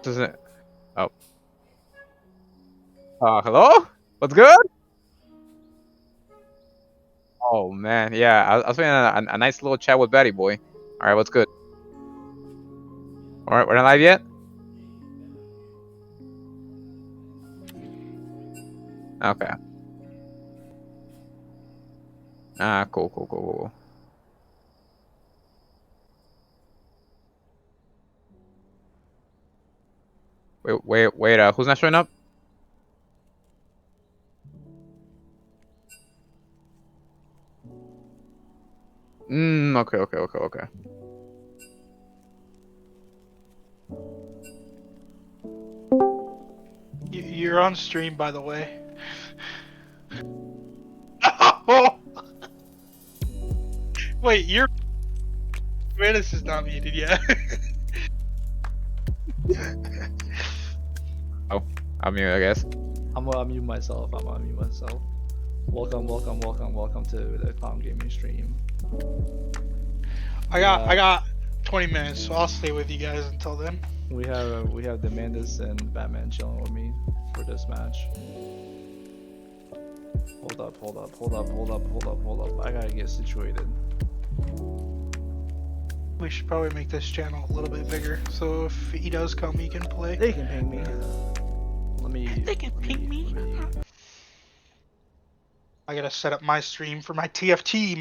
Does it? Oh. Hello? What's good? Oh man, yeah. I was having a nice little chat with Betty boy. All right, what's good? All right, we're not live yet. Okay. Cool, cool, cool, cool. Wait, wait, wait. Who's not showing up? Okay, okay, okay, okay. You're on stream, by the way. Wait, your Manus is not muted yet. Oh, I'm here, I guess. I'm gonna unmute myself. Welcome to the Clown Gaming stream. I got 20 minutes, so I'll stay with you guys until then. We have Demandus and Batman chilling with me for this match. Hold up. I gotta get situated. We should probably make this channel a little bit bigger, so if he does come, he can play. They can ping me. They can ping me. I gotta set up my stream for my TFT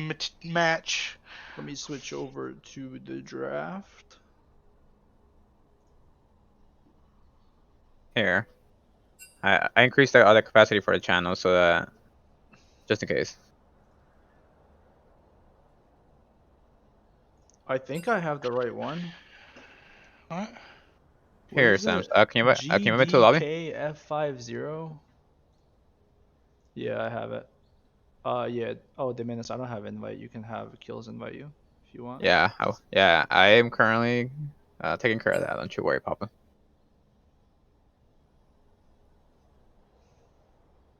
match. Let me switch over to the draft. Here. I increased the other capacity for the channel so that just in case. I think I have the right one. What? Here, Sam. Can you move it to the lobby? GDKF50. Yeah, I have it. Yeah. Oh, Demandus, I don't have invite. You can have Kills invite you if you want. Yeah. Yeah. I am currently taking care of that. Don't you worry, Papa.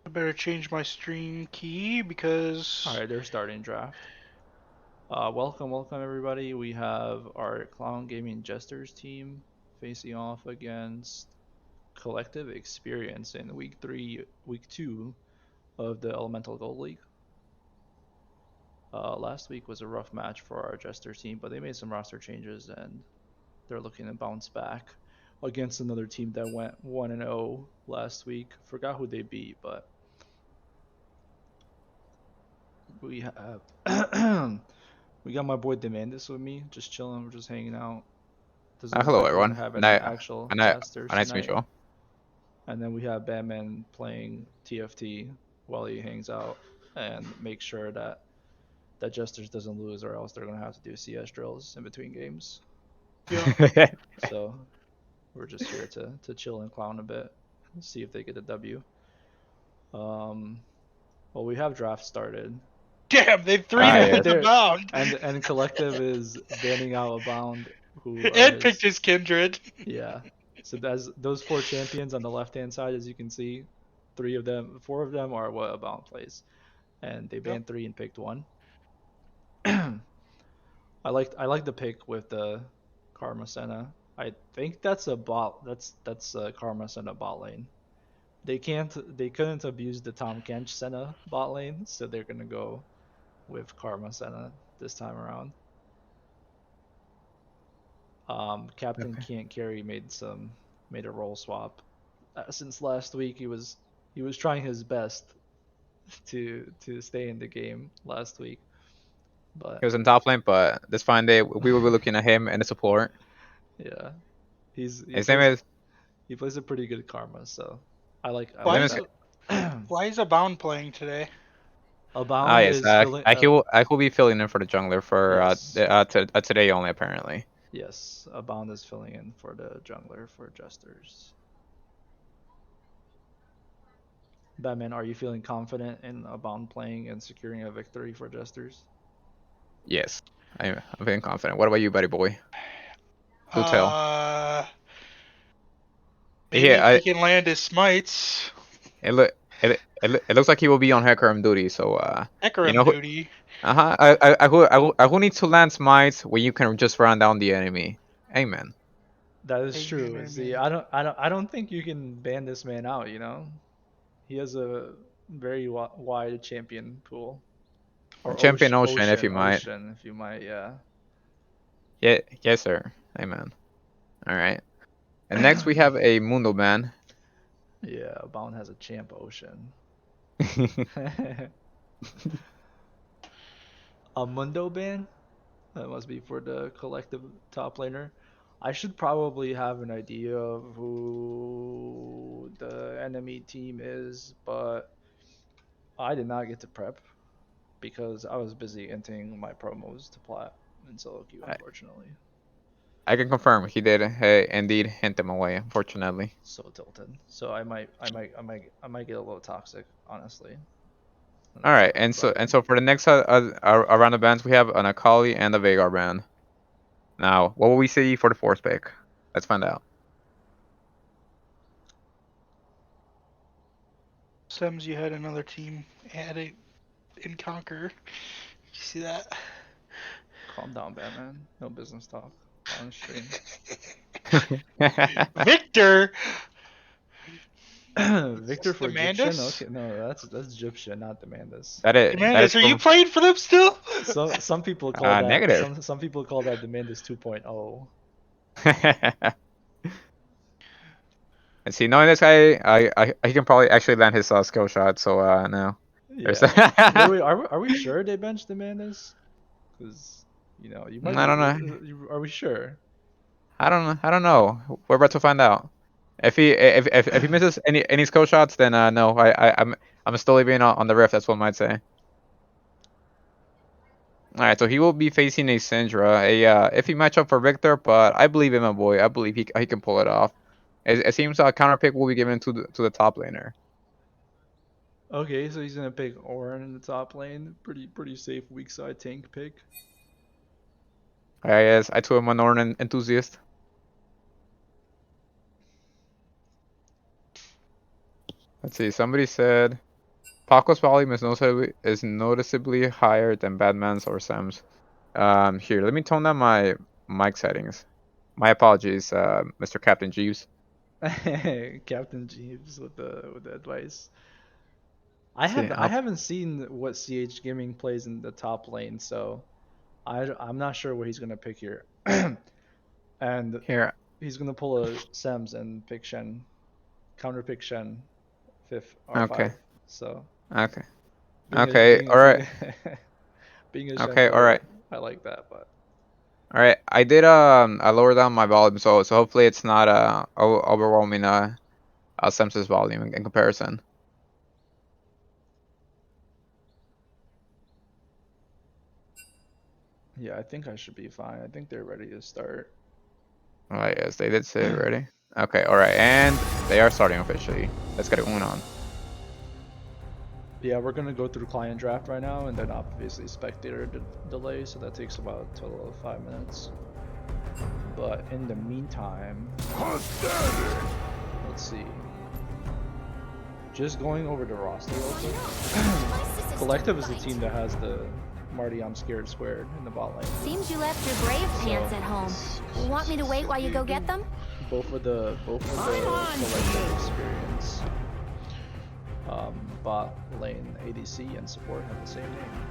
I better change my stream key because. Alright, they're starting draft. Welcome everybody. We have our Clown Gaming Jesters team facing off against Collective Experience in week 2 of the Elemental Gold League. Last week was a rough match for our Jesters team, but they made some roster changes and they're looking to bounce back against another team that went 1-0 last week. Forgot who they beat, but we have we got my boy Demandus with me, just chilling. We're just hanging out. Doesn't look Hello, like everyone. we're having an actual Jesters Nice to meet tonight. you all. And then we have Batman playing TFT while he hangs out and make sure that Jesters doesn't lose, or else they're gonna have to do CS drills in between games. Yeah. So we're just here to chill and clown a bit, and see if they get a W. Well, we have draft started. Damn, they 3-0 Abound. And Collective is banning out Abound, who and picked his Kindred. Yeah. So that's those 4 champions on the left-hand side, as you can see. 4 of them are what Abound plays, and they banned 3 and picked 1. I like the pick with the Karma Senna. I think that's a bot. That's a Karma Senna bot lane. They couldn't abuse the Tom Kench Senna bot lane, so they're gonna go with Karma Senna this time around. Captain Can't Carry made a role swap. Since last week, he was trying his best to stay in the game last week. But he was in top lane, but this fine day we will be looking at him and the support. Yeah, his name is. He plays a pretty good Karma, so I like. Why is Abound playing today? Abound yes, is filling. I will be filling in for the jungler for yes. today only apparently. Yes, Abound is filling in for the jungler for Jesters. Batman, are you feeling confident in Abound playing and securing a victory for Jesters? Yes, I'm feeling confident. What about you, buddy boy? Do tell. Maybe if he can land his smites. It looks like he will be on Hecarim duty, so Hecarim duty. I who needs to land smites when you can just run down the enemy. Amen. That is Hey, true. man, See, man. I don't think you can ban this man out. You know, he has a very wide champion pool, or Champion ocean, Ocean, if you ocean, might. ocean, if you might. Yeah. Yeah, yes, sir. Amen. All right. And next we have a Mundo ban. Yeah, Bound has a champ ocean. A Mundo ban? That must be for the collective top laner. I should probably have an idea of who the enemy team is, but I did not get to prep because I was busy entering my promos to plat in solo queue, I, unfortunately. I can confirm he did indeed hint them away, unfortunately. So tilted. So I might get a little toxic, honestly. I'm All not right, gonna lie about it. and so for the next round of bans, we have an Akali and a Veigar ban. Now, what will we see for the fourth pick? Let's find out. Sims, you had another team add it in Conquer. You see that? Calm down, Batman. No business talk on stream. Victor! Victor for Egyptian? Demandus? Okay, no, that's Egyptian, not Demandus. That is Demandus, are you for playing for them still? Some people call that negative. some people call that Demandus 2.0. And see, knowing this guy, he can probably actually land his skill shot. So no, there's Yeah. Wait, are we sure they benched Demandus? Because you know you might I be. don't know. Are we sure? I don't know. I don't know. We're about to find out. If he misses any skill shots, then no. I'm still leaving on the rift. That's what I might say. All right, so he will be facing a Syndra, a iffy matchup for Victor, but I believe in my boy. I believe he can pull it off. It seems counter pick will be given to the top laner. Okay, so he's gonna pick Orin in the top lane. Pretty safe weak side tank pick. Yes, I too am an Ornn enthusiast. Let's see. Somebody said Paco's volume is noticeably higher than Batman's or Sam's. Here, let me tone down my mic settings. My apologies, Mr. Captain Jeeves. Captain Jeeves with the advice. See, I haven't seen what CH Gaming plays in the top lane, so I'm not sure what he's gonna pick here. And here. he's gonna pull a Sems and pick Shen, counter pick Shen, fifth Okay. R5. So Okay. being a Okay. being All a right. being a, being a Shen Okay. All right. player, I like that. But All right. I did I lower down my volume, so hopefully it's not overwhelming Sams's volume in comparison. yeah, I think I should be fine. I think they're ready to start. All right. Yes, they did say it ready. Okay. All right. And they are starting officially. Let's get it going on. Yeah, we're gonna go through client draft right now, and then obviously spectator delay, so that takes about a total of 5 minutes. But in the meantime, let's see. Just going over the roster real quick. Collective is the team that has the Marty I'm Scared squared in the bot lane. Seems you left your brave pants at home. Want me to wait while you go get them? Both of the collective experience. Bot lane ADC and support have the same name.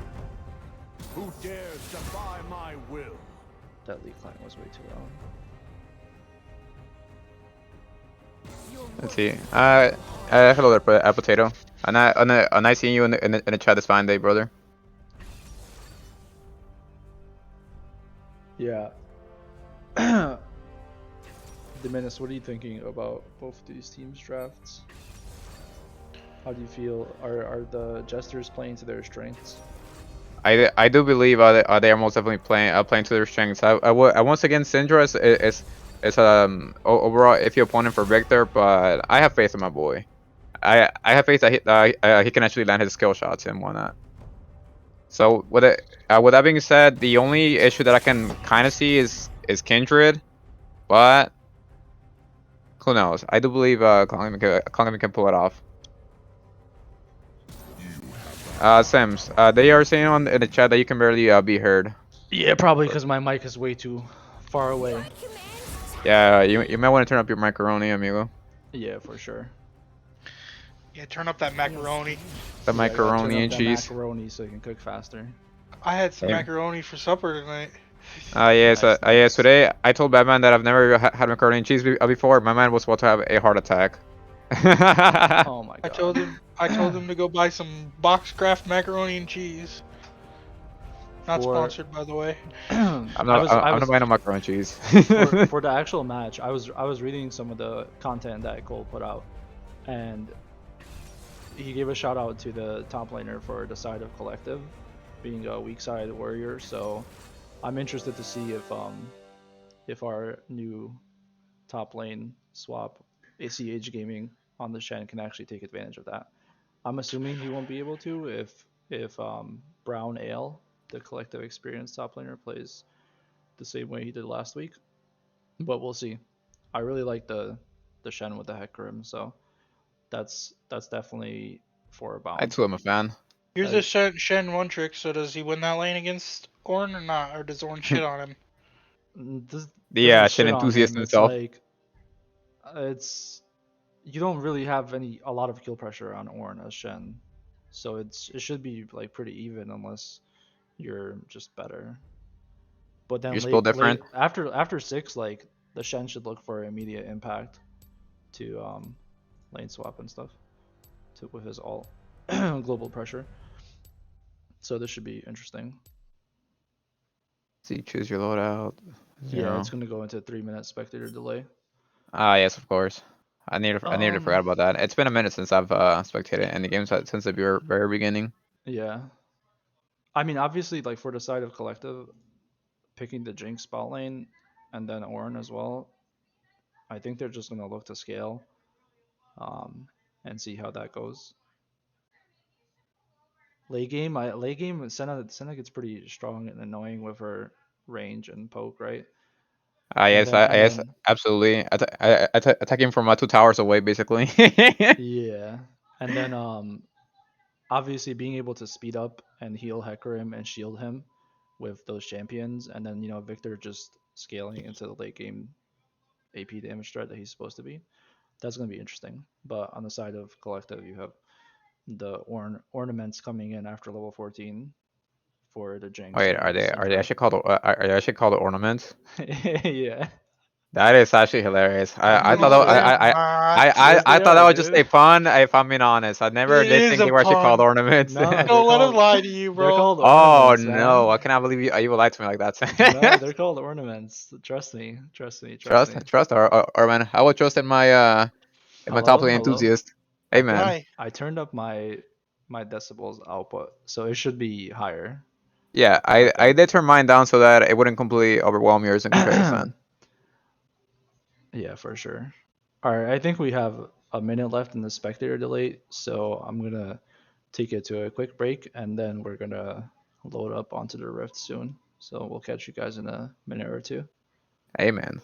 Who dares defy my will? That lead client was way too long. Let's see. Hello there, Potato. A nice seeing you in the chat this fine day, brother. Yeah. Dominus, what are you thinking about both these teams' drafts? How do you feel? Are the Jesters playing to their strengths? I do believe they are most definitely playing to their strengths. I once again Syndra is overall iffy opponent for Victor, but I have faith in my boy. I have faith that he can actually land his skill shots and whatnot. So with that being said, the only issue that I can kind of see is Kindred, but who knows? I do believe Klangman can pull it off. Sims, they are saying in the chat that you can barely be heard. Yeah, probably because my mic is way too far away. Yeah, you might want to turn up your macaroni, amigo. Yeah, for sure. Yeah, turn up that macaroni. The Yeah, I gotta turn macaroni up and that cheese. macaroni so you can cook faster. I had some Yeah. macaroni for supper tonight. Yes, Nice, yes. nice. Today I told Batman that I've never had macaroni and cheese before. My man was about to have a heart attack. Oh my I god. told him to go buy some boxcraft macaroni and cheese. Not For sponsored, by the way. I'm I not. was I I'm not was buying no macaroni and cheese. for the actual match, I was reading some of the content that Cole put out, and he gave a shout out to the top laner for the side of collective, being a weak side warrior. So I'm interested to see if our new top lane swap ACH gaming on the Shen can actually take advantage of that. I'm assuming he won't be able to if Brown Ale, the collective experience top laner, plays the same way he did last week. But we'll see. I really like the Shen with the Hecarim, so that's definitely for a I bound. too am a fan. Here's a That Shen one trick. So does he win that lane against Ornn or not, or does Ornn shit on him? doesn't Shin shit on enthusiast him. It's himself. like it's you don't really have a lot of kill pressure on Ornn as Shen, so it should be like pretty even unless you're just better. But You're then still different. after 6, like the Shen should look for immediate impact to lane swap and stuff to with his alt global pressure. So this should be interesting. See, choose your loadout. Yeah, it's 0. gonna go into 3 minute spectator delay. Ah, yes, of course. I nearly forgot Um, about that. It's been a minute since I've spectated any games since the very beginning. Yeah, I mean obviously like for the side of collective, picking the Jinx spot lane and then Ornn as well. I think they're just gonna look to scale, um, and see how that goes. Late game, Senna gets pretty strong and annoying with her range and poke, right? Ah, And yes, then and yes, then absolutely. Attacking from 2 towers away, basically. yeah, and then obviously being able to speed up and heal Hecarim and shield him with those champions, and then Victor just scaling into the late game AP damage threat that he's supposed to be. That's gonna be interesting. But on the side of collective, you have the ornaments coming in after level 14 for the Jinx Wait, and are they Syndra. actually called are they actually called ornaments? Yeah. That is actually hilarious. I thought no, Yeah, they're right? not. Yes, I they thought are, that was just dude. a pun. If I'm being honest, I never It did is think a they were actually called pun. ornaments. No, they're Don't let him called lie to you, they're bro. called Oh ornaments, no! I man. cannot believe you lied to me like No, that. they're called ornaments. Trust me. Trust me. Trust Trust, me. trust, or man, I would trust in my top Hello, lane hello. enthusiast. I Hey put man, Hi. I turned up my decibels output, so it should be higher, yeah, I I think. did turn mine down so that it wouldn't completely overwhelm yours in comparison. Yeah, for sure. All right, I think we have a minute left in the spectator delay, so I'm gonna take it to a quick break, and then we're gonna load up onto the Rift soon. So we'll catch you guys in a minute or two. Hey man.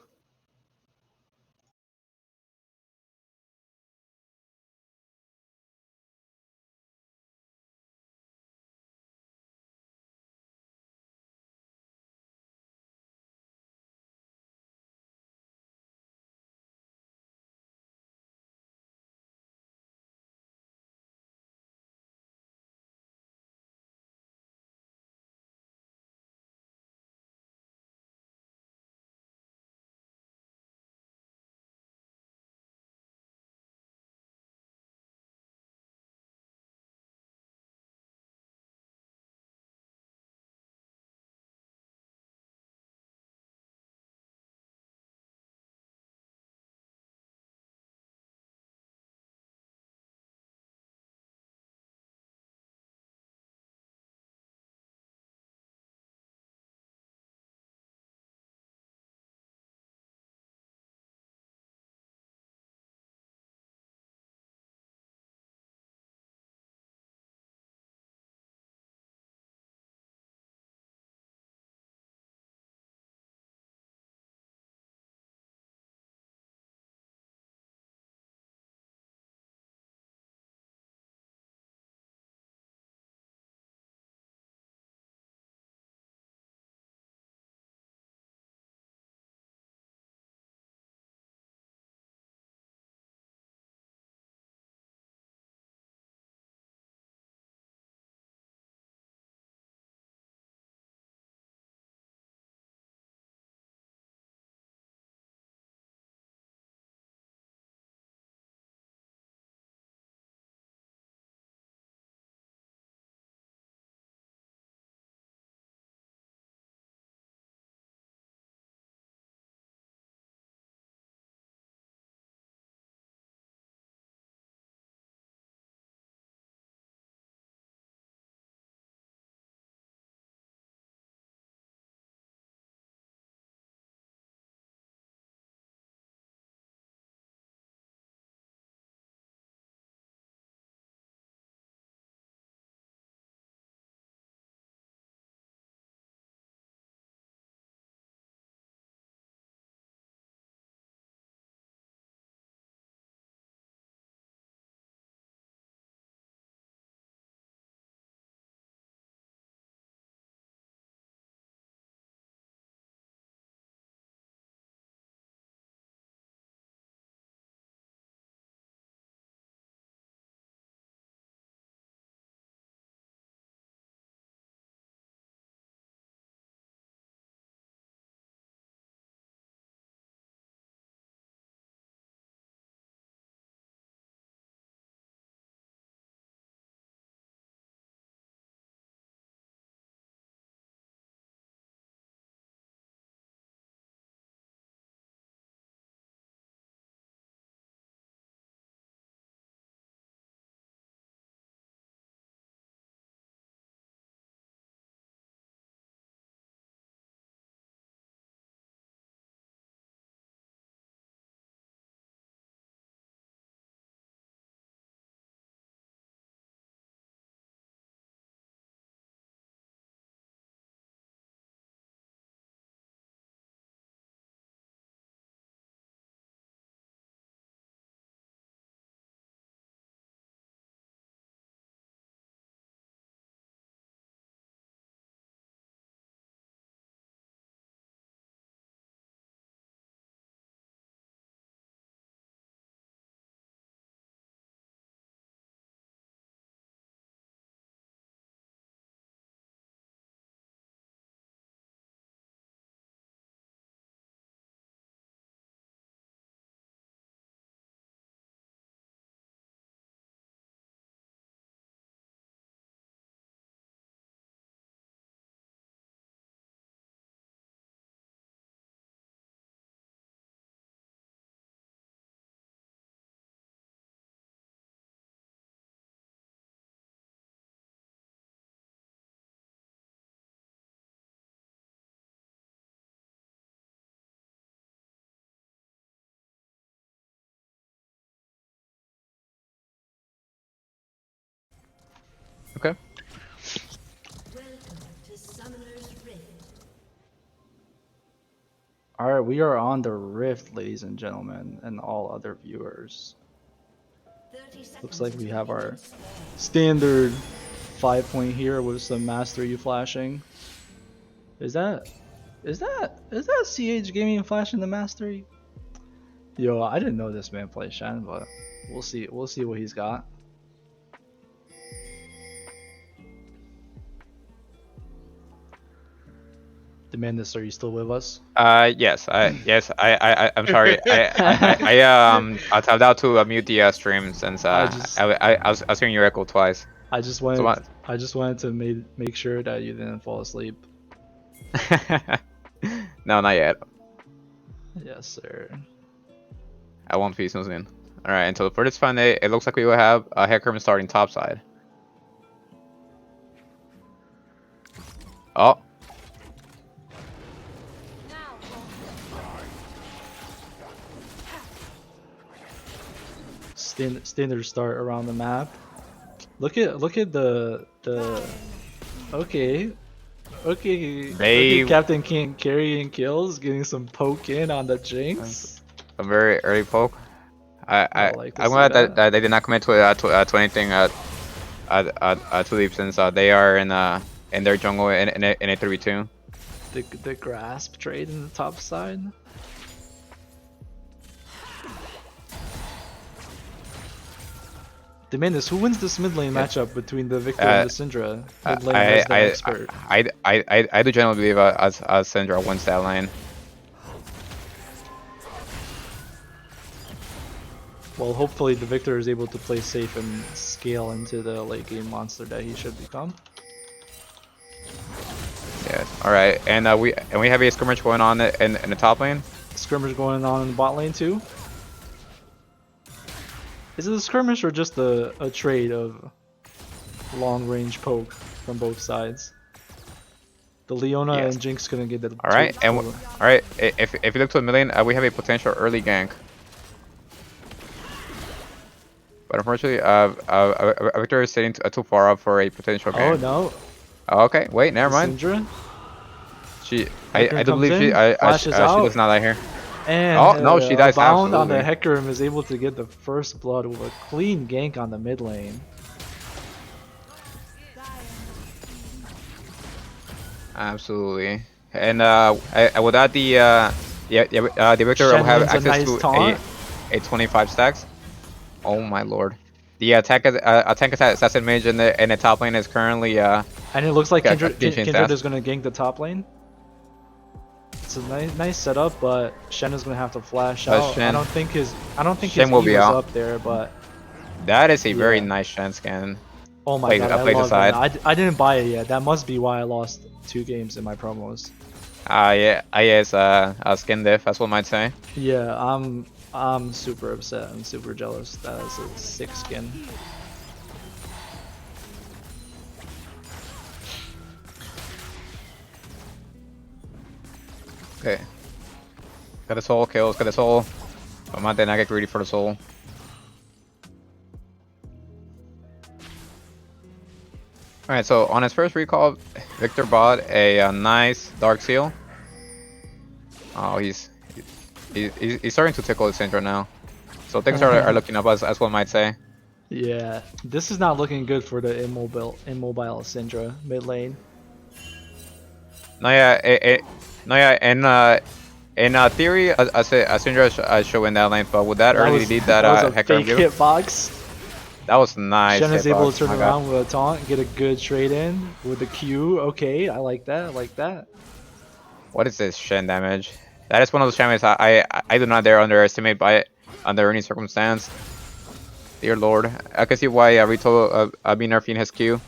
Alright, we are on the Rift, ladies and gentlemen, and all other viewers. Looks like we have our standard 5-point here with some mastery flashing. Is that CH Gaming flashing the mastery? Yo, I didn't know this man plays Shen, but we'll see what he's got. Demandus, are you still with us? Yes, I'm sorry. I tapped out to mute the stream since I was hearing your echo twice. I just wanted to make sure that you didn't fall asleep. No, not yet. Yes, sir. I won't be soon. All right, until for this Sunday, it looks like we will have a Hecarim starting topside. Oh. Standard start around the map. Look at the okay. Look at Captain King carrying kills, getting some poke in on the Jinx. A very early poke. I'm like glad that they did not commit to anything too deep since they are in their jungle in a 3v2. The grasp trade in the top side. Demandus, who wins this mid lane matchup between the Victor and the Syndra? Mid lane as the expert. I do generally believe Syndra wins that lane. Well, hopefully the Victor is able to play safe and scale into the late game monster that he should become. Yeah. All right, and we have a skirmish going on in the top lane. Skirmish going on in the bot lane too. Is it a skirmish or just a trade of long range poke from both sides? The Leona and Jinx gonna get the. All right, if you look to the mid lane, we have a potential early gank. But unfortunately, Victor is sitting too far up for a potential gank. Oh no. Oh, okay, wait, never mind. Syndra? I do believe she does not lie here. And oh no, she dies bound on absolutely. the Hecarim is able to get the first blood with a clean gank on the mid lane. Absolutely, and with that the Victor will have access to a 25 stacks. Oh my lord. The attack assassin mage in the top lane is currently and it looks like Kindred stats. is gonna gank the top lane. It's a nice setup, but Shen is gonna have to flash out. I don't think his E will be out up there, but that is a very nice Shen skin. Oh my god, I love it. I didn't buy it yet. That must be why I lost 2 games in my promos. Yeah, it's a skin diff, that's what I might say. Yeah, I'm super upset and super jealous. That is a sick skin. Okay. Got a soul kills, got a soul. I'm not gonna get greedy for the soul. Alright, so on his first recall, Victor bought a nice Dark Seal. Oh, he's starting to tickle his Syndra now. So things are looking up, as one might say. Yeah, this is not looking good for the immobile Syndra mid lane. No, yeah, in theory, a Syndra should win that lane, but with that early lead that Hecarim gave, hitbox. that was nice. Shen is able to turn around with a taunt and get a good trade in with the Q. Okay, I like that. I like that. What is this Shen damage? That is one of those champions I do not dare underestimate by it under any circumstance. Dear lord, I can see why Rito be nerfing his Q.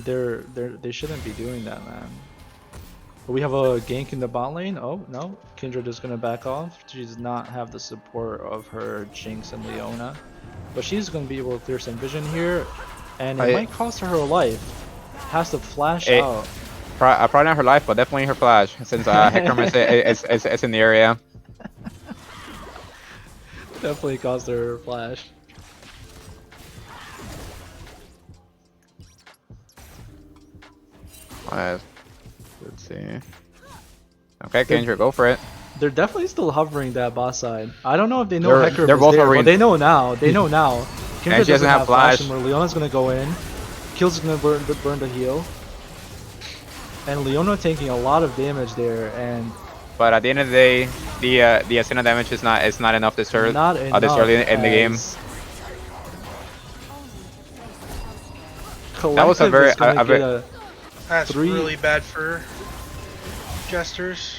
They shouldn't be doing that, man. We have a gank in the bot lane. Oh no, Kindred is gonna back off. She does not have the support of her Jinx and Leona, but she's gonna be able to clear some vision here, and it might cost her her life. Has to flash out. Probably not her life, but definitely her flash, since Hecarim is in the area. Definitely cost her her flash. Let's see. Okay, Kendra, go for it. They're definitely still hovering that boss side. I don't know if they know They're- Hecker they're was both there, hovering. but they know now. They know now. Kindred she doesn't have flash. anymore. Leona's gonna go in. Kill's gonna burn the heal. And Leona taking a lot of damage there, and But at the end of the day, the Ascena damage is not enough this early. not enough This early in the game. as That was a Collective very- is gonna a very- get a That's Three- really bad for Jesters.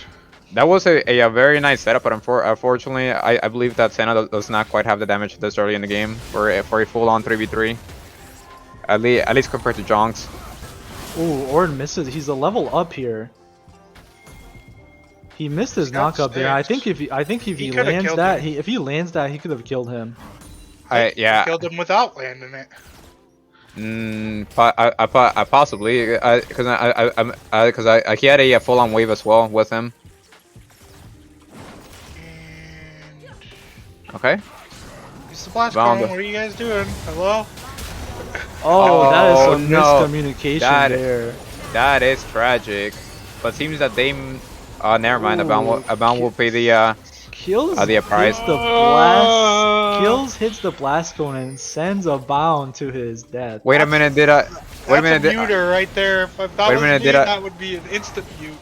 That was a very nice setup, but unfortunately, I believe that Senna does not quite have the damage this early in the game for a full-on 3v3. At least compared to Jonks. Ooh, Orn misses. He's a level up here. He missed his He's got knockup there. I sticks. think if He he coulda lands killed that, him. if he lands that, he could have killed him. Yeah. Killed him without landing it. Possibly, because he had a full-on wave as well with him. And Okay. it's the blast Bound. cone. What are you guys doing? Hello? Oh, that is Oh, some no. miscommunication That- there. That is tragic. But seems that they, never mind. Ooh, Abound will pay the Kills the price. hits the blast. Kills hits the blast cone and sends a bound to his death. Wait a minute, did I? Wait a That's minute, a did, muter right there. If that Wait a was minute, me, did I- that would be an instant mute.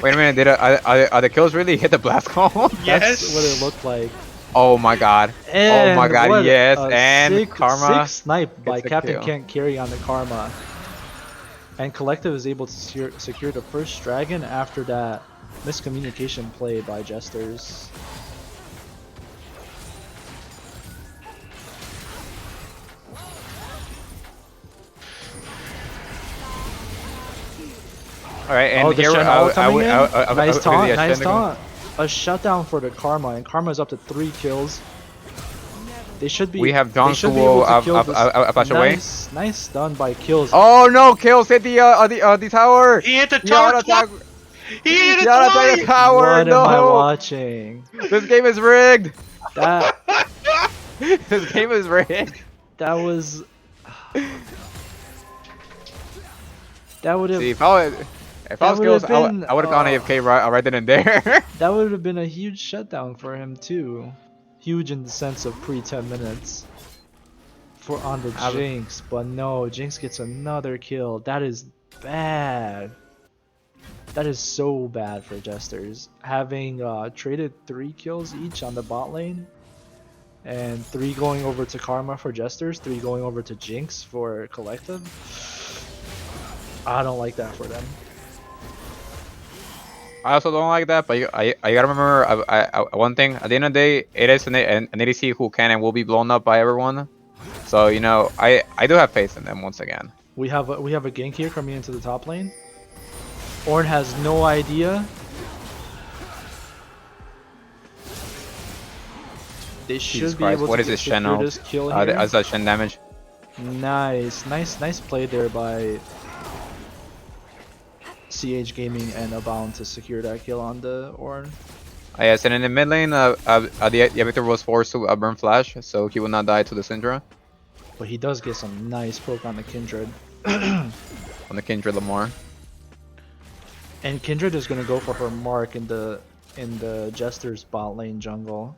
wait a minute, did are the kills really hit the blast cone? Yes. That's what it looked like. Oh my god. And Oh my god, what yes, a and sick, Karma sick snipe by gets a Captain kill. Can't Carry on the Karma. And Collective is able to secure the first dragon after that miscommunication play by Jesters. Alright, and Oh, the here Shen I, Hao I, coming in? Nice taunt, yeah, nice Shen- taunt. A shutdown for the Karma, and Karma's up to 3 kills. They should be. We have they Jonks should who be able will to kill this. flash away. Nice stun by Kills. Oh no, kills hit the tower. He hit the Yara tower attack. twice! He hit it Yara attack the twice! tower. What am I No, watching? this game is rigged. That This game is rigged. that was. That would have. See, if I was That kills, would've been, I would have gone AFK right then and there. That would have been a huge shutdown for him too. Huge in the sense of pre-10 minutes. For on the I would- Jinx, but no, Jinx gets another kill. That is bad. That is so bad for Jesters. Having traded 3 kills each on the bot lane, and 3 going over to Karma for Jesters, 3 going over to Jinx for Collective. I don't like that for them. I also don't like that, but I gotta remember one thing. At the end of the day, it is an ADC who can and will be blown up by everyone. So you know, I do have faith in them once again. We have a gank here coming into the top lane. Ornn has no idea. They should Jesus be Christ, able what to is this secure Shen ult? this kill here. As that Shen damage. Nice play there by CH Gaming and Abound to secure that kill on the Ornn. Yes, and in the mid lane, the Victor was forced to burn flash, so he will not die to the Syndra But he does get some nice poke on the Kindred. on the Kindred Lamar. And Kindred is gonna go for her mark in the Jester's bot lane jungle.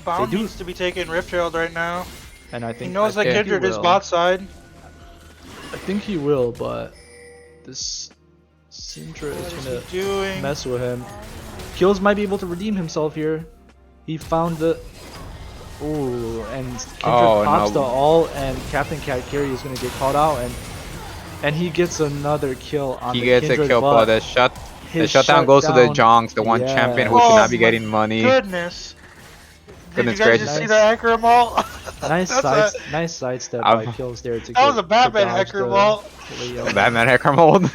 Bound They do- needs to be taking Rift Herald right now. And I He think knows I that think he Kindred is will. bot side. I think he will, but this Syndra is What is gonna he doing? mess with him. Kills might be able to redeem himself here. He found the. Ooh, and Kindred Oh, pops no. the ult, and Captain Cat Carry is gonna get caught out, and he gets another kill on He the gets a Kindred, kill, but but the his shutdown goes to the shutdown- Jonks, the one yeah. champion who Oh should not be my getting money. Goodness. Did you Goodness guys gracious. just see the Hecarim ult? Nice That's nice sidestep by I'm- Kills there to That was a Batman dodge Hecarim the ult. Leo. Batman Hecker mold.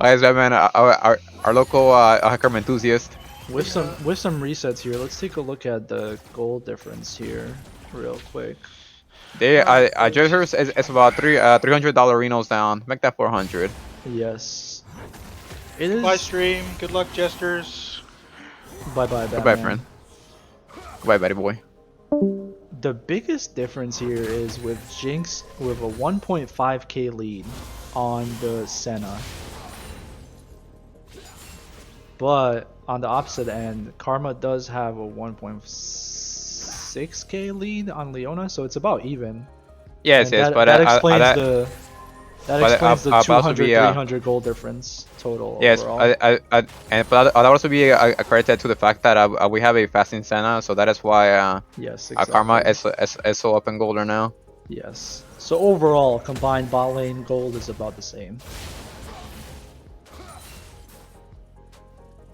Oh, yes, Batman, our local Hecker enthusiast. With some resets here, let's take a look at the gold difference here, real quick. They, Jesters is about $300 Renos down. Make that 400. Yes. It is. Bye stream. Good luck, Jesters. Bye bye, Batman. Goodbye, friend. Goodbye, buddy boy. The biggest difference here is with Jinx with a 1.5k lead on the Senna. But on the opposite end, Karma does have a 1.6k lead on Leona, so it's about even. Yes, And yes, that, but that explains that, the but, explains the but also 200 be 300 gold difference total yes, overall. and but that also be accredited to the fact that we have a fasting Senna, so that is why Yes, Karma exactly. is so up in golden now. Yes. So overall, combined bot lane gold is about the same.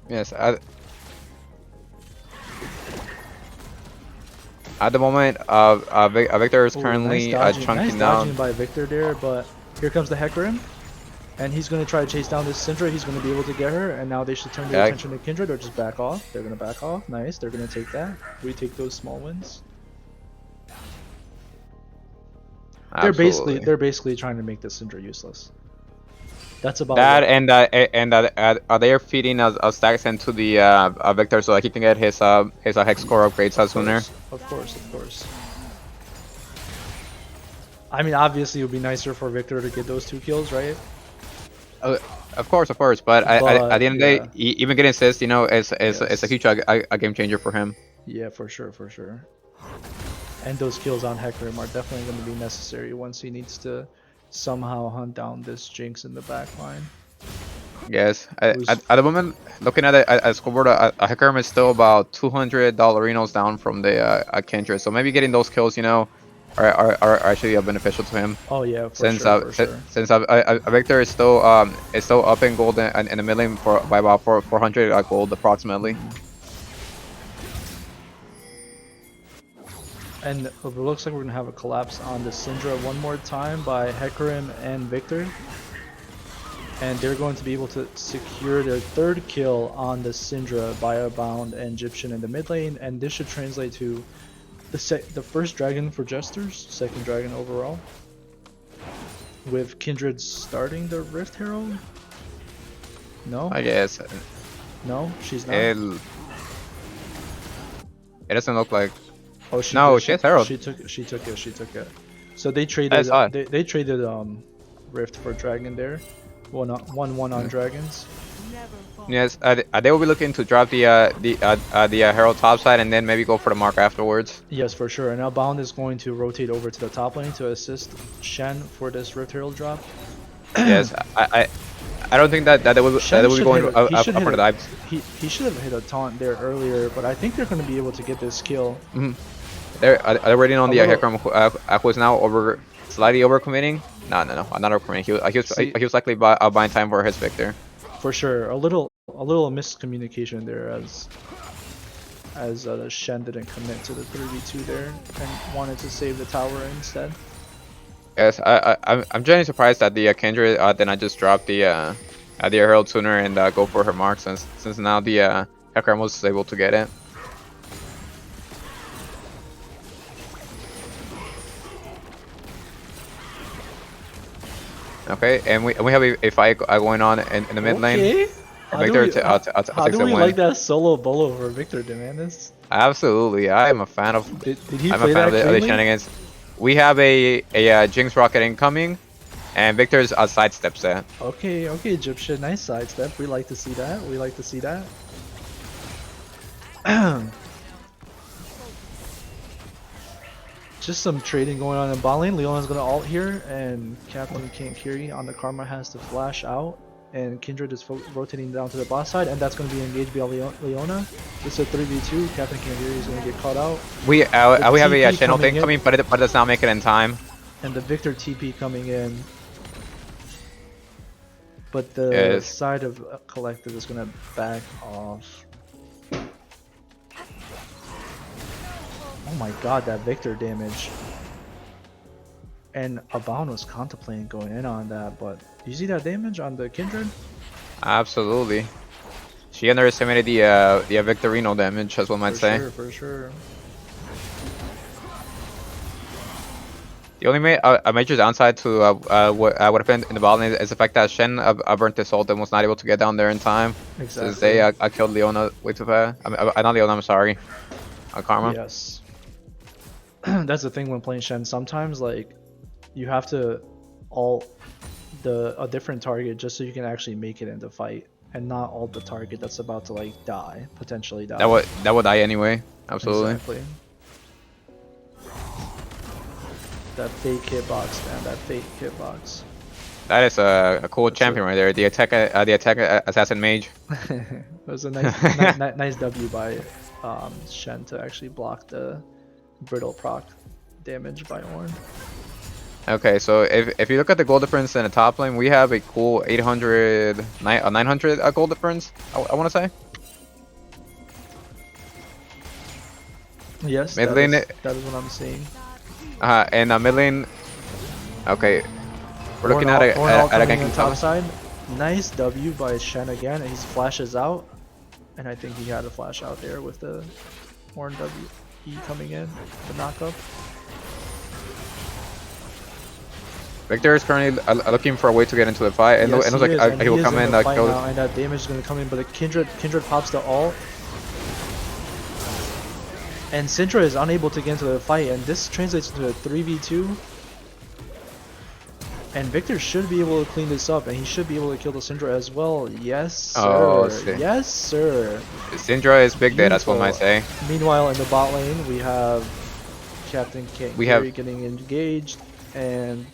Yes, at the moment, Victor is Ooh, currently nice chunking dodging down. by Victor there, but here comes the Hecarim. And he's going to try to chase down this Syndra. He's going to be able to get her, and now they should turn their Yeah, attention to Kindred or just back off. They're going to back off. Nice. They're going to take that. We take those small wins. absolutely. They're basically trying to make this Syndra useless. That's about That what. and they are feeding a stacks into the Victor so that he can get his hex core upgrades sooner. Of course. I mean, obviously, it would be nicer for Victor to get those 2 kills, right? Of course, but at the end of the yeah. day, even getting assist, you know, is Yes. a huge a game changer for him. Yeah, for sure. And those kills on Hecarim are definitely going to be necessary once he needs to somehow hunt down this Jinx in the back line. Yes, at the moment, looking at it at scoreboard, a Hecarim is still about $200 down from the Kindred, so maybe getting those kills, you know, are actually beneficial to him. Oh yeah, for Since sure. since Victor is still up in gold in the mid lane by about 400 gold approximately. And it looks like we're gonna have a collapse on the Syndra one more time by Hecarim and Victor. And they're going to be able to secure their 3rd kill on the Syndra, Biobound, and Egyptian in the mid lane, and this should translate to the first dragon for Jesters, 2nd dragon overall. With Kindred starting the Rift Herald? No? I guess No, she's not. it doesn't look like. Oh, she No, did. she has Herald. She took it. So they traded. That's odd. They traded Rift for Dragon there. 1-1 on dragons. Yes, they will be looking to drop the Herald topside and then maybe go for the mark afterwards. Yes, for sure. And now Bound is going to rotate over to the top lane to assist Shen for this Rift Herald drop. Yes, I don't think that they will be going up for the dives. He should have hit a taunt there earlier, but I think they're going to be able to get this kill. They're waiting on the Hecarim who is now slightly overcommitting. No, I'm not overcommitting. He was likely buying time for his Victor. For sure, a little miscommunication there as Shen didn't commit to the 3v2 there and wanted to save the tower instead. Yes, I'm genuinely surprised that the Kindred did not just drop the Herald sooner and go for her mark since now the Hecarim was able to get it. Okay, and we have a fight going on in the mid lane. How do we like that solo bolo for Victor Demandus? Absolutely, I am a fan of. Did he I'm play a fan that of the shenanigans. We have a Jinx rocket incoming, and Victor's sidesteps it. Okay, Egyptian, nice sidestep. We like to see that. Just some trading going on in bot lane. Leona's gonna ult here, and Captain can't carry on the Karma has to flash out, and Kindred is rotating down to the bot side, and that's gonna be engaged by Leona. It's a 3v2. Captain can't carry is gonna get caught out. We have a TP channel thing coming coming, but it does not make it in time. And the Victor TP coming in. But the side of Collective is gonna back off. Oh my god, that Victor damage. And Abound was contemplating going in on that, but you see that damage on the Kindred? Absolutely. She underestimated the Victorino damage, as one might say. For sure. The only a major downside to what happened in the bot lane is the fact that Shen burnt his ult and was not able to get down there in time. Exactly. Since they killed Leona way too fast. I mean, not Leona, I'm sorry. Karma. Yes. that's the thing when playing Shen. Sometimes like you have to ult a different target just so you can actually make it into fight, and not ult the target that's about to like die, potentially die. That would die anyway. Absolutely. Exactly. That fake hitbox, man. That fake hitbox. That is a cool champion right there. The attack assassin mage. It was a nice nice W by Shen to actually block the brittle proc damage by Ornn. Okay, so if you look at the gold difference in the top lane, we have a cool 900 gold difference. I want to say. Yes, Mid that lane, is what I'm seeing. and mid lane. Okay, we're looking Ornn at ult a coming in ganking top top. side. Nice W by Shen again, and he flashes out, and I think he had a flash out there with the Ornn W E coming in, the knockup. Victor is currently looking for a way to get into the fight, and Yes, it looks like and he will is come in. the fight Kill. now, and that damage is going to come in, but the Kindred pops the ult. And Syndra is unable to get into the fight, and this translates into a 3v2. And Victor should be able to clean this up, and he should be able to kill the Syndra as well. Yes, sir. Oh, shit. Yes, sir. Syndra is big there. That's what I might say. Meanwhile, in the bot lane, we have Captain Gary getting engaged, and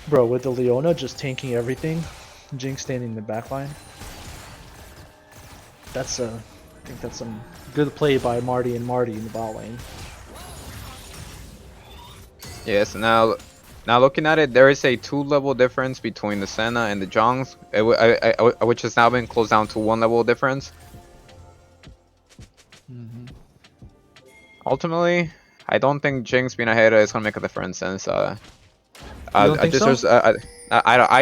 bro, with the Leona just tanking everything, Jinx standing in the backline. I think that's some good play by Marty in the bot lane. Yes. Now looking at it, there is a 2-level difference between the Senna and the Zhongs, which has now been closed down to 1 level difference. Ultimately, I don't think Jinx being ahead is gonna make a difference, since I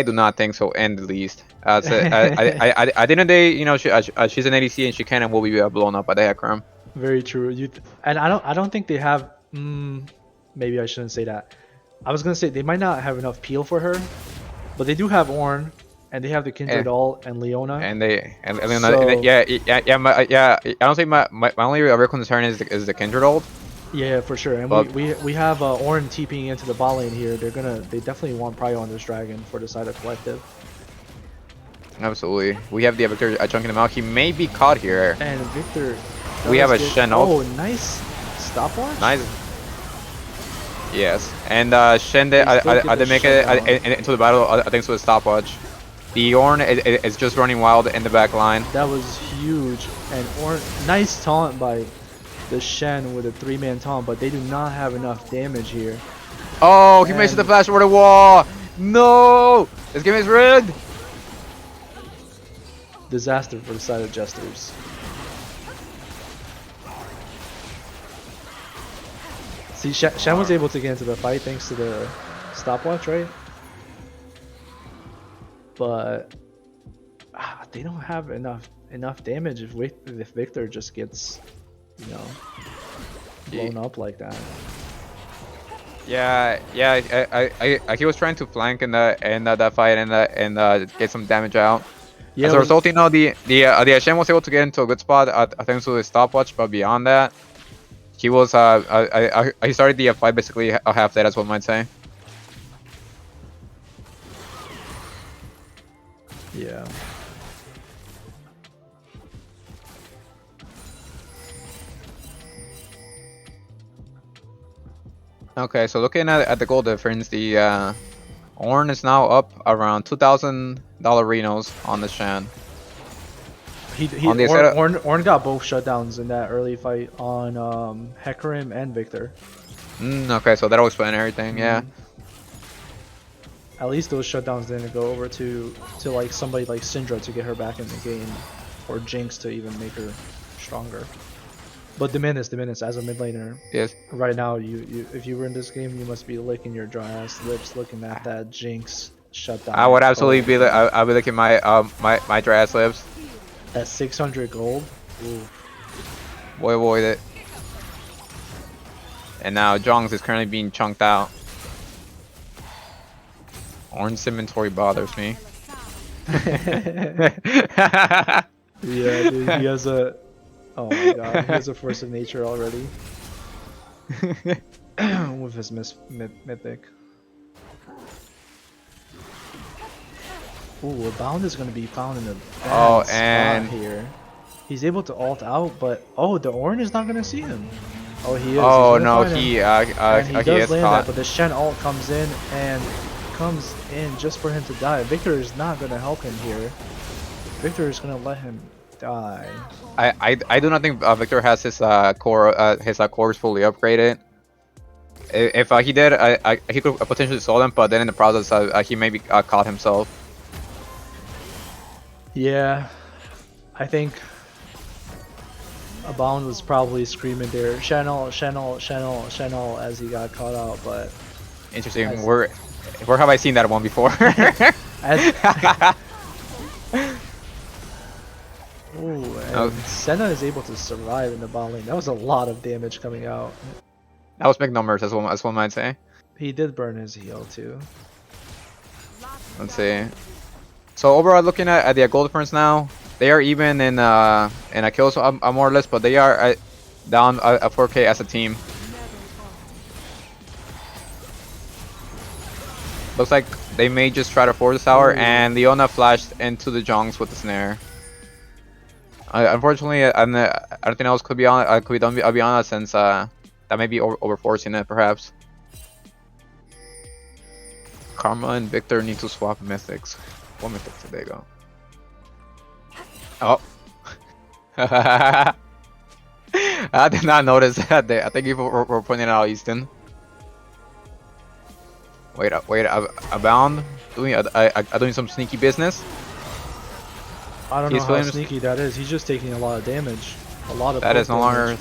do not think so, in the least. At the end of the day, you know, she's an ADC and she can and will be blown up by the Hecarim. Very true. And I don't think they have. Maybe I shouldn't say that. I was gonna say they might not have enough peel for her, but they do have Ornn, and they have the Kindred ult and Leona. And Leona, So- yeah. I don't think my only real concern is the Kindred ult. Yeah, for sure. And But- we have Ornn TPing into the bot lane here. They definitely want Prio on this dragon for the side of collective. Absolutely. We have the Victor chunking him out. He may be caught here. And Victor. We have a does Shen Oh, ult. nice stopwatch. Nice. Yes, and Shen did make it into the battle. I think so. The stopwatch. The Ornn is just running wild in the back line. That was huge. And Ornn, nice taunt by the Shen with a 3-man taunt, but they do not have enough damage here. Oh, he makes it the flash over the wall. No, this game is rigged. Disaster for the side of Jesters. See, Shen was able to get into the fight thanks to the stopwatch, right? But they don't have enough damage if Victor just gets, you know, blown up like that. Yeah. He was trying to flank in that fight and get some damage out. Yeah, As a result, you know, the Shen was able to get into a good spot. I think so. His stopwatch, but beyond that, he was he started the fight basically half dead, as one might say. Yeah. Okay, so looking at the gold difference, the Ornn is now up around $2,000 Renos on the Shen. On the setup- Ornn got both shutdowns in that early fight on Hecarim and Victor. Okay, so that'll explain everything. Yeah. At least those shutdowns didn't go over to like somebody like Syndra to get her back in the game, or Jinx to even make her stronger. But the minutes as a mid laner, Yes. right now you if you were in this game, you must be licking your dry ass lips looking at that Jinx shutdown. I would absolutely be. I'll be licking my my dry ass lips. At 600 gold. Ooh. Avoid it. And now Zhongs is currently being chunked out. Ornn's inventory bothers me. Yeah, dude, he has a. Oh my god, he has a force of nature already. with his mythic. Ooh, a bound is gonna be found in a bad and- spot here. He's able to ult out, but oh, the Ornn is not gonna see him. Oh, he is. Oh He's gonna no, find him. he And he he does is land caught. that, but the Shen ult comes in and comes in just for him to die. Victor is not gonna help him here. Victor is gonna let him die. I do not think Victor has his cores fully upgraded. If he did, he could potentially solve them, but then in the process, he maybe caught himself. Yeah, I think a bound was probably screaming there, Channel, as he got caught out, but Interesting. As- Where have I seen that one before? as Ooh, and Oh. Senna is able to survive in the bot lane. That was a lot of damage coming out. That was big numbers, as one might say. He did burn his heal too. Let's see. So overall, looking at the gold difference now, they are even in a kills more or less, but they are down a 4K as a team. Looks like they may just try to force the tower, Ooh. and Leona flashed into the Jongs with the snare. Unfortunately, anything else could be on. Could be done. I'll be honest, since that may be over forcing it, perhaps. Karma and Victor need to swap mythics. What mythics did they go? Oh. I did not notice that. I think you were pointing it out, Easton. Wait, Abound doing some sneaky business. I don't know He's how feeling- sneaky that is. He's just taking a lot of damage. A lot of That is no poke longer. damage.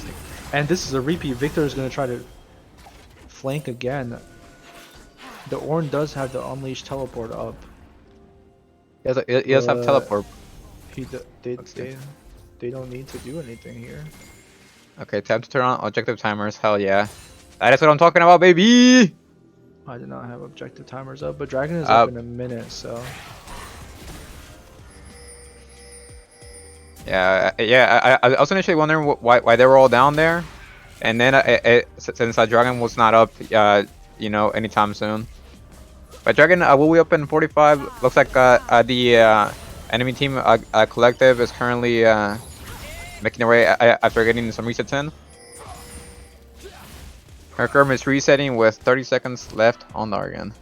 And this is a repeat. Victor is going to try to flank again. The Ornn does have the Unleashed teleport up. He does have teleport. Let's see. They don't need to do anything here. Okay, time to turn on objective timers. Hell yeah. That is what I'm talking about, baby! I did not have objective timers up, but Dragon is up in a minute, so. Yeah. I was initially wondering why they were all down there, and then since Dragon was not up, you know, anytime soon. But Dragon will be up in 45. Looks like the enemy team collective is currently making their way after getting some resets in. Hercurm is resetting with 30 seconds left on Dargan.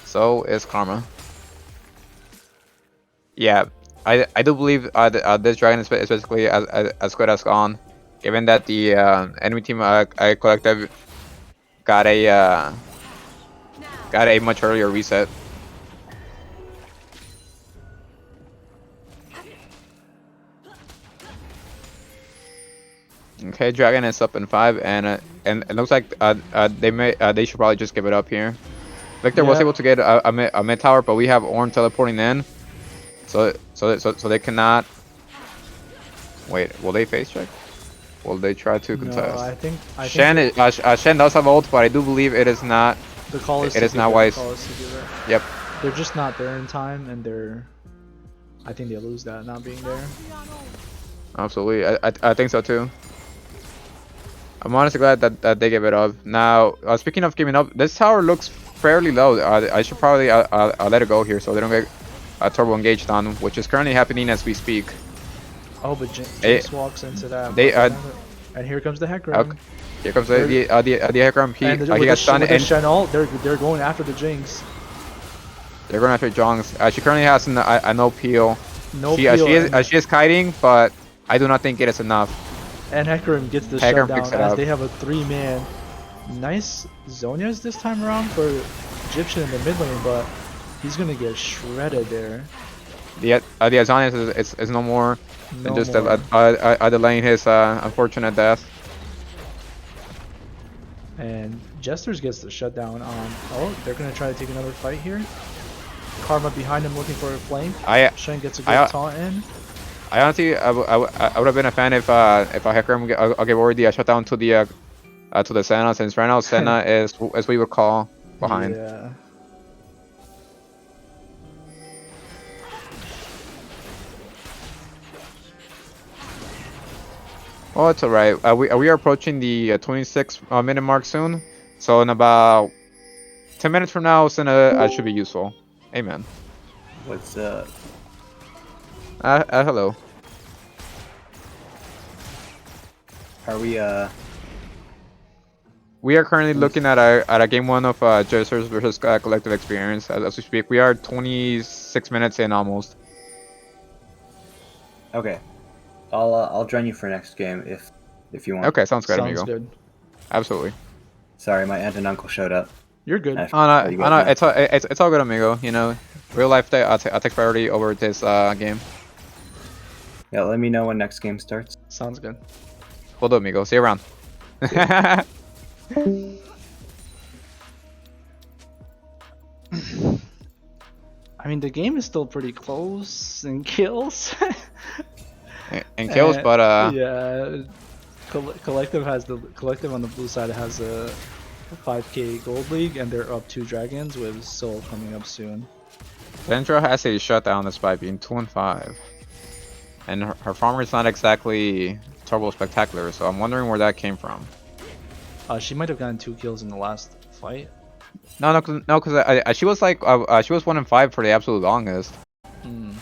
So is Karma. Yeah, I do believe this Dragon is basically as good as gone, given that the enemy team collective got a much earlier reset. Okay, Dragon is up in 5, and it looks like they should probably just give it up here. Victor was Yeah. able to get a mid tower, but we have Ornn teleporting in, so they cannot. Wait, will they face check? Will they try to No, contest? I think Shen does have ult, but I do believe it is not. the call is it to is give not it, wise. The call is to give it. Yep. They're just not there in time, and I think they lose that not being there. Absolutely, I think so too. I'm honestly glad that they gave it up. Now, speaking of giving up, this tower looks fairly low. I should probably let it go here so they don't get turbo engaged on, which is currently happening as we speak. Oh, but Jinx walks into that. they, and here comes the Hecarim. Here comes the Hecarim. He And got stunned, with the and Shen ult, they're going after the Jinx. they're going after Jongs. She currently has a no peel. No she peel, is kiting, but I do not think it is enough. and Hecarim gets the Hecarim shutdown picks it as up. they have a 3-man. Nice Zonias this time around for Egyptian in the mid lane, but he's gonna get shredded there. The Azanias is no more than No just more. delaying his unfortunate death. And Jesters gets the shutdown on. Oh, they're gonna try to take another fight here. Karma behind him looking for a flank. Shen gets a good taunt in. I honestly, I would have been a fan if a Hecarim gave already a shutdown to the Senna, since right now Senna is as we would call behind. Yeah. Oh, it's alright. We are approaching the 26 minute mark soon. So in about 10 minutes from now, Senna should be useful. Amen. What's up? Hello. Are we We are currently looking at a game one of Jesters versus Collective Experience as we speak. We are 26 minutes in almost. okay? I'll join you for next game if you want. Okay, sounds good, Sounds amigo. good. Absolutely. Sorry, my aunt and uncle showed up. You're good. I Oh no, forgot you oh, guys no, know. it's all good, amigo. You know, real life, I'll take priority over this game. Yeah, let me know when next game starts. Sounds good. Will do, amigo. See you around. I mean, the game is still pretty close in kills. and kills, but yeah, collective on the blue side has a 5k gold league, and they're up 2 dragons with Soul coming up soon. Dendra has a shutdown despite being 2-5, and her farmer is not exactly turbo spectacular. So I'm wondering where that came from. She might have gotten 2 kills in the last fight. No, because she was like she was 1-5 for the absolute longest. Hmm.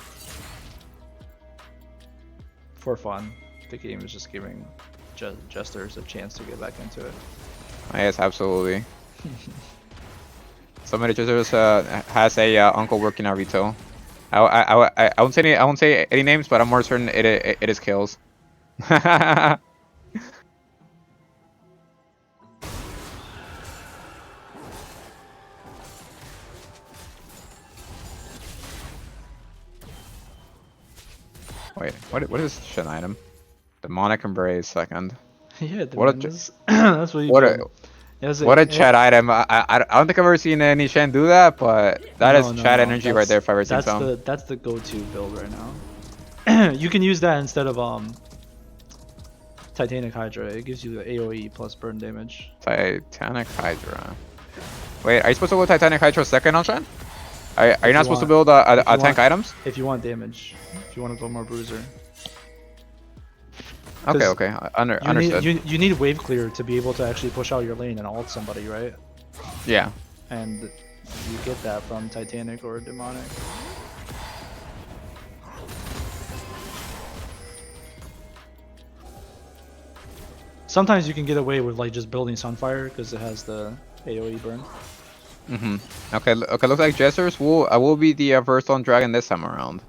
For fun, the game is just giving Jesters a chance to get back into it. Yes, absolutely. Somebody just has a uncle working at retail. I won't say any names, but I'm more certain it is kills. Wait, what is this shit item? Demonic Embrace second. Yeah, What a that's what you what get. a It has what a chat item. I don't think I've ever seen any Shen do that, but that is chat energy right there if I've ever seen some. That's the go-to build right now. You can use that instead of Titanic Hydra. It gives you the AoE plus burn damage. Titanic Hydra. Wait, are you supposed to go Titanic Hydra second on Shen? Are you not supposed to build tank items? If you want damage, if you want to go more bruiser. Okay, understood. You need wave clear to be able to actually push out your lane and ult somebody, right? Yeah. And you get that from Titanic or Demonic. Sometimes you can get away with like just building Sunfire because it has the AoE burn. Okay, looks like Jesters will be the first on Dragon this time around.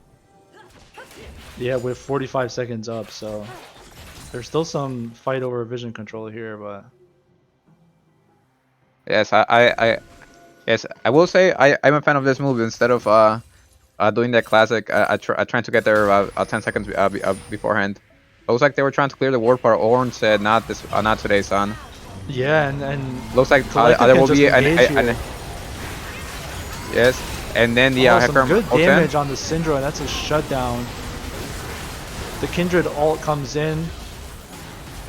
Yeah, with 45 seconds up, so there's still some fight over vision control here, but Yes, yes, I will say I'm a fan of this move instead of doing that classic. Trying to get there 10 seconds beforehand. It looks like they were trying to clear the ward part. Orange said, "Not today, son." yeah, and Looks like Collective there can will just be engage here. yes, and then the some Hacker good ult in. damage on the Syndra, and that's a shutdown. The Kindred ult comes in.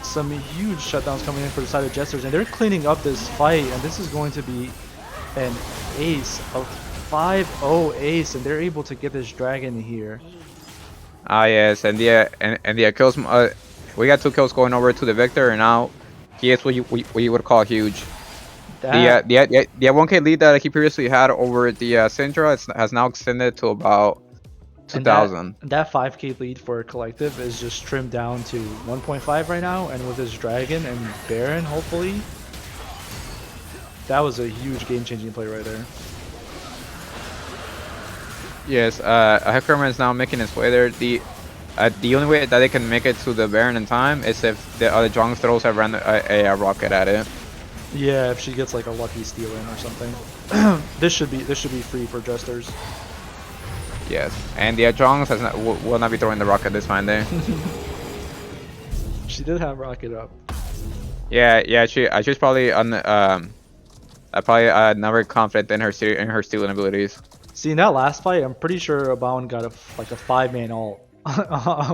Some huge shutdowns coming in for the side of Jesters, and they're cleaning up this fight, and this is going to be an ace, a 5-0 ace, and they're able to get this dragon here. Ah yes, and the kills. We got 2 kills going over to the Victor, and now he is what you would call huge. That, The 1k lead that he previously had over the Syndra has now extended to about 2,000. That 5k lead for Collective is just trimmed down to 1.5 right now, and with his dragon and Baron, hopefully, that was a huge game-changing play right there. Yes, Heckerman is now making his way there. The only way that they can make it to the Baron in time is if the other Zhong throws a rocket at it. Yeah, if she gets like a lucky steal in or something. This should be free for Jesters. Yes, and the Zhong will not be throwing the rocket this fine day. She did have rocket up. Yeah, she's probably not very confident in her stealing abilities. See, in that last fight, I'm pretty sure Bowen got a 5-man ult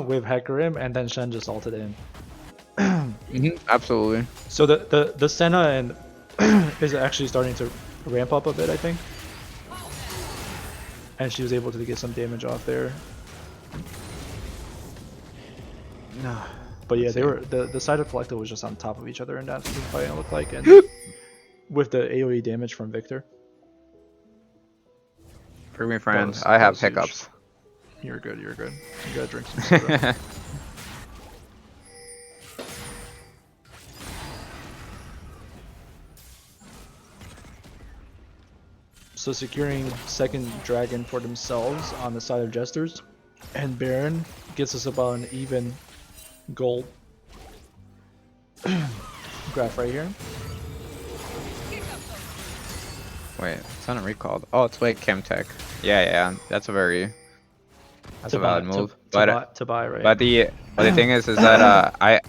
with Hecarim, and then Shen just ulted in. Absolutely. So the Senna and is actually starting to ramp up a bit, I think. And she was able to get some damage off there. But yeah, Let's they see. were the side of Collective was just on top of each other in that team fight. It looked like, and with the AOE damage from Victor. For me, friend, was- I that have was huge. hiccups. You're good. You're good. You gotta drink some soda. So securing second dragon for themselves on the side of Jesters, and Baron gets us about an even gold graph right here. Wait, it's not recalled. Oh, it's like Chemtech. Yeah, that's a very that's a valid move. To buy, right? But the thing is that I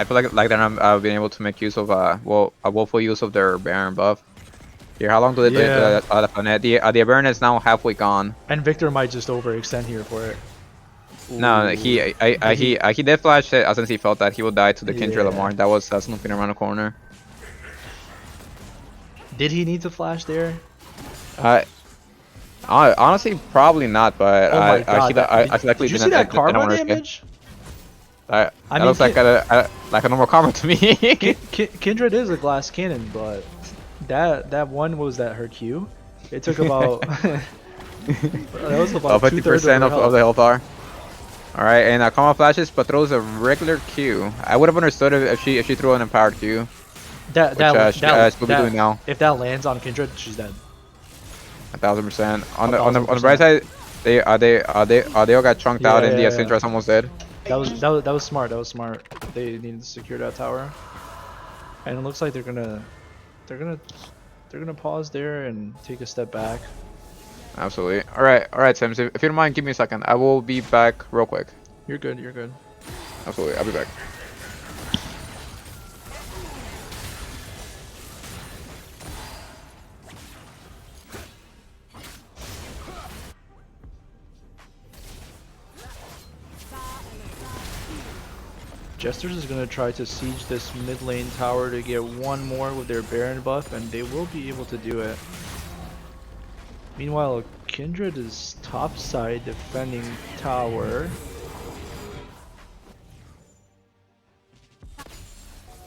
feel like they're not being able to make use of a woeful use of their Baron buff. Here, how long do they Yeah. the Baron is now halfway gone. And Victor might just overextend here for it. No, he did flash it since he felt that he would die to the Kindred Yeah. Lamar. That was snooping around the corner. Did he need to flash there? Honestly, probably not. But Oh my god! I feel like Did you see that karma damage? That I mean, looks like a normal karma to me. Kindred is a glass cannon, but that one was that her Q. It took about that was about 50% of the health bar. All right, and karma flashes, but throws a regular Q. I would have understood if she threw an empowered Q. She'll be doing now. If that lands on Kindred, she's dead. 1000%. On the bright side, they all got chunked out, and the Syndra's almost dead. That was smart. That was smart. They needed to secure that tower, and it looks like they're gonna pause there and take a step back. Absolutely. All right, Sims. If you don't mind, give me a second. I will be back real quick. You're good. You're good. Absolutely, I'll be back. Jesters is going to try to siege this mid lane tower to get one more with their Baron buff, and they will be able to do it. Meanwhile, Kindred is topside defending tower.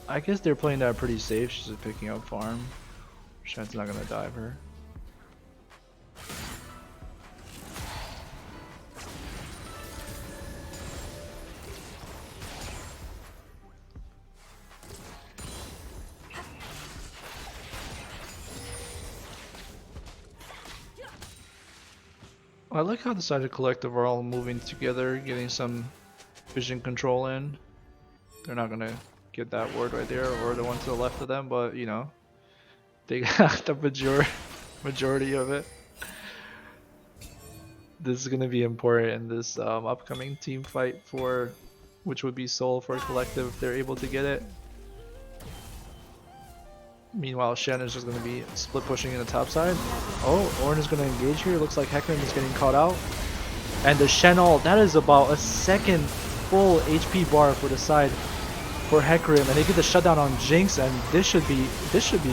I guess they're playing that pretty safe. She's just picking up farm. Shen's not going to dive her. I like how the side of Collective are all moving together, getting some vision control in. They're not gonna get that ward right there, or the one to the left of them, but you know, they got the majority of it. This is gonna be important in this upcoming team fight for, which would be Soul for Collective if they're able to get it. Meanwhile, Shen is just going to be split pushing in the top side. Oh, Ornn is going to engage here. Looks like Hecarim is getting caught out. And the Shen ult, that is about a second full HP bar for the side for Hecarim. And they get the shutdown on Jinx, and this should be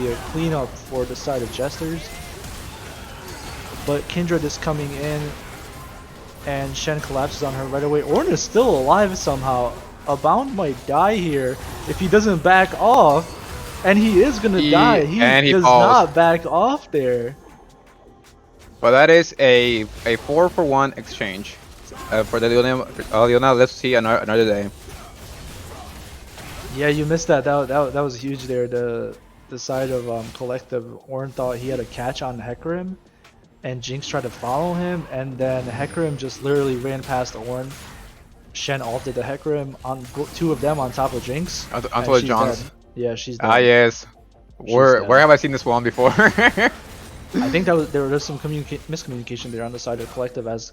a cleanup for the side of Jesters. But Kindred is coming in, and Shen collapses on her right away. Ornn is still alive somehow. Abound might die here if he doesn't back off. And he is gonna die. He does not back off there. Well, that is a 4-for-1 exchange for the Leona. Let's see another day. Yeah, you missed that. That was huge there. The side of Collective, Ornn thought he had a catch on Hecarim, and Jinx tried to follow him, and then Hecarim just literally ran past Ornn. Shen ulted the Hecarim on two of them on top of Jinx. Onto the Johns. Dead. Yeah, she's dead. Ah, yes. Where have I seen this one before? I think there was some miscommunication there on the side of Collective, as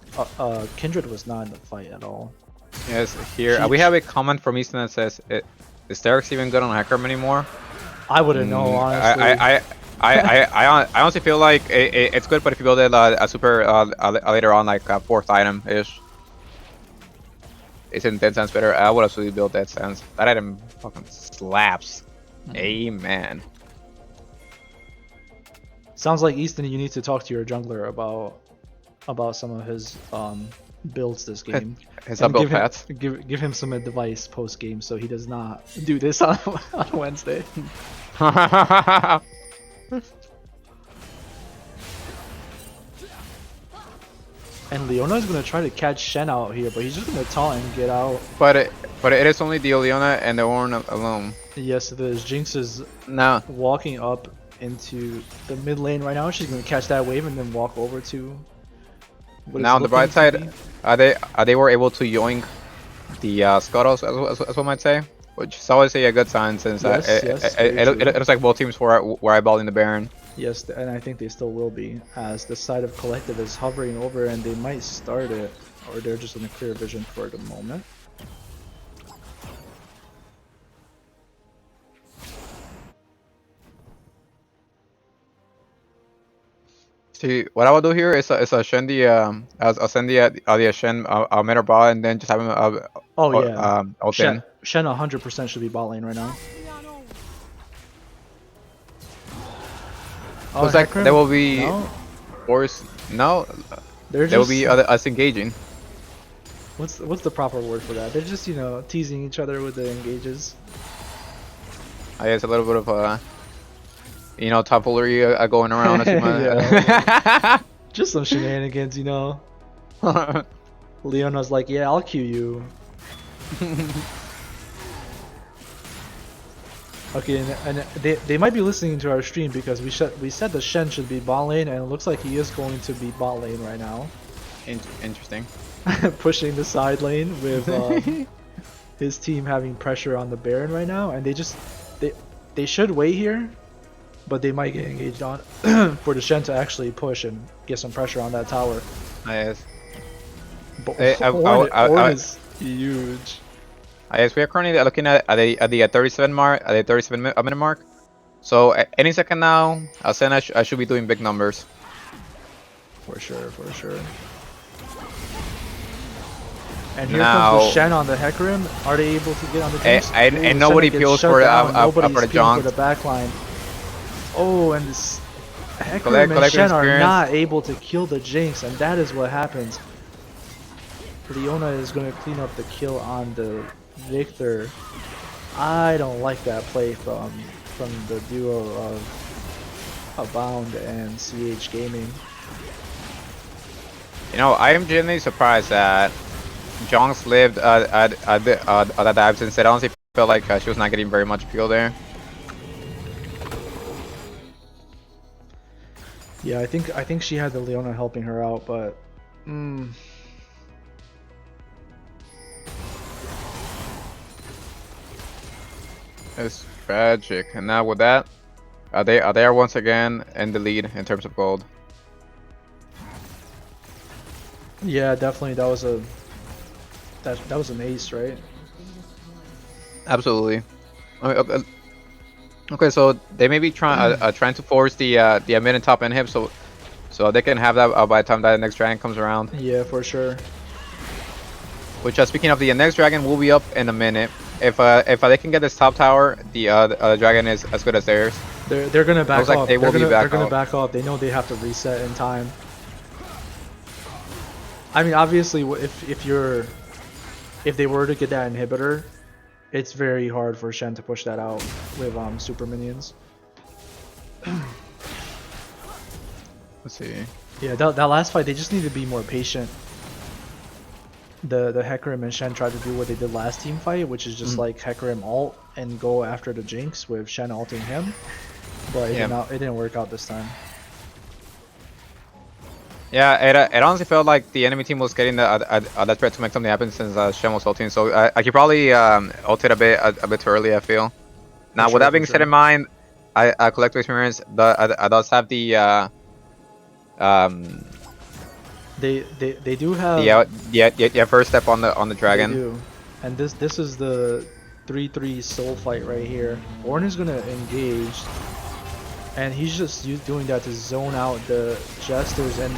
Kindred was not in the fight at all. Yes, here we have a comment from Easton that says, "Is Derek's even good on Hecarim anymore?" I wouldn't know, honestly. I honestly feel like it's good, but if you build it a super later on, like a 4th item ish, it's in 10 cents better. I would absolutely build that sense. That item fucking slaps. Amen. Sounds like Easton, you need to talk to your jungler about some of his builds this game. His And upbuild paths. give him some advice post game so he does not do this on Wednesday. And Leona is gonna try to catch Shen out here, but he's just gonna taunt and get out. but it is only the Leona and the Ornn alone. Yes, it is. Jinx is No. walking up into the mid lane right now. She's gonna catch that wave and then walk over to. what is Now on the bright looking to side, they were able to yoink the scuttles, as one might say, which is always a good sign since Yes, yes, very it true. looks like both teams were eyeballing the Baron. Yes, and I think they still will be, as the side of Collective is hovering over and they might start it, or they're just in a clear vision for the moment. See, what I will do here is send the Shen mid or bot and then just have him Oh yeah, ult in. Shen 100% should be bot lane right now. Oh, Looks like Hecarim? there will be No? force. No, They're there will just, be us engaging. what's the proper word for that? They're just, you know, teasing each other with the engages. I guess a little bit of tomfoolery going around. As you might. Just some shenanigans, you know. Leona's like, yeah, I'll queue you. Okay, and they might be listening to our stream because we said the Shen should be bot lane, and it looks like he is going to be bot lane right now. Interesting. Pushing the side lane with his team having pressure on the Baron right now, and they should wait here, but they might get engaged on for the Shen to actually push and get some pressure on that tower. Yes. But I is huge. Yes, we are currently looking at the 37 mark, at the 37 minute mark. So any second now, Ascend I should be doing big numbers. For sure, for sure. And here Now- comes the Shen on the Hecarim. Are they able to get on the Jinx? and Ooh, nobody Shen gets peels shut for down. Nobody's for the peeling Jonk. for the backline. Oh, and this Hecarim and Collective Shen are experience. not able to kill the Jinx, and that is what happens. Leona is going to clean up the kill on the Victor. I don't like that play from the duo of Abound and CH Gaming. You know, I am genuinely surprised that Jonks lived at the dive since I honestly felt like she was not getting very much peel there. Yeah, I think she had the Leona helping her out, but It's tragic. And now with that, they are once again in the lead in terms of gold. yeah, definitely that was an ace, right? Absolutely. Okay, so they may be trying to force the mid and top inhib, so they can have that by the time that next dragon comes around. Yeah, for sure. Which, speaking of, the next dragon will be up in a minute. If they can get this top tower, the dragon is as good as theirs. They're gonna back Looks like off. they will be they're back gonna off. back off. They know they have to reset in time. I mean, obviously, if they were to get that inhibitor, it's very hard for Shen to push that out with super minions. Let's see. Yeah, that last fight, they just need to be more patient. The Hecarim and Shen tried to do what they did last team fight, which is just like Hecarim ult and go after the Jinx with Shen ulting him. But it didn't work out this time. Yeah, it honestly felt like the enemy team was getting that threat to make something happen since Shen was ulting. So I could probably ulted a bit too early, I feel. Now, with that being said in mind, I collective experience. I does have the They do have first step on the dragon. They do. And this is the 3-3 soul fight right here. Ornn is gonna engage, and he's just doing that to zone out the Jesters, and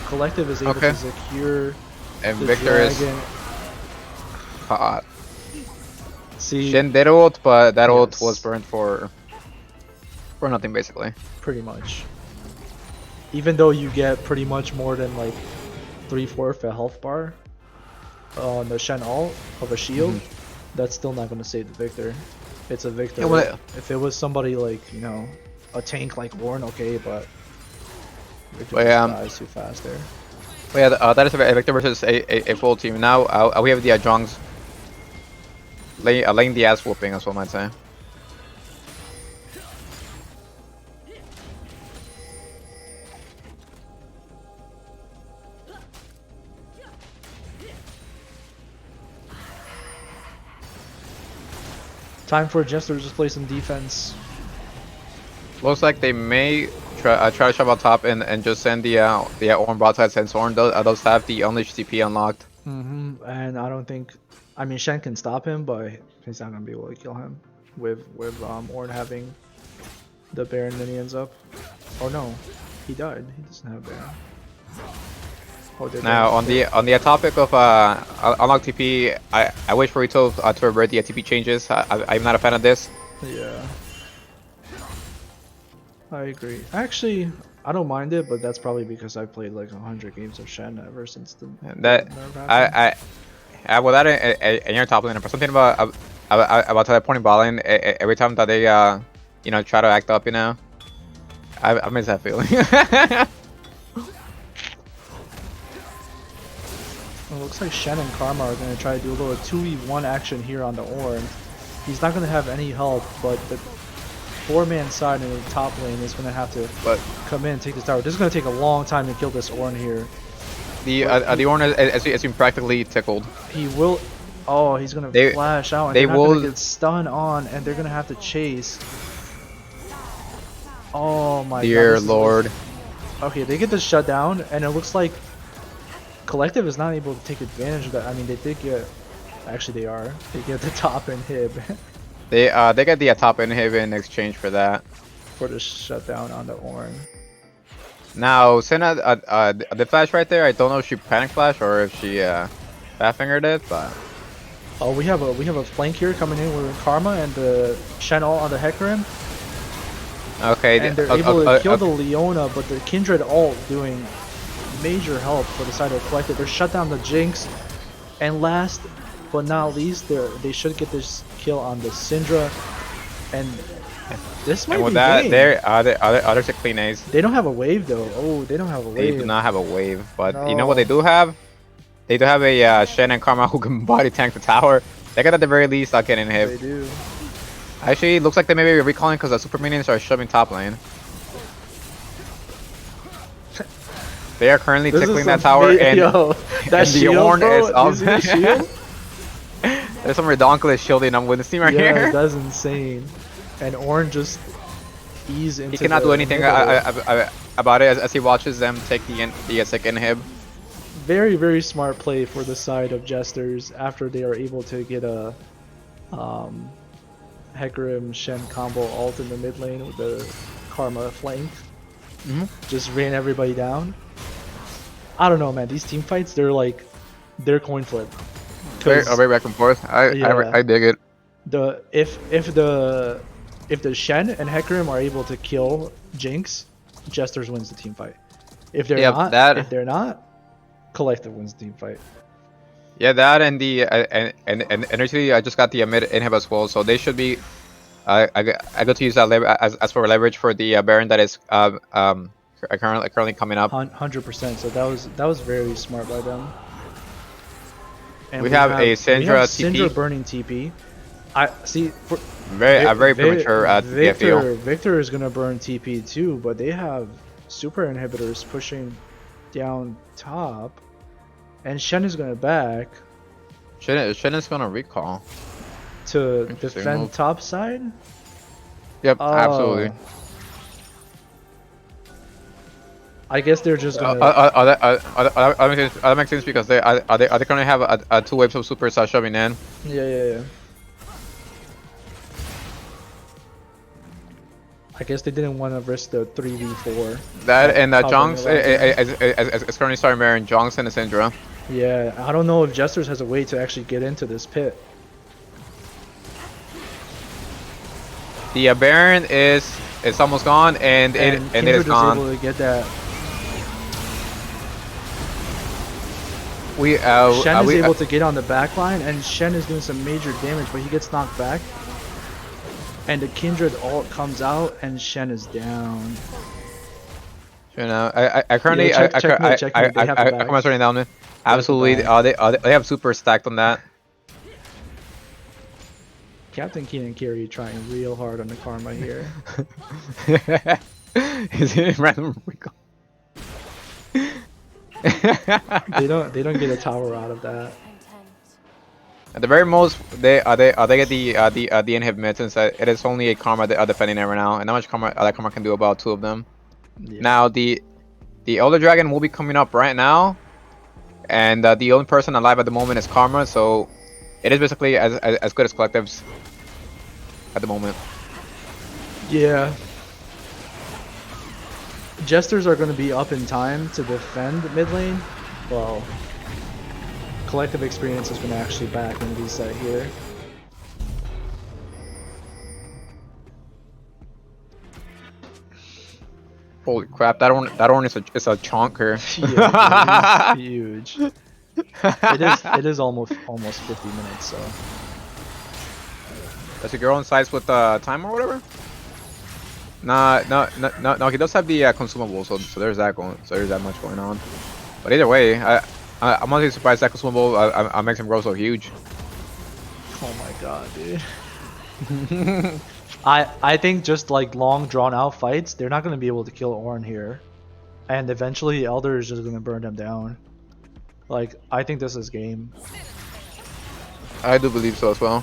Collective is able to secure and the Victor dragon. is hot. See, Shen did ult, but that ult Yes. was burned for nothing basically. pretty much. Even though you get pretty much more than like 3/4 a health bar on the Shen ult of a shield, that's still not gonna save the Victor. It's a Victor. Yeah, well, if it was somebody like, you know, a tank like Warren, okay, but Victor But, just dies too fast there. But yeah, that is a Victor versus a full team. Now we have the Zhongs laying the ass whooping, as one might say. Time for Jesters to play some defense. Looks like they may try to shove on top and just send the Ornn bot side, since Ornn does have the Unleashed TP unlocked. And I don't think, I mean, Shen can stop him, but he's not gonna be able to kill him with Ornn having the Baron minions up. Oh no, he died. He doesn't have Baron. Oh, Now on the topic of unlock TP, I wish for Rito to revert the TP changes. I'm not a fan of this. Yeah, I agree. Actually, I don't mind it, but that's probably because I played like 100 games of Shen ever since the That nerf happened. I well that in your top laner, but something about teleporting ball lane every time that they you know, try to act up, you know, I miss that feeling. It looks like Shen and Karma are going to try to do a little 2v1 action here on the Ornn. He's not going to have any help, but the 4-man side in the top lane is going to have to come in and take this tower. This is going to take a long time to kill this Ornn here. The Ornn has been practically tickled. He will... Oh, he's going to flash out, and they they're not will going to get stun on, and they're going to have to chase. Oh my god. Dear lord. Okay, they get the shutdown, and it looks like Collective is not able to take advantage of that. I mean, they did get... Actually, they are. They get the top inhib. They get the top inhib in exchange for that. For the shutdown on the Ornn. Now, Senna, the flash right there, I don't know if she panic flash or if she fat fingered it, but... Oh, we have a flank here coming in with Karma and the Shen ult on the Hecarim. Okay, And they're able to kill the Leona, but the Kindred ult doing major help for the side of Collective. They're shut down the Jinx, and last but not least, they should get this kill on the Syndra, and this might and with be that, game. there's a clean ace. They don't have a wave though. Oh, they don't have a They wave. do not have a wave, but you know No. what they do have? They do have a Shen and Karma who can body tank the tower. They got at the very least get in They hit. do. Actually, it looks like they may be recalling because the super minions are shoving top lane. They are currently This is tickling that some tower, and, yo, that and the shield, Ornn bro. is Do you up. see the shield? There's some redonkulous shielding on Witness Team right Yeah, here. that's insane. And Ornn just ease into. He cannot the do anything middle. about it as he watches them take the sick inhib. Very, very smart play for the side of Jesters after they are able to get a Hecarim Shen combo ult in the mid lane with the Karma flank. Just ran everybody down. I don't know, man. These team fights, they're coin flip. Very back and forth. I dig it. If the Shen and Hecarim are able to kill Jinx, Jesters wins the team fight. If they're not, Collective wins the team fight. Yeah, that and the and initially I just got the mid inhib as well, so they should be. I got to use that as for leverage for the Baron that is currently coming up. 100%. So that was very smart by them. And we have a Syndra Syndra TP. burning TP. I see. Very premature TFU. Victor is gonna burn TP too, but they have super inhibitors pushing down top, and Shen is gonna back Shen is gonna recall. to Interesting defend move. top side. Yep, absolutely. I guess they're just gonna. That makes sense because they currently have two waves of super shoving in. Yeah. I guess they didn't want to risk the 3v4. That and Top Jongs lane is currently starting Baron, Jongs and Syndra. Yeah, I don't know if Jesters has a way to actually get into this pit. The Baron is almost gone, and it is Kindred gone. able to get that. Shen is we able to get on the back line, and Shen is doing some major damage, but he gets knocked back. And the Kindred ult comes out, and Shen is down. you know, I currently Yeah, checkmate. They have the I back. come turning down it. They have the Absolutely, back. they have super stacked on that. Captain Keenan Carey trying real hard on the Karma here. Is it random recall? They don't get a tower out of that. At the very most, they get the inhib mid, since it is only a Karma defending it right now, and how much Karma that Karma can do about 2 of them. Yeah. Now the Elder Dragon will be coming up right now, and the only person alive at the moment is Karma, so it is basically as good as collectives at the moment. Yeah. Jesters are going to be up in time to defend mid lane. Well, collective experience is going to actually back and reset here. Holy crap! That one is a chonker. Yeah, it is huge. It is almost 50 minutes. So Does he go on sides with time or whatever? No. He does have the consumable, so there's that going. So there's that much going on. But either way, I'm honestly surprised that consumable I makes him grow so huge. oh my god, dude. I think just like long drawn out fights, they're not gonna be able to kill Ornn here, and eventually Elder is just gonna burn them down. Like I think this is game. I do believe so as well.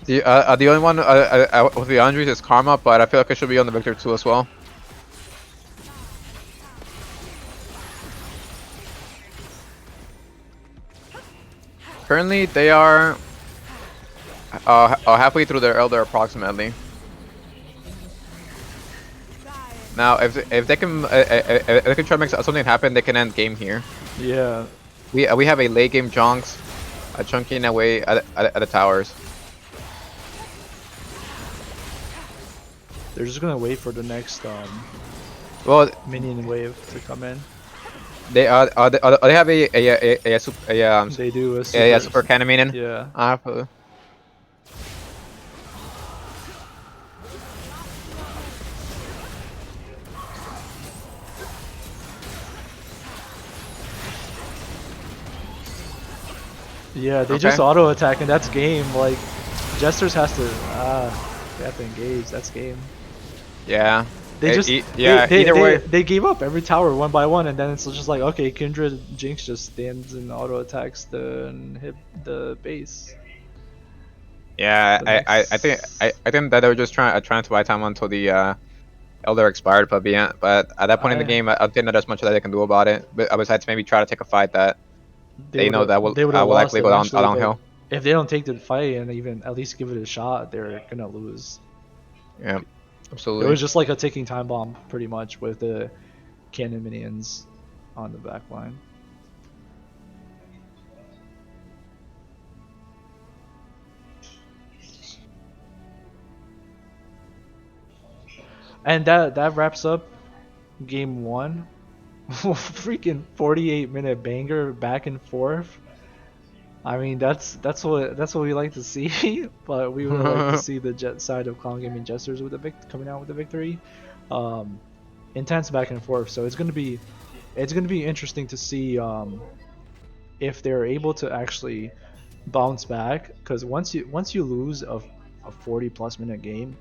The only one with the injuries is Karma, but I feel like it should be on the Victor too as well. Currently, they are halfway through their Elder approximately. Now, if they can if they can try to make something happen, they can end game here. Yeah. We have a late game Jonks chunking away at the towers. They're just gonna wait for the next Well, minion wave to come in. they have a They do super cannon minion. Yeah. Yeah, they just auto attack and that's game. Like Jesters has to they have to engage. That's game. Yeah. They just either way. they gave up every tower one by one, and then it's just like okay, Kindred Jinx just stands and auto attacks and hit the base. Yeah, I think that they were just trying to buy time until the Elder expired, but at that point in the game, I don't think that there's much that they can do about it. But besides maybe try to take a fight that they know that will likely go downhill. If they don't take the fight and even at least give it a shot, they're gonna lose. Yeah, absolutely. It was just like a ticking time bomb, pretty much, with the cannon minions on the back line. And that wraps up game 1. Freaking 48-minute banger back and forth. I mean that's what we like to see, but we would like to see the jet side of Clown Gaming Jesters with coming out with the victory. Intense back and forth, so it's gonna be interesting to see if they're able to actually bounce back. Because once you lose a 40+ minute game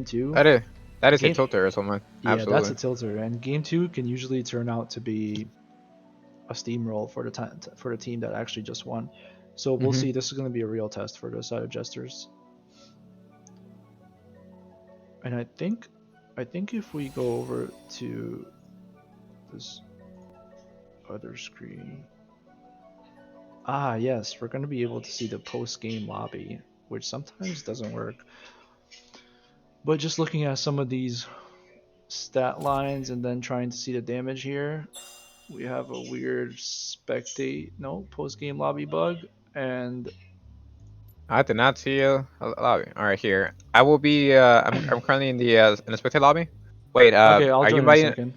2. That is a tilter or something. Yeah, Absolutely. that's a tilter, and game 2 can usually turn out to be a steamroll for the team that actually just won. So we'll see. This is going to be a real test for the side of Jesters. And I think if we go over to this other screen, yes, we're going to be able to see the post-game lobby, which sometimes doesn't work. But just looking at some of these stat lines and then trying to see the damage here, we have a weird post-game lobby bug, and I did not see a lobby. All right, here. I will be. I'm currently in the spectator lobby. Wait. okay, I'll are you join in a inviting? second.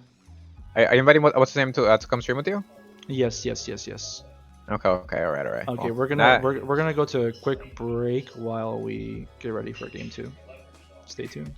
Are you inviting what's his name to come stream with you? Yes, yes, yes, yes. Okay, okay, all right, all right. Okay, Well, we're gonna we're gonna go to a quick break while we get ready for game 2. Stay tuned.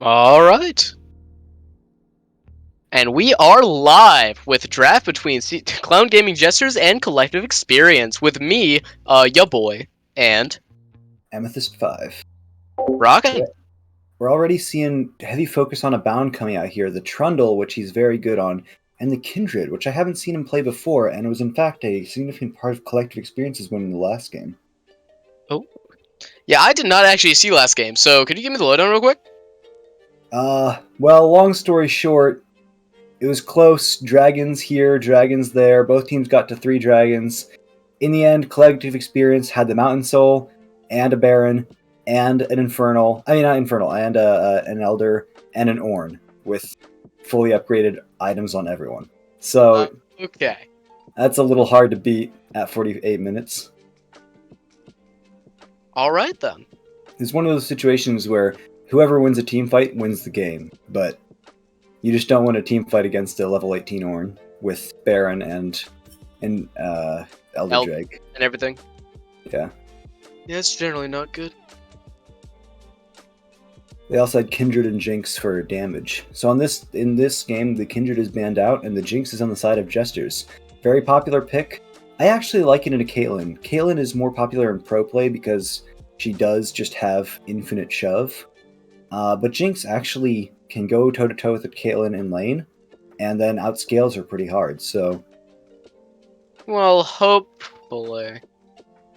All right. And we are live with draft between Clown Gaming Jesters and Collective Experience with me, ya boy, and Amethyst 5. Rockin'. We're already seeing heavy focus on a bound coming out here. The Trundle, which he's very good on, and the Kindred, which I haven't seen him play before, and it was in fact a significant part of Collective Experience's win in the last game. Oh. Yeah, I did not actually see last game, so could you give me the lowdown real quick? Well, long story short, it was close. Dragons here, dragons there. Both teams got to 3 dragons. In the end, Collective Experience had the Mountain Soul, and a Baron, and an Infernal. I mean, not Infernal, and an Elder, and an Ornn, with fully upgraded items on everyone. So, Okay. that's a little hard to beat at 48 minutes. Alright then. It's one of those situations where whoever wins a team fight wins the game, but you just don't want a team fight against a level 18 Ornn with Baron and Elder Drake. And everything. Yeah. Yeah, it's generally not good. They also had Kindred and Jinx for damage. So in this game, the Kindred is banned out, and the Jinx is on the side of Jesters. Very popular pick. I actually like it in a Caitlyn. Caitlyn is more popular in pro play because she does just have infinite shove. But Jinx actually can go toe-to-toe with a Caitlyn in lane, and then outscales her pretty hard, so... Well, hopefully.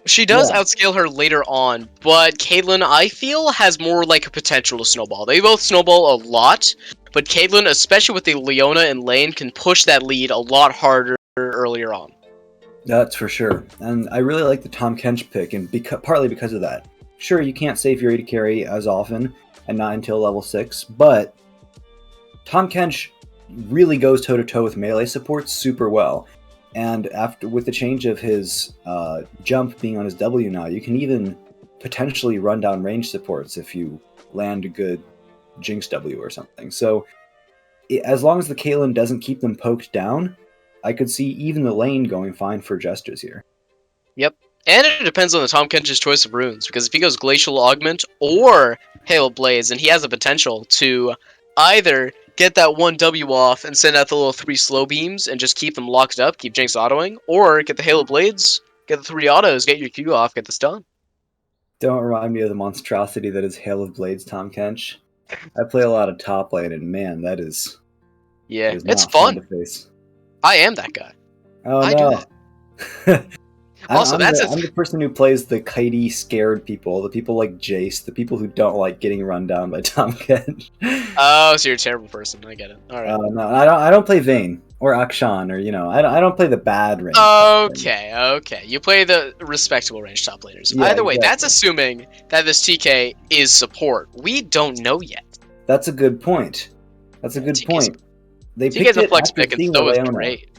She does outscale her later on, but Caitlyn, I feel, has more like a potential to snowball. They both snowball a lot, but Caitlyn, especially with the Leona in lane, can push that lead a lot harder earlier on. That's for sure. And I really like the Tahm Kench pick, and partly because of that. Sure, you can't save your AD carry as often, and not until level 6, but Tahm Kench really goes toe-to-toe with melee support super well. And with the change of his jump being on his W now, you can even potentially run down range supports if you land a good Jinx W or something. So as long as the Caitlyn doesn't keep them poked down, I could see even the lane going fine for Jesters here. Yep. And it depends on the Tahm Kench's choice of runes, because if he goes Glacial Augment or Hail of Blaze, then he has the potential to either get that 1 W off and send out the little 3 slow beams and just keep them locked up, keep Jinx autoing, or get the Hail of Blades, get the 3 autos, get your Q off, get this done. Don't remind me of the monstrosity that is Hail of Blades Tahm Kench. I play a lot of top lane, and man, that is... Yeah, that is it's not fun. to face. I am that guy. Oh I no. do that. Also, I'm the person who plays the kitey, scared people, the people like Jace, the people who don't like getting run down by Tahm Kench. Oh, so you're a terrible person. I get it. All right. No, I don't play Vayne or Akshan or I don't play the bad range. Okay. You play the respectable range top laners. Yeah, Either way, exactly. that's assuming that this TK is support. We don't know yet. That's a good point. That's a good TK's point. They TK's picked a it flex after pick, and seeing so is Leona. great.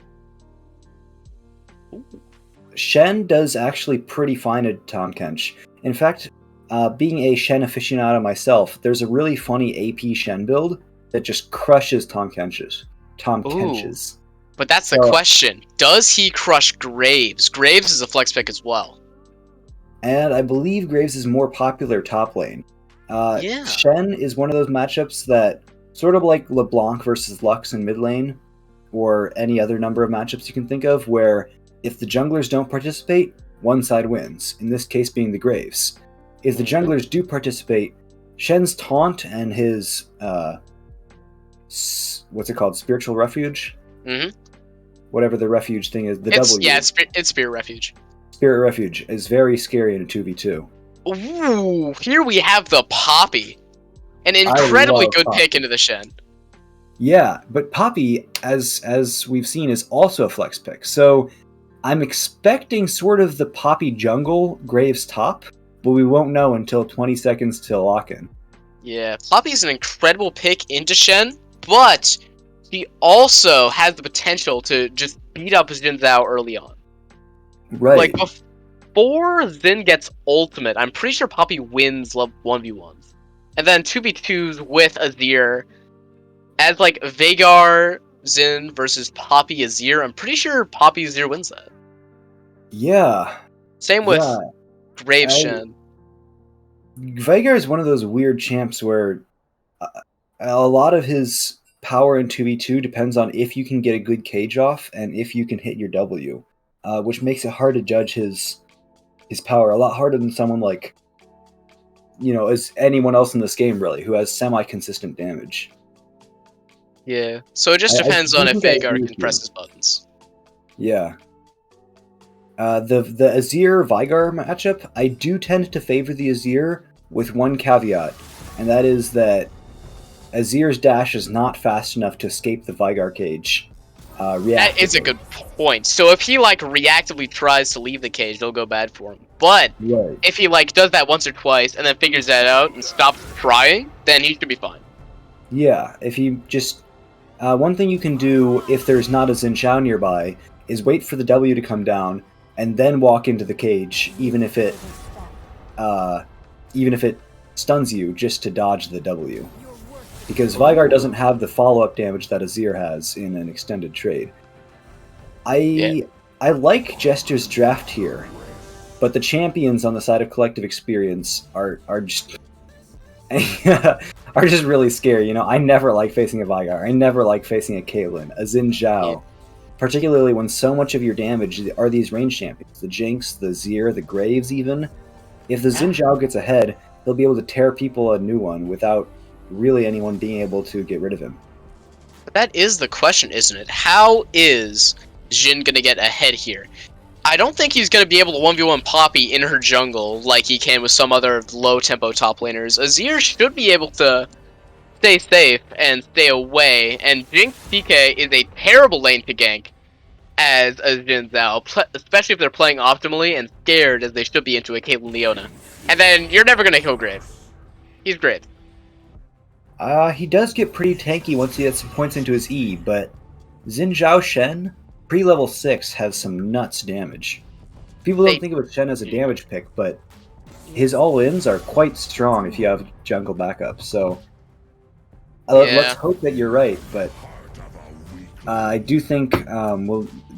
Shen does actually pretty fine at Tahm Kench. In fact, being a Shen aficionado myself, there's a really funny AP Shen build that just crushes Tahm Kench's. But that's the question. Does he crush Graves? Graves is a flex pick as well. And I believe Graves is more popular top lane. Yeah. Shen is one of those matchups that, sort of like LeBlanc versus Lux in mid lane, or any other number of matchups you can think of, where if the junglers don't participate, one side wins, in this case being the Graves. If the junglers do participate, Shen's taunt and his, what's it called, spiritual refuge? Mm-hmm. Whatever the refuge thing is, it's Spirit Refuge. Spirit refuge is very scary in a 2v2. Ooh, here we have the Poppy. An incredibly good pick into the Shen. Yeah, but Poppy, as we've seen, is also a flex pick. So I'm expecting sort of the Poppy jungle Graves top, but we won't know until 20 seconds till lock-in. Yeah, Poppy's an incredible pick into Shen, but he also has the potential to just beat up Xin Zhao early on. Right. Like, before Xin gets ultimate, I'm pretty sure Poppy wins 1v1s. And then 2v2s with Azir. As, like, Veigar, Xin versus Poppy Azir, I'm pretty sure Poppy Azir wins that. Yeah. Same with Graves Shen. Veigar is one of those weird champs where a lot of his power in 2v2 depends on if you can get a good cage off and if you can hit your W, which makes it hard to judge his power. A lot harder than someone like, as anyone else in this game really, who has semi-consistent damage. Yeah. So it just I depends on do if think I Vagar agree can with press you. his buttons. Yeah. The Azir Vigar matchup, I do tend to favor the Azir with one caveat, and that is that Azir's dash is not fast enough to escape the Vigar cage. That is a Reactively. good point. So if he like reactively tries to leave the cage, it'll go bad for him. But Right. if he like does that once or twice and then figures that out and stops trying, then he should be fine. Yeah, if you just... one thing you can do if there's not a Xin Zhao nearby is wait for the W to come down and then walk into the cage, even if it stuns you, just to dodge the W. Because Vigar doesn't have the follow-up damage that Azir has in an extended trade. I like Jester's draft here, but the champions on the side of collective experience are just are just really scary. I never like facing a Vigar. I never like facing a Caitlyn, a Xin Zhao. Yeah. Particularly when so much of your damage are these range champions. The Jinx, the Zir, the Graves even. If the Xin Zhao gets ahead, he'll be able to tear people a new one without really anyone being able to get rid of him. But that is the question, isn't it? How is Jhin gonna get ahead here? I don't think he's gonna be able to 1v1 Poppy in her jungle like he can with some other low-tempo top laners. Azir should be able to stay safe and stay away, and Jinx DK is a terrible lane to gank as a Jhin Zhao, especially if they're playing optimally and scared as they should be into a Caitlyn Leona. And then you're never gonna kill Graves. He's great. He does get pretty tanky once he gets some points into his E, but Xin Zhao Shen, pre-level 6, has some nuts damage. People don't think of Shen as a damage pick, but his all-ins are quite strong if you have jungle backup, so let's hope that you're right, but I do think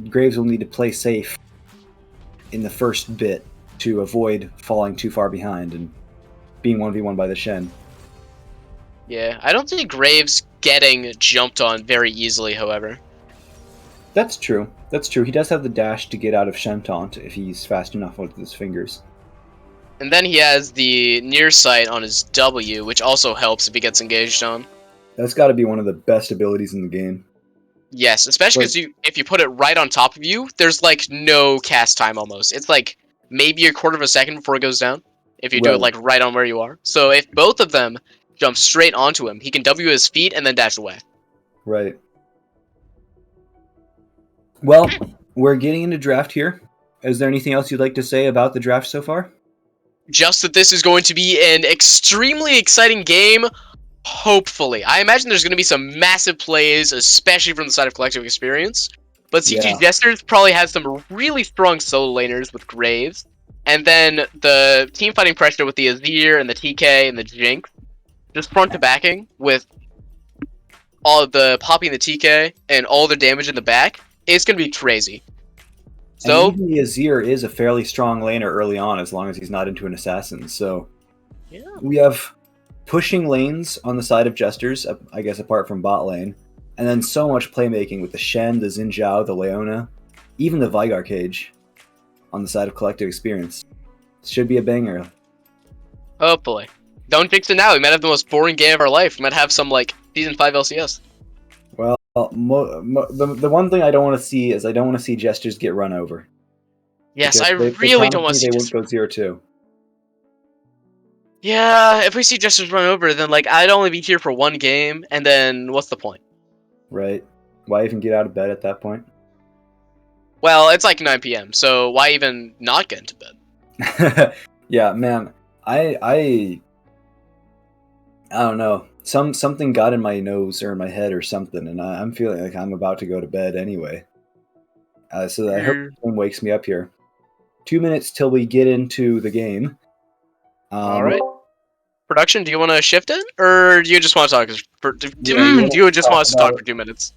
Graves will need to play safe in the first bit to avoid falling too far behind and being 1v1 by the Shen. Yeah, I don't see Graves getting jumped on very easily, however. That's true. That's true. He does have the dash to get out of Shen taunt if he's fast enough with his fingers. And then he has the near sight on his W, which also helps if he gets engaged on. That's got to be one of the best abilities in the game. Yes, especially because if you put it right on top of you, there's like no cast time almost. It's like maybe a quarter of a second before it goes down, if you do it like right on where you are. So if both of them jump straight onto him, he can W his feet and then dash away. Right. Well, we're getting into draft here. Is there anything else you'd like to say about the draft so far? Just that this is going to be an extremely exciting game. Hopefully. I imagine there's going to be some massive plays, especially from the side of collective experience. But CG Jesters probably has some really strong solo laners with Graves. And then the team fighting pressure with the Azir and the TK and the Jinx. Just front to backing with all the Poppy and the TK and all the damage in the back. It's going to be crazy. So, and even the Azir is a fairly strong laner early on as long as he's not into an assassin. So we have pushing lanes on the side of Jesters, I guess apart from bot lane. And then so much playmaking with the Shen, the Xin Zhao, the Leona, even the Vigar cage on the side of collective experience. Should be a banger. hopefully. Don't jinx it now. We might have the most boring game of our life. We might have some, like, Season 5 LCS. Well, the one thing I don't want to see is I don't want to see Jesters get run over. Yes, Because I really don't want to see they Jesters. won't go 0-2. Yeah, if we see Jesters run over, then, like, I'd only be here for one game, and then what's the point? Right. Why even get out of bed at that point? Well, it's like 9 p.m., so why even not get into bed? Yeah, man. I don't know. Something got in my nose or in my head or something, and I'm feeling like I'm about to go to bed anyway. So I hope someone wakes me up here. 2 minutes till we get into the game. Alright. Production, do you want to shift it? Or do you just want to talk for... Do you you just want us to talk about for 2 minutes?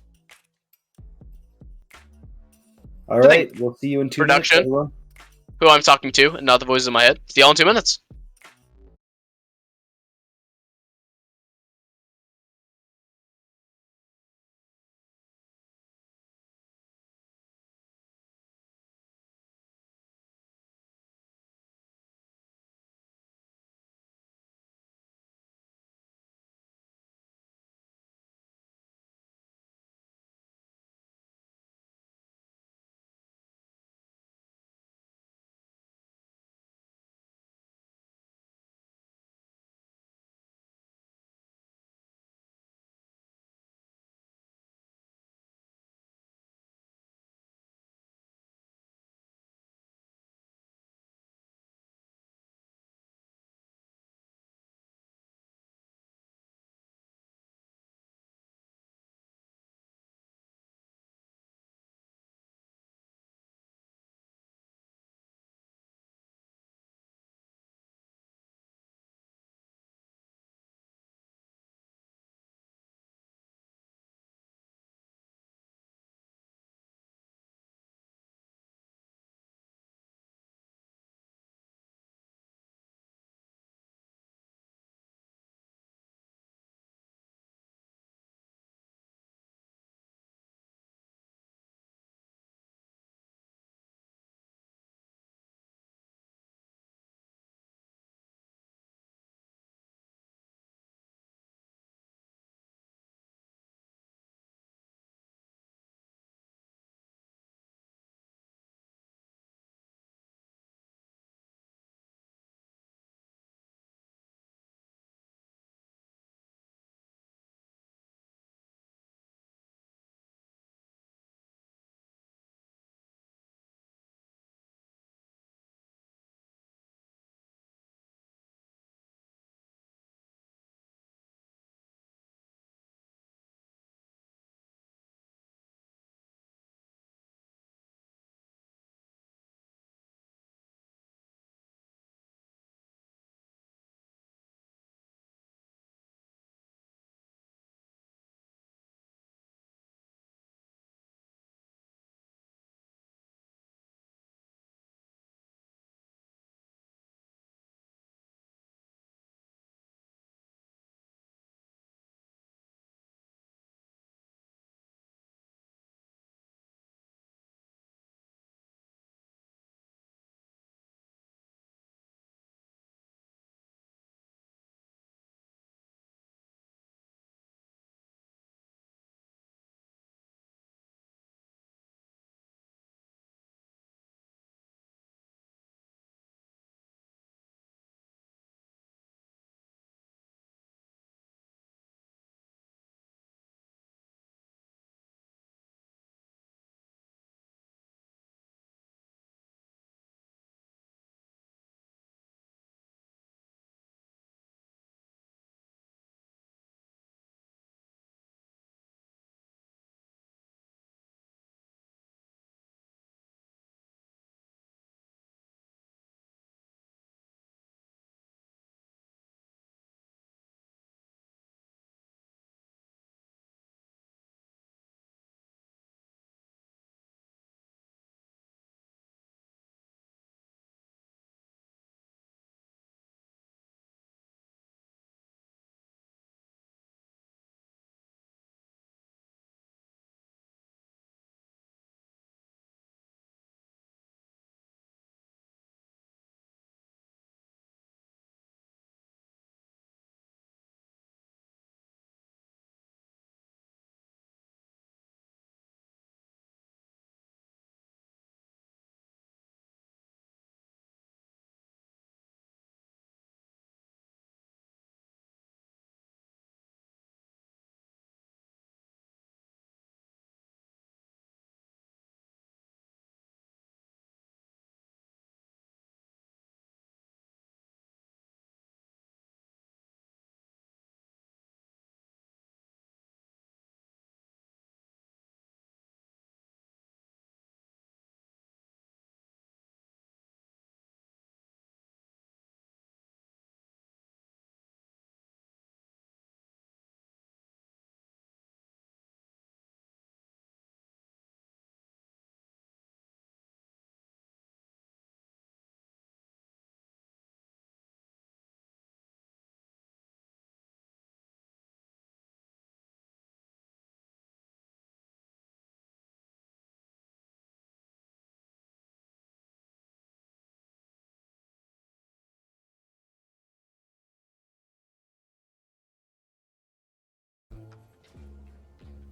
Alright, we'll see you in 2 minutes, Production. everyone. Who I'm talking to, and not the voices in my head. See y'all in 2 minutes.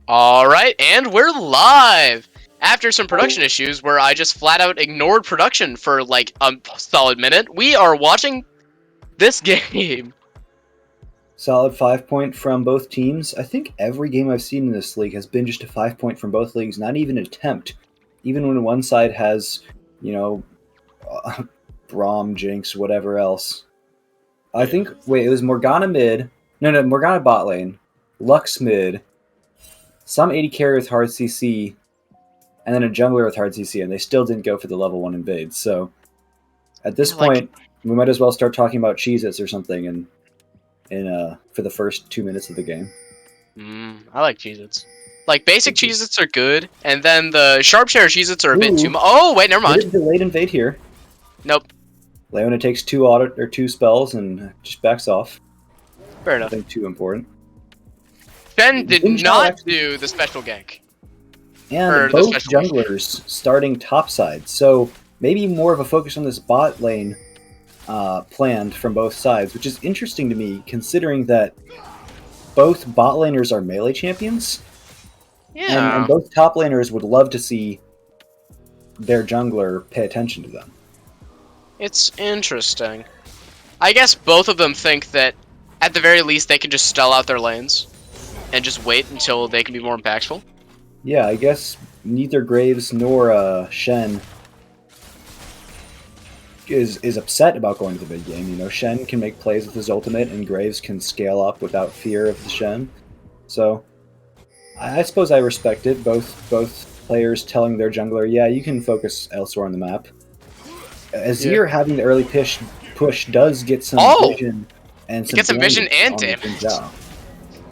Alright, and we're live! After some production issues where I just flat out ignored production for like a solid minute, we are watching this game. Solid 5-point from both teams. I think every game I've seen in this league has been just a 5-point from both leagues, not even an attempt. Even when one side has, Braum, Jinx, whatever else. I think, it was Morgana mid. No, Morgana bot lane. Lux mid. Some 80 carry with hard CC. And then a jungler with hard CC, and they still didn't go for the level 1 invade. So, at this point, we might as well start talking about Cheez-Its or something for the first 2 minutes of the game. I like Cheez-Its. Like, basic Cheez-Its are good, and then the Sharpshare Cheez-Its are a bit too much. Oh, wait, never mind. Delayed invade here. Nope. Leona takes two spells and just backs off. Fair enough. Nothing too important. Shen did not do the special gank. And both junglers starting topside, so maybe more of a focus on this bot lane planned from both sides, which is interesting to me considering that both bot laners are melee champions. Yeah. And both top laners would love to see their jungler pay attention to them. It's interesting. I guess both of them think that at the very least they can just stall out their lanes and just wait until they can be more impactful. Yeah, I guess neither Graves nor Shen is upset about going to the big game. Shen can make plays with his ultimate, and Graves can scale up without fear of the Shen. So, I suppose I respect it. Both players telling their jungler, yeah, you can focus elsewhere on the map. Azir having the early push does get some vision and some vision and damage.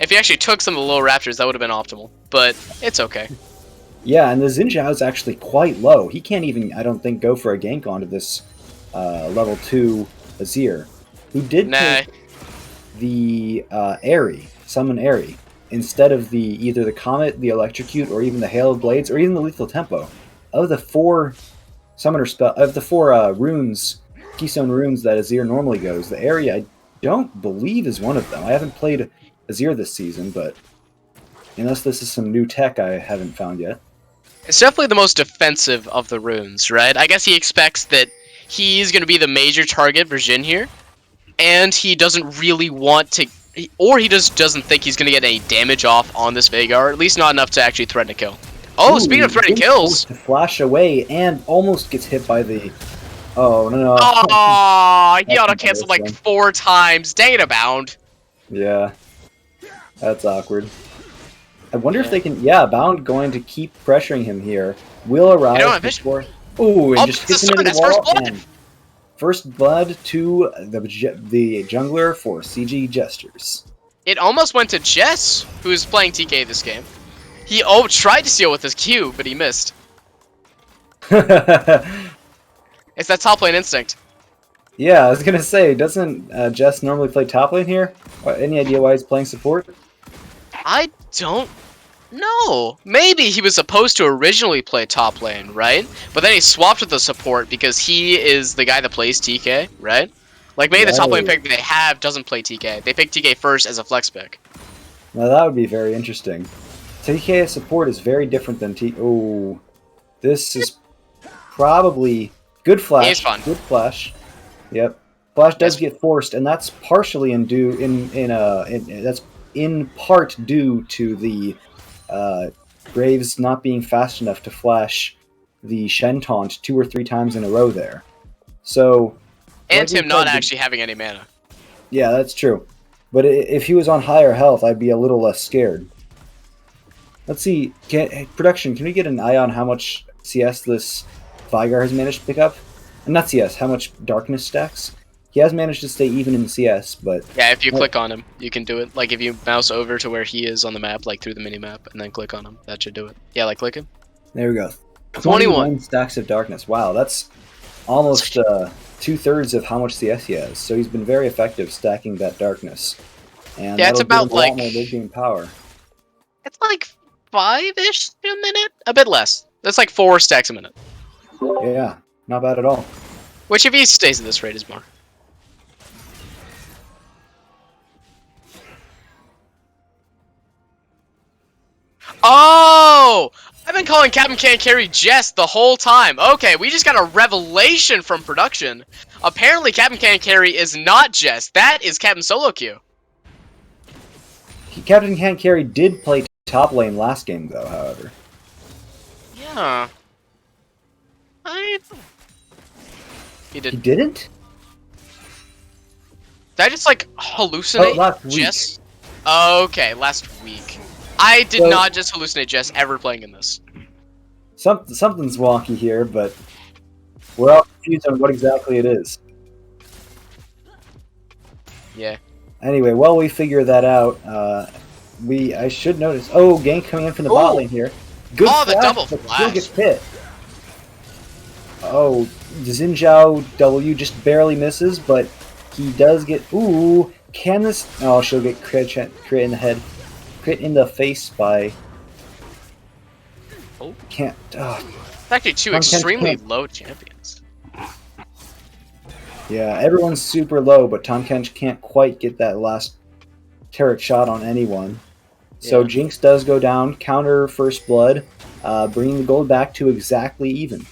If he actually took some of the low raptors, that would have been optimal, but it's okay. Yeah, and the Xin Zhao is actually quite low. He can't even, I don't think, go for a gank onto this level 2 Azir. He did take the Airy, summon Airy, instead of either the Comet, the Electrocute, or even the Hail of Blades, or even the Lethal Tempo. Of the 4 runes, Keystone runes that Azir normally goes, the Airy I don't believe is one of them. I haven't played Azir this season, but unless this is some new tech I haven't found yet. It's definitely the most defensive of the runes, right? I guess he expects that he's going to be the major target for Jhin here, and he doesn't really want to, or he just doesn't think he's going to get any damage off on this Veigar, at least not enough to actually threaten a kill. Oh, speaking of threatening kills! To flash away and almost gets hit by the... Oh, no. Oh, he auto-canceled like 4 times. Dang it, Abound. Yeah. That's awkward. I wonder if they can... Yeah, Bound going to keep pressuring him here. Will arrive before... Ooh, and just hits him into the wall. And first blood to the jungler for CG Jesters. It almost went to Jess, who's playing TK this game. He tried to steal with his Q, but he missed. It's that top lane instinct. Yeah, I was gonna say, doesn't Jess normally play top lane here? Any idea why he's playing support? I don't know. Maybe he was supposed to originally play top lane, right? But then he swapped with the support because he is the guy that plays TK, right? Like maybe the top lane pick they have doesn't play TK. They pick TK first as a flex pick. Now that would be very interesting. TK support is very different than Oh, this is probably good flash. It's fun. Good flash. Yep. Flash does get forced, and that's partially that's in part due to the Graves not being fast enough to flash the Shen taunt 2 or 3 times in a row there. So, and him not actually having any mana. Yeah, that's true. But if he was on higher health, I'd be a little less scared. Let's see, production, can we get an eye on how much CS this Veigar has managed to pick up? Not CS, how much darkness stacks? He has managed to stay even in CS, but... Yeah, if you click on him, you can do it. Like, if you mouse over to where he is on the map, like through the mini-map, and then click on him, that should do it. Yeah, like, click him. There we go. 21 stacks of darkness. Wow, that's almost 2/3 of how much CS he has. So he's been very effective stacking that darkness. And yeah, it's about, like... a lot more mid-game power. It's like 5-ish a minute? A bit less. That's like 4 stacks a minute. Yeah, not bad at all. Which, if he stays at this rate, is more. Oh! I've been calling Captain Can't Carry Jest the whole time. Okay, we just got a revelation from production. Apparently, Captain Can't Carry is not Jest. That is Captain Solo Q. Captain Can't Carry did play top lane last game, though, however. Yeah. He He did. didn't? Did I just, like, hallucinate last week. Jest? Okay, last week. I did So- not just hallucinate Jest ever playing in this. Something's wonky here, but we're all confused on what exactly it is. Yeah. Anyway, while we figure that out, I should notice. Oh, gank coming in from the bot Ooh. lane here. Good Oh, the flash, double but still flash. gets hit. Oh, Xin Zhao W just barely misses, but he does get. Ooh, can this? Oh, she'll get crit in the head, crit in the face by. Oh. Can't. Oh, It's actually two Tom Kent's extremely can't- low champions. yeah, everyone's super low, but Tom Kench can't quite get that last turret shot on anyone. So Yeah. Jinx does go down, counter First Blood, bringing the gold back to exactly even.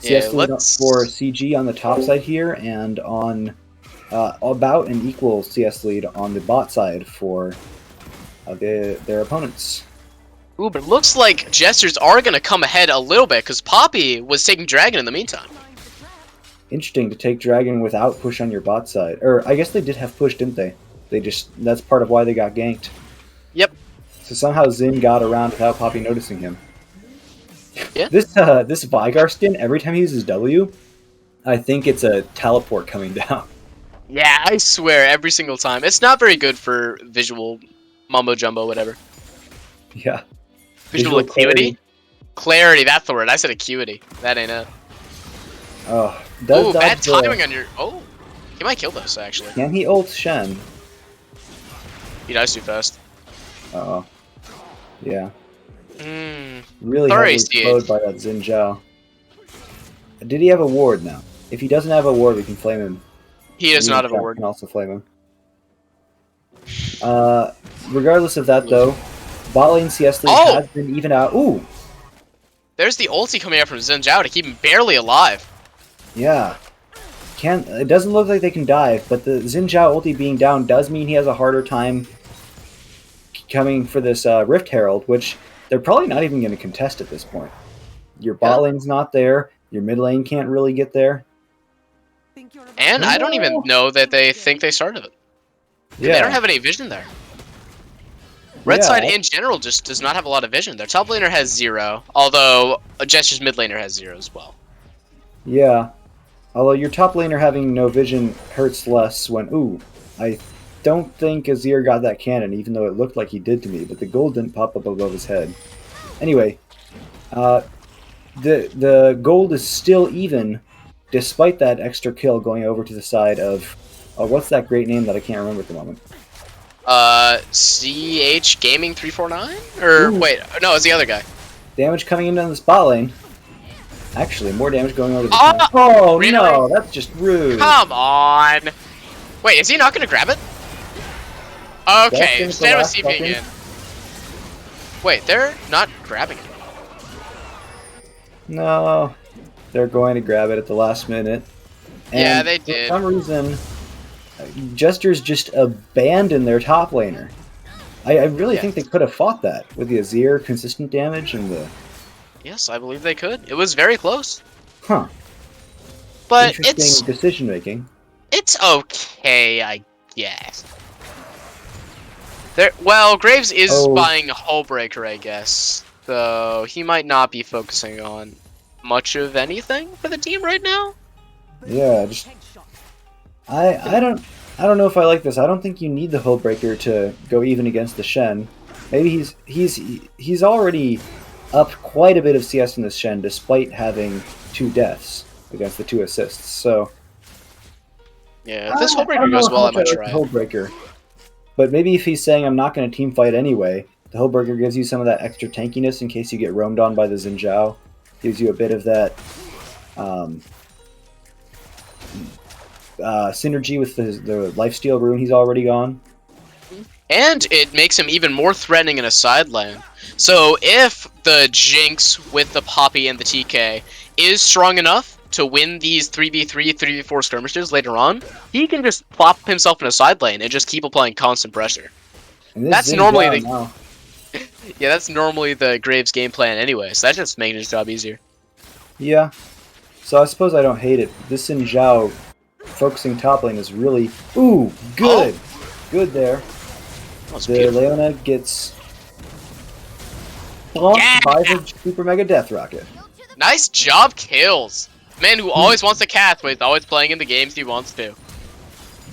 Yeah, CS lead let's- for CG on the top side here, and on about an equal CS lead on the bot side for their opponents. Ooh, but it looks like Jesters are going to come ahead a little bit, because Poppy was taking Dragon in the meantime. Interesting to take Dragon without push on your bot side. Or I guess they did have push, didn't they? That's part of why they got ganked. Yep. So somehow Xin got around without Poppy noticing him. Yeah. This Vigar skin, every time he uses W, I think it's a teleport coming down. Yeah, I swear, every single time. It's not very good for visual mumbo jumbo, whatever. Yeah. Visual acuity? Clarity, that's the word. I said acuity. That ain't it. Oh, does Ooh, bad dodge the- timing on your... Oh, he might kill this, actually. Can he ult Shen? He dies too fast. Oh. Yeah. Hmm. Really Sorry, heavily CH. slowed by that Xin Zhao. Did he have a ward now? If he doesn't have a ward, we can flame him. He does Me not and have a Cap word. Can also flame him. Regardless of that, though, bot lane CS lead Oh! has been even out. Ooh, There's the ulti coming out from Xin Zhao to keep him barely alive. yeah. It doesn't look like they can dive, but the Xin Zhao ulti being down does mean he has a harder time coming for this Rift Herald, which they're probably not even going to contest at this point. Your bot lane's not there. Your mid lane can't really get there. And I don't even know that they think they started it. Yeah. They don't have any vision there. Red Yeah. side in general just does not have a lot of vision. Their top laner has 0, although Jester's mid laner has 0 as well. Yeah. Although your top laner having no vision hurts less when... Ooh, I don't think Azir got that cannon, even though it looked like he did to me, but the gold didn't pop up above his head. Anyway, the gold is still even, despite that extra kill going over to the side of... what's that great name that I can't remember at the moment? CH Gaming 349? Or, Ooh. wait, no, it's the other guy. Damage coming into the spot lane. Actually, more damage going over the Oh, top. Oh, really? no, that's just rude. Come on! Wait, is he not gonna grab it? Okay, Destined for stand with last CPing second. in. Wait, they're not grabbing it. No, they're going to grab it at the last minute. Yeah, And they did. For some reason, Jesters just abandoned their top laner. I really Yeah. think they could have fought that with the Azir consistent damage and the... Yes, I believe they could. It was very close. Huh. But Interesting decision making. it's okay, I guess. Well, Graves is Oh. buying a Hullbreaker, I guess. So he might not be focusing on much of anything for the team right now. Yeah, just... I don't know if I like this. I don't think you need the Hullbreaker to go even against the Shen. Maybe he's already up quite a bit of CS in this Shen, despite having 2 deaths against the 2 assists. So Yeah, if this I Hullbreaker don't know goes well, I how might much try. like the Hullbreaker. But maybe if he's saying I'm not going to team fight anyway, the Hullbreaker gives you some of that extra tankiness in case you get roamed on by the Xin Zhao. Gives you a bit of that synergy with the lifesteal rune he's already gone. and it makes him even more threatening in a side lane. So if the Jinx with the Poppy and the TK is strong enough to win these 3v3, 3v4 skirmishes later on, he can just plop himself in a side lane and just keep applying constant pressure. And this That's Xin normally Zhao the- now. Yeah, that's normally the Graves game plan anyway, so that's just making his job easier. Yeah. So I suppose I don't hate it. This Xin Zhao focusing top lane is really... Ooh, good! Good there. That was The beautiful. Leona gets... Bonked Yeah! by the Super Mega Death Rocket. Nice job, Kills. Man who always wants to cast, but he's always playing in the games he wants to.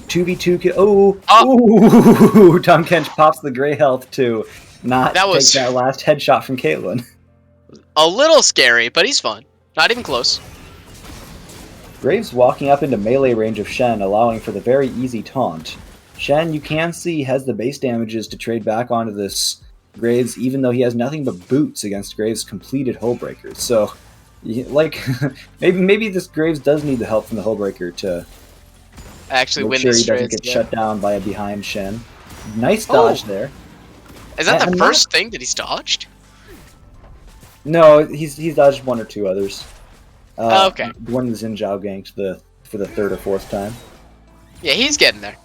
2v2 kill. Oh! Oh. Ooh! Tom Kench pops the gray health to not That was- take that last headshot from Caitlyn. A little scary, but he's fun. Not even close. Graves walking up into melee range of Shen, allowing for the very easy taunt. Shen, you can see, has the base damages to trade back onto this Graves, even though he has nothing but boots against Graves' completed Hullbreakers. So, like, maybe this Graves does need the help from the Hullbreaker to Actually make win sure this he doesn't straight. get shut down by a behind Shen. Nice dodge there. Is that the And first thing that he's dodged? No, he's dodged one or two others. Oh, okay. One of the Xin Zhao ganked for the third or fourth time. Yeah, he's getting there.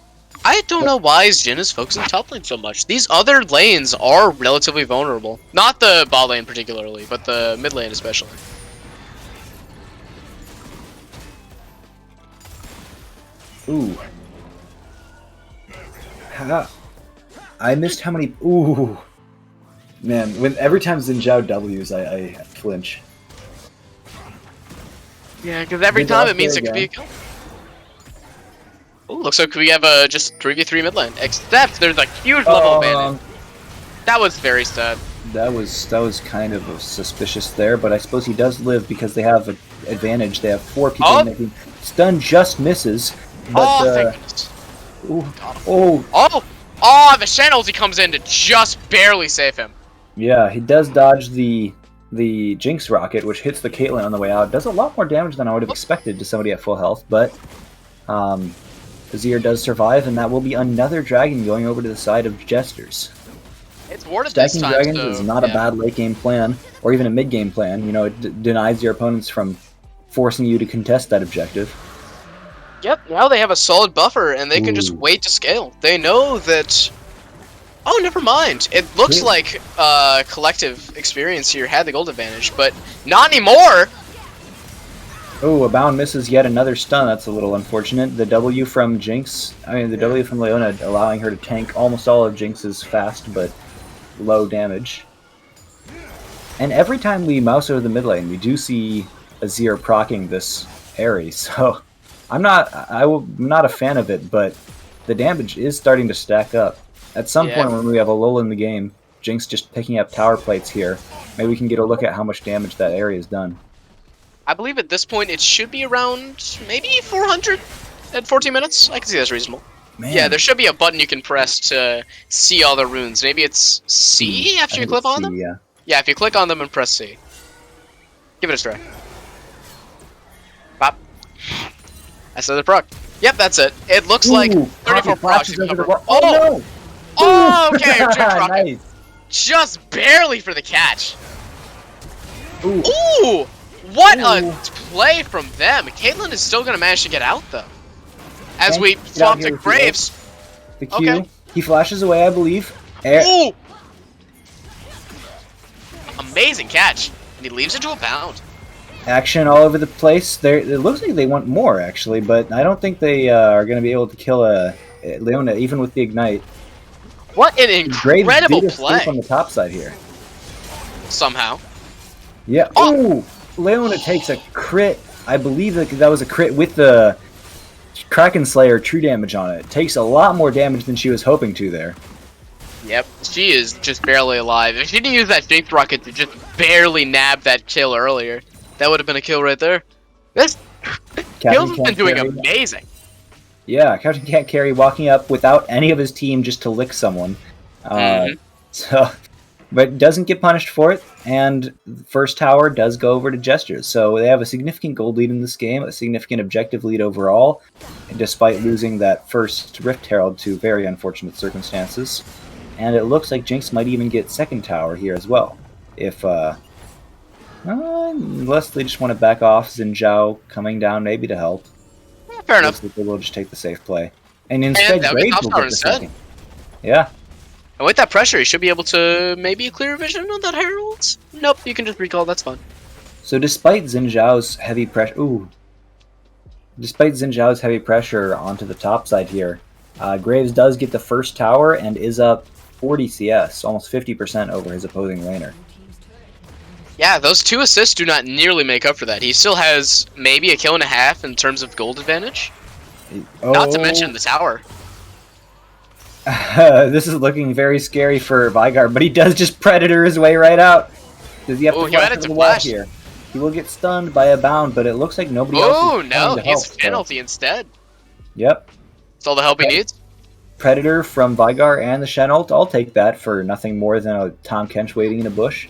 I don't know why Jhin is focusing top lane so much. These other lanes are relatively vulnerable. Not the bot lane particularly, but the mid lane especially. Ooh. I missed how many... Ooh. Man, every time Xin Zhao W's, I flinch. Yeah, because every Good time off it means there it could be a again. kill. Ooh, looks like we have just 3v3 mid lane. Except there's a huge level advantage. That was very sad. That was kind of suspicious there, but I suppose he does live because they have an advantage. They have 4 people Oh. making... Stun just misses, but... Oh, thank goodness. ooh, Oh, the Shen ulti comes in to just barely save him. yeah, he does dodge the Jinx rocket, which hits the Caitlyn on the way out. Does a lot more damage than I would have expected to somebody at full health, but Azir does survive, and that will be another dragon going over to the side of Jesters. It's warded this Stacking time, dragons so, is not a yeah. bad late game plan, or even a mid game plan. You know, it denies your opponents from forcing you to contest that objective. Yep, now they have a solid buffer, and they can just Ooh. wait to scale. They know that... Oh, never mind. It looks Yeah. like collective experience here had the gold advantage, but not anymore! Oh, a bound misses yet another stun. That's a little unfortunate. The W from Jinx, the W from Leona allowing her to tank almost all of Jinx's fast but low damage. And every time we mouse over the mid lane, we do see Azir proccing this Aerie, so I'm not a fan of it, but the damage is starting to stack up. At some Yeah. point when we have a lull in the game, Jinx just picking up tower plates here, maybe we can get a look at how much damage that Aerie has done. I believe at this point it should be around maybe 400 at 14 minutes. I can see that's reasonable. Man, Yeah, there should be a button you can press to see all the runes. Maybe it's C I after you think click it's on C, them? yeah. Yeah, if you click on them and press C. Give it a try. Pop. That's another proc. Yep, that's it. It looks like Ooh, 34 Poppy procs flashes you over the cover. wall. Oh, no! Oh, okay, Jinx rocket. Nice. Just barely for the catch. Ooh. Ooh! What Ooh. a play from them. Caitlyn is still gonna manage to get out though. As Thank we you. Get out swap here to with the Graves. The Q. Okay. He flashes away, I believe. Ooh! Amazing catch. And he leaves it to a bound. Action all over the place. It looks like they want more, actually, but I don't think they are going to be able to kill Leona, even with the Ignite. What an Graves incredible did escape play. on the top side here. Somehow. Yeah. Oh! Ooh! Leona takes a crit. I believe that was a crit with the Kraken Slayer true damage on it. Takes a lot more damage than she was hoping to there. Yep. She is just barely alive. If she didn't use that Jinx rocket to just barely nab that kill earlier, that would have been a kill right there. This Kills has been doing carry. amazing. Yeah, Captain Can't Carry walking up without any of his team just to lick someone. So, but doesn't get punished for it, and first tower does go over to Jesters. So they have a significant gold lead in this game, a significant objective lead overall, despite losing that first Rift Herald to very unfortunate circumstances. and it looks like Jinx might even get second tower here as well. If unless they just want to back off, Xin Zhao coming down maybe to help. Fair enough. Looks like they will just take the safe play, and instead that would be Graves top will tower get the instead. second. Yeah. And with that pressure, he should be able to maybe clear vision on that Herald. Nope, you can just recall. That's fine. So despite Xin Zhao's heavy pressure onto the top side here, Graves does get the first tower and is up 40 CS, almost 50% over his opposing laner. Yeah, those 2 assists do not nearly make up for that. He still has maybe a kill and a half in terms of gold advantage. Not to mention the tower. This is looking very scary for Vygar, but he does just Predator his way right out. Does he have to he went flash into to the wall flash. here? He will get stunned by a bound, but it looks like nobody else Oh is no, coming to help. he's penalty instead. Yep. That's all the help he needs. Predator from Vygar and the Shen ult. I'll take that for nothing more than a Tom Kench waiting in a bush.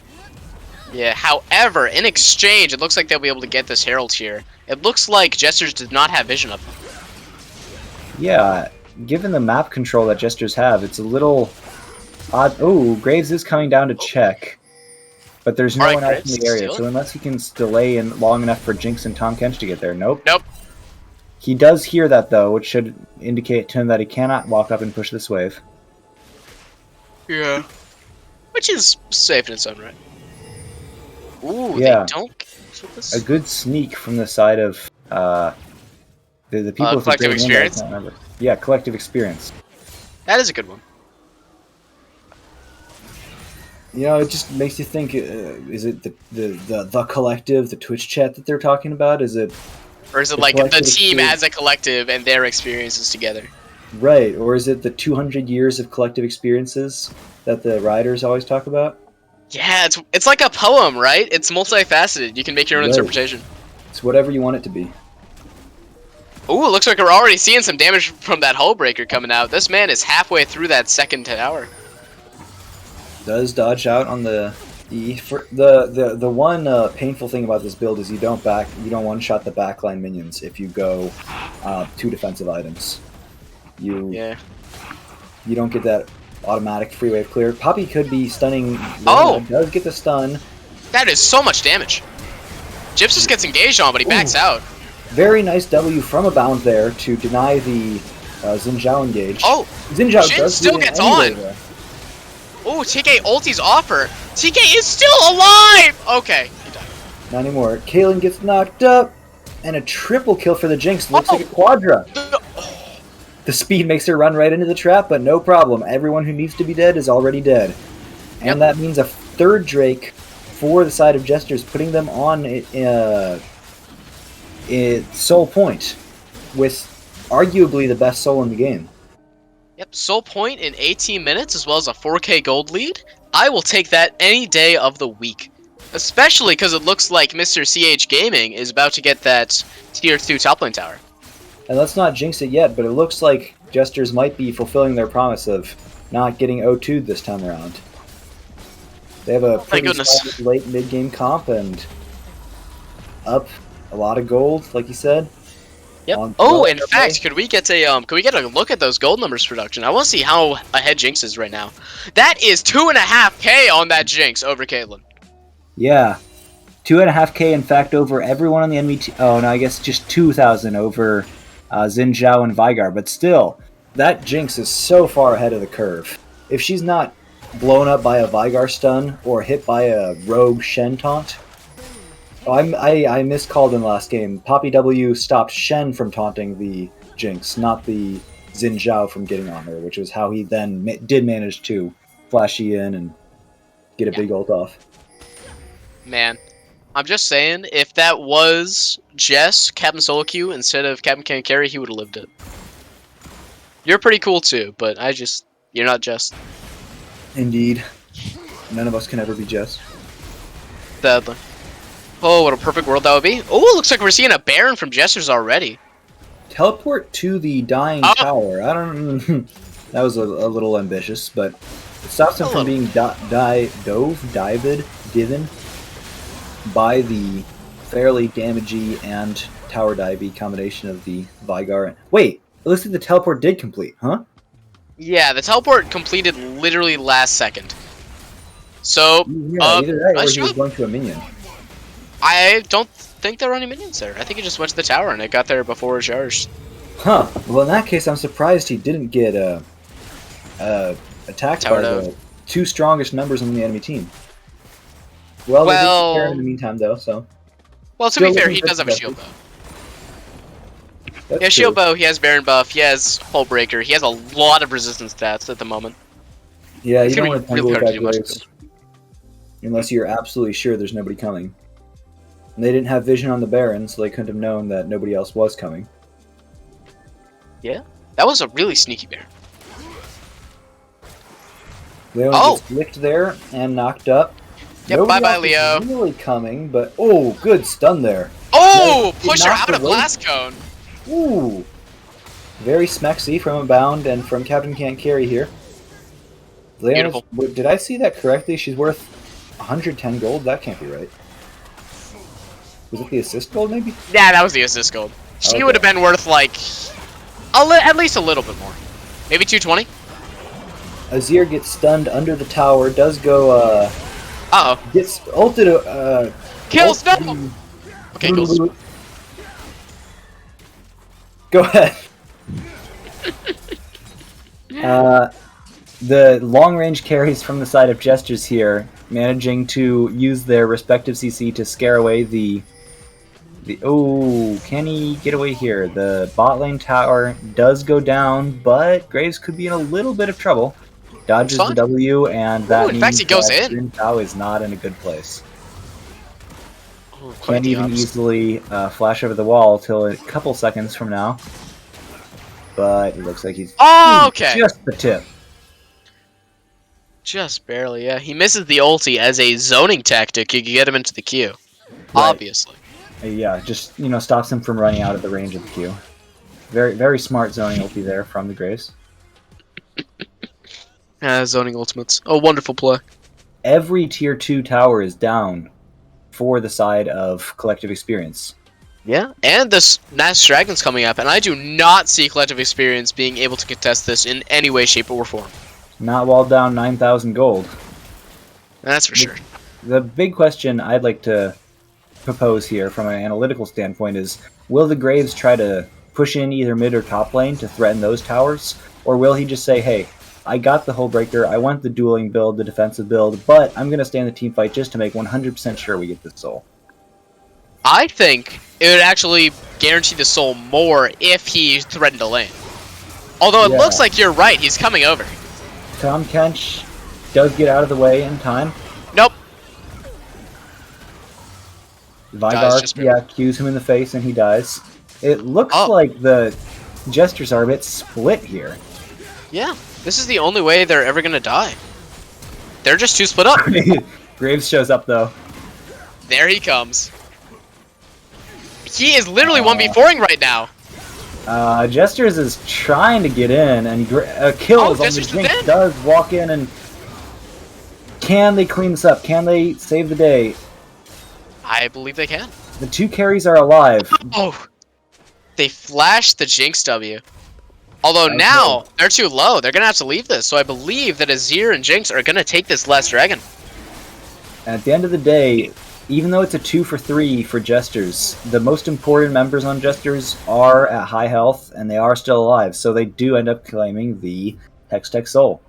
Yeah, however, in exchange, it looks like they'll be able to get this Herald here. It looks like Jesters did not have vision of him. Yeah, given the map control that Jesters have, it's a little odd. Oh, Graves is coming down to check. But there's no Alright, one else in Graves, the area, steal it. so unless he can delay in long enough for Jinx and Tom Kench to get there, nope. Nope. He does hear that, though, which should indicate to him that he cannot walk up and push this wave. Yeah. Which is safe in its own right. Ooh, Yeah. they don't cancel this? A good sneak from the side of the people with the Collective great name that I Experience? can't remember. Yeah, Collective Experience. That is a good one. You know, it just makes you think: is it the collective, the Twitch chat that they're talking about? Is it Or is it The like the collective team experience. as a collective and their experiences together? right, or is it the 200 years of collective experiences that the writers always talk about? Yeah, it's like a poem, right? It's multifaceted. You can make your own Right. interpretation. It's whatever you want it to be. Ooh, it looks like we're already seeing some damage from that hull breaker coming out. This man is halfway through that second tower. Does dodge out on the E. For the one painful thing about this build is you don't one shot the backline minions if you go 2 defensive items. Yeah. You don't get that automatic free wave clear. Poppy could be stunning. Oh! Does get the stun. That is so much damage. Gyps just gets engaged on, but he backs out. Very nice W from a bound there to deny the Xin Zhao engage. Oh! Xin Zhao Jin does still beat it gets anyway, on. though. Ooh, TK ulti's offer. TK is still alive! Okay, he died. Not anymore. Kaylin gets knocked up, and a triple kill for the Jinx. Looks like a quadra. The speed makes her run right into the trap, but no problem. Everyone who needs to be dead is already dead. And Yep. that means a third Drake for the side of Jesters, putting them on soul point, with arguably the best soul in the game. Yep, soul point in 18 minutes as well as a 4K gold lead. I will take that any day of the week. Especially because it looks like Mr. CH Gaming is about to get that tier 2 top lane tower. And let's not jinx it yet, but it looks like Jesters might be fulfilling their promise of not getting O2'd this time around. They have a pretty goodness. solid late mid-game comp and up a lot of gold, like you said. Yep. On- Oh, well, in okay. fact, could we get a look at those gold numbers production? I want to see how ahead Jinx is right now. That is 2.5K on that Jinx over Caitlyn. Yeah. 2.5K, in fact, over everyone on the enemy team. Oh, no, I guess just 2,000 over Xin Zhao and Vygar. But still, that Jinx is so far ahead of the curve. If she's not blown up by a Vygar stun or hit by a rogue Shen taunt. Oh, I miscalled in the last game. Poppy W stopped Shen from taunting the Jinx, not the Xin Zhao from getting on her, which was how he then did manage to flash E in and get a big ult off. Man, I'm just saying, if that was Jess, Captain Solo Q, instead of Captain Can Carry, he would have lived it. You're pretty cool too, but you're not Jess. Indeed. None of us can ever be Jess. Sadly. Oh, what a perfect world that would be. Oh, it looks like we're seeing a Baron from Jesters already. Teleport to the dying Oh. tower. I don't. That was a little ambitious, but it stops him A from little. being divin by the fairly damagey and tower divey combination of the Vygar. Wait, it looks like the teleport did complete, huh? Yeah, the teleport completed literally last second. So, Yeah, either that or nice he was job. going to a minion. I don't think there were any minions there. I think it just went to the tower and it got there before it was charged. Huh. Well, in that case, I'm surprised he didn't get attacked Tower by down. the two strongest numbers on the enemy team. Well, they did take care of him in the meantime, though. So Well, to Still be fair, looking he for does have a Jesters. shield bow. that's He has true. shield bow, he has Baron buff, he has Hull Breaker, he has a lot of resistance stats at the moment. Yeah, It's you don't gonna want be to really tangle with hard to that do much with Graves unless you're absolutely sure there's nobody coming. And they didn't have vision on the Baron, so they couldn't have known that nobody else was coming. That was a really sneaky bear. They only Oh! gets licked there and knocked up. Yep, Nobody bye-bye, else Leo. is really coming, but oh, good stun there. Oh! He Push her knocked out of away. Blast Cone! Ooh, very smexy from Abound and from Captain Can't Carry here. Leon, Beautiful. did I see that correctly? She's worth 110 gold? That can't be right. Was it the assist gold, maybe? Yeah, that was the assist gold. She Okay. would have been worth, like, at least a little bit more. Maybe 220? Azir gets stunned under the tower, does go, Uh-oh. gets ulted, Kills, ulted no! Okay, kills. Go ahead. The long-range carries from the side of Jesters here, managing to use their respective CC to scare away the... Oh, can he get away here? The bot lane tower does go down, but Graves could be in a little bit of trouble. Dodges Fine. the W, and that Ooh, in fact, means he goes that in. Rin Tao is not in a good place. Oh, quite Can't the even opposite. easily flash over the wall till a couple seconds from now. But it looks like he's Oh, okay. just the tip. Just barely, yeah. He misses the ulti as a zoning tactic. You can get him into the queue. Right. Obviously. Yeah, just stops him from running out of the range of the queue. Very, very smart zoning ulti there from the Graves. Zoning ultimates. Oh, wonderful play. Every tier 2 tower is down for the side of collective experience. Yeah, and this Nash Dragon's coming up, and I do not see Collective Experience being able to contest this in any way, shape, or form. Not while down 9,000 gold. That's for sure. The big question I'd like to propose here from an analytical standpoint is, will the Graves try to push in either mid or top lane to threaten those towers? Or will he just say, hey, I got the Hull Breaker, I want the dueling build, the defensive build, but I'm going to stay in the team fight just to make 100% sure we get this soul? I think it would actually guarantee the soul more if he threatened a lane. Although it Yeah. looks like you're right, he's coming over. Tom Kench does get out of the way in time. Nope. Vigar, just barely. cues him in the face and he dies. It looks Oh. like the Jesters are a bit split here. Yeah, this is the only way they're ever gonna die. They're just too split up. Graves shows up though. There he comes. He is literally 1v4ing right now. Jesters is trying to get in and kills on the Jesters is Jinx. in. Does walk in and can they clean this up? Can they save the day? I believe they can. The two carries are alive. Oh, they flashed the Jinx W. Although Okay. now they're too low, they're gonna have to leave this. So I believe that Azir and Jinx are gonna take this last dragon. At the end of the day, even though it's a 2 for 3 for Jesters, the most important members on Jesters are at high health and they are still alive, so they do end up claiming the Hextech Soul.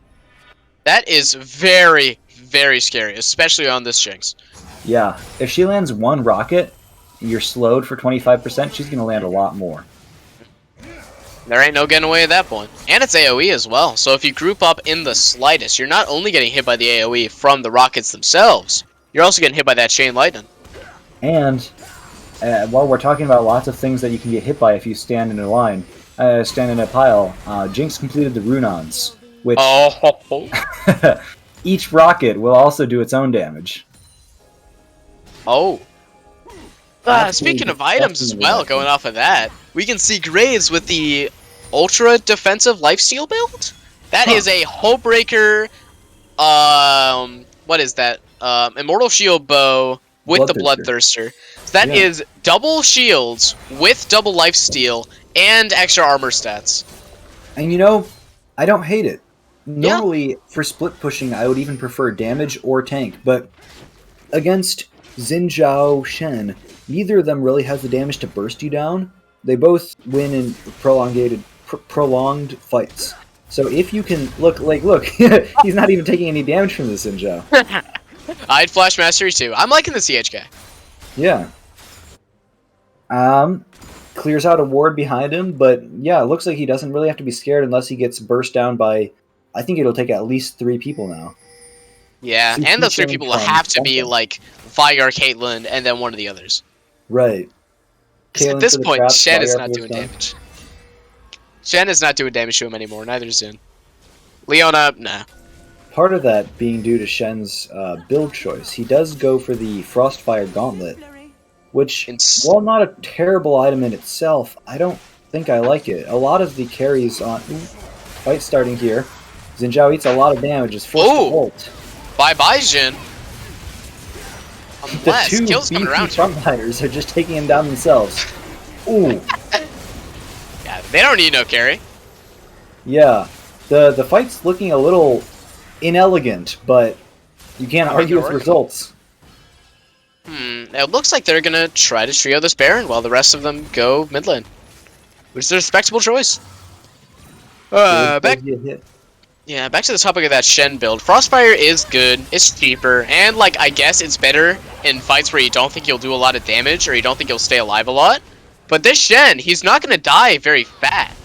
That is very, very scary, especially on this Jinx. Yeah, if she lands one rocket, you're slowed for 25%, she's going to land a lot more. There ain't no getting away at that point. And it's AoE as well, so if you group up in the slightest, you're not only getting hit by the AoE from the rockets themselves, you're also getting hit by that chain lightning. And while we're talking about lots of things that you can get hit by if you stand in a line, stand in a pile, Jinx completed the Runons, which Oh, each rocket will also do its own damage. oh. Absolutely Speaking of items as disgusting well, weapon. going off of that, we can see Graves with the ultra defensive lifesteal build. That is a Hull Breaker. What is that? Immortal Shield Bow with the Bloodthirster. Bloodthirster. So that Yeah. is double shields with double lifesteal and extra armor stats. And I don't hate it. Yeah. Normally, for split pushing, I would even prefer damage or tank, but against Xin Zhao Shen, neither of them really has the damage to burst you down. They both win in prolonged fights. So if you can look, he's not even taking any damage from this Xin Zhao. I'd Flash Mastery too. I'm liking the CHK. Yeah. Clears out a ward behind him, but yeah, it looks like he doesn't really have to be scared unless he gets burst down by. I think it'll take at least 3 people now. Yeah, CP and those 3 Shen people will from have to be something. like Vigar, Caitlyn, and then one of the others. Right. 'Cause at Caitlyn this for the point, trap, Shen is Vigar not for the doing stun. damage. Shen is not doing damage to him anymore. Neither is Zin. Leona, nah. Part of that being due to Shen's build choice. He does go for the Frostfire Gauntlet, which, while not a terrible item in itself, I don't think I like it. A lot of the carries on... fight starting here. Xin Zhao eats a lot of damage, is forced to ult. Bye-bye, Jin. The Unless two kills coming beefy around here. frontliners are just taking him down themselves. Ooh. Yeah, they don't need no carry. Yeah. The fight's looking a little inelegant, but you can't argue with results. It looks like they're gonna try to trio this Baron while the rest of them go mid lane. Which is a respectable choice. Back back to the topic of that Shen build. Frostfire is good, it's cheaper, and like I guess it's better in fights where you don't think you'll do a lot of damage or you don't think you'll stay alive a lot. But this Shen, he's not gonna die very fast.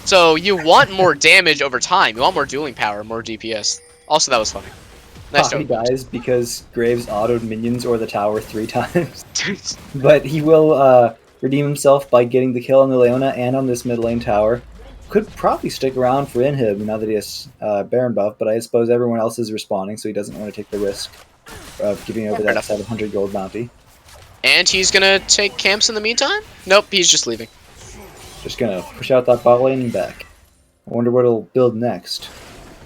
So you want more damage over time. You want more dueling power, more DPS. Also, that was funny. Nice He job. dies because Graves autoed minions or the tower 3 times. But he will redeem himself by getting the kill on the Leona and on this mid lane tower. Could probably stick around for Inhib now that he has Baron buff, but I suppose everyone else is responding, so he doesn't want to take the risk of giving over that 700 gold bounty. And he's gonna take camps in the meantime? Nope, he's just leaving. Just gonna push out that bot lane and back. I wonder what he'll build next.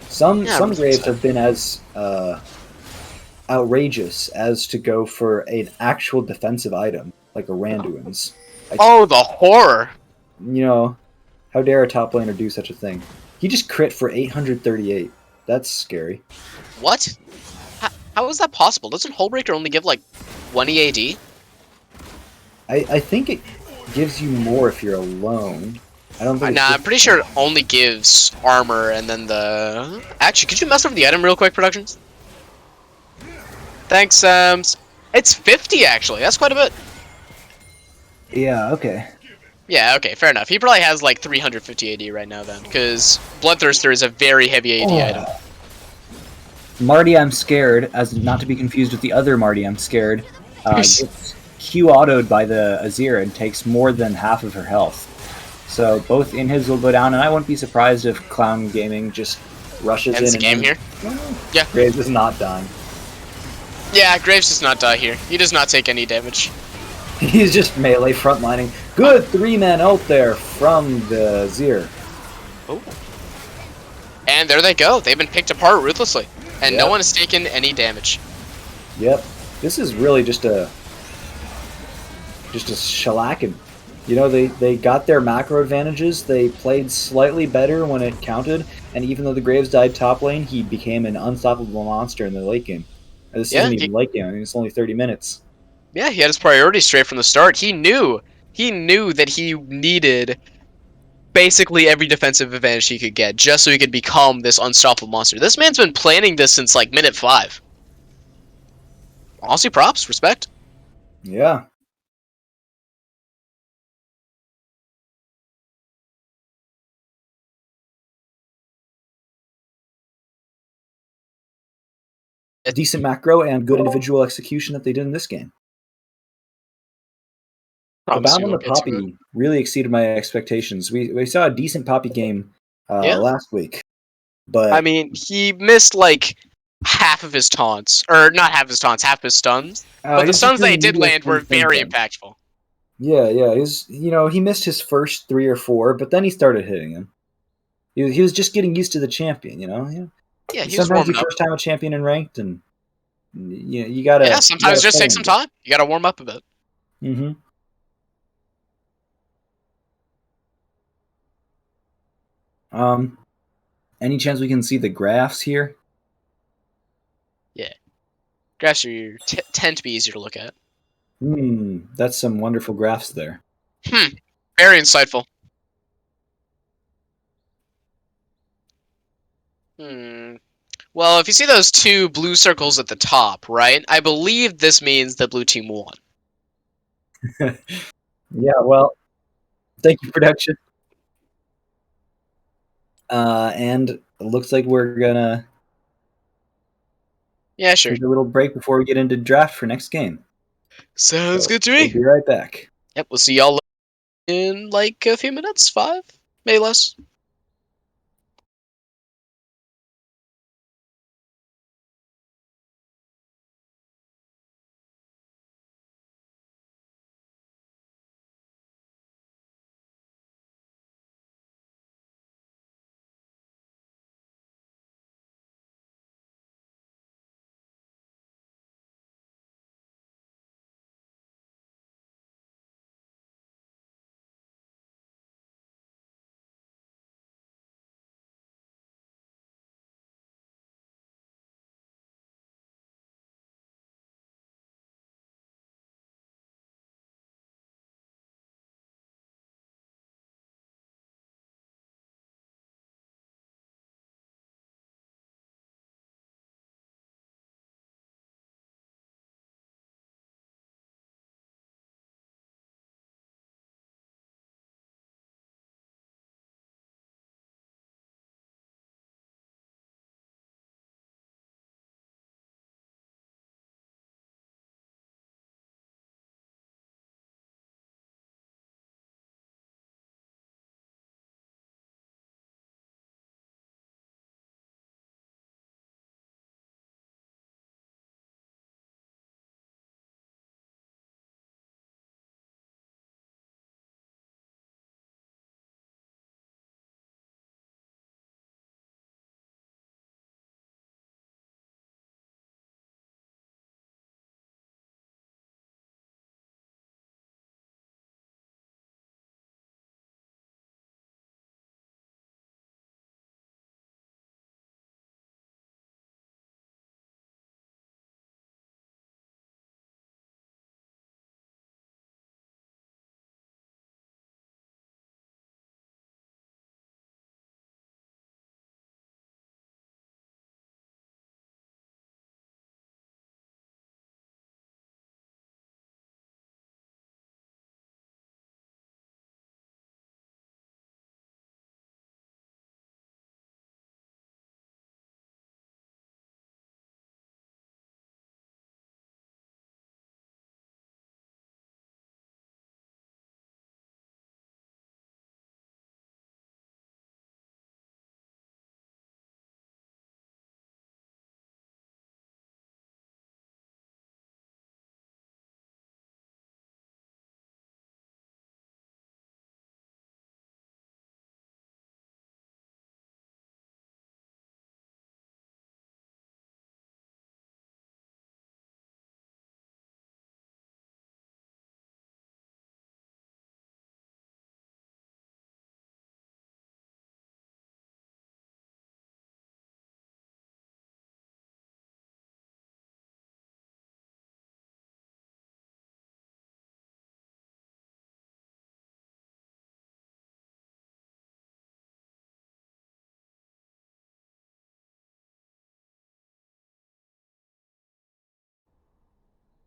Some Graves have been as outrageous as to go for an actual defensive item, like a Randuin's. Oh, the horror! You know, how dare a top laner do such a thing? He just crit for 838. That's scary. What? How is that possible? Doesn't Hullbreaker only give like 1 EAD? I think it gives you more if you're alone. I don't think. Nah, I'm pretty sure it only gives armor and then the. Actually, could you mess over the item real quick, Productions? Thanks, It's 50 actually. That's quite a bit. Yeah. Okay. Yeah. Okay. Fair enough. He probably has like 350 AD right now then, because Bloodthirster is a very heavy AD item. Marty, I'm scared, as not to be confused with the other Marty, I'm scared. Gets Q autoed by the Azir and takes more than half of her health. So both inhibs will go down, and I wouldn't be surprised if Clown Gaming just rushes Ends in. the game here. Yeah. Graves is not dying. Yeah, Graves does not die here. He does not take any damage. He's just melee frontlining. Good 3-man ult there from the Azir. Oh. And there they go. They've been picked apart ruthlessly, and no Yep. one has taken any damage. Yep. This is really just a shellacking. You know, they got their macro advantages. They played slightly better when it counted, and even though the Graves died top lane, he became an unstoppable monster in the late game. This isn't even late game. I mean, it's only 30 minutes. Yeah, he had his priorities straight from the start. He knew that he needed basically every defensive advantage he could get just so he could become this unstoppable monster. This man's been planning this since like minute 5. Honestly, props, respect. Yeah. A decent macro and good individual execution that they did in this game. The bound on the Poppy really exceeded my expectations. We saw a decent Poppy game last week, but I mean, he missed like half of his taunts, or not half his taunts, half his stuns. But the stuns that he did land were very impactful. Yeah, he missed his first 3 or 4, but then he started hitting him. He was just getting used to the champion, you know. Yeah, he was sometimes warming you up. first time a champion in ranked, and you gotta. Yeah, sometimes it just takes some time. You gotta warm up a bit. Mm-hmm. Any chance we can see the graphs here? Graphs tend to be easier to look at. That's some wonderful graphs there. Very insightful. Well, if you see those two blue circles at the top, right? I believe this means the blue team won. Yeah, well, thank you, production. And it looks like we're gonna Yeah, sure. take a little break before we get into draft for next game. Sounds So, good to We'll me. be right back. Yep, we'll see y'all in like a few minutes. 5, maybe less.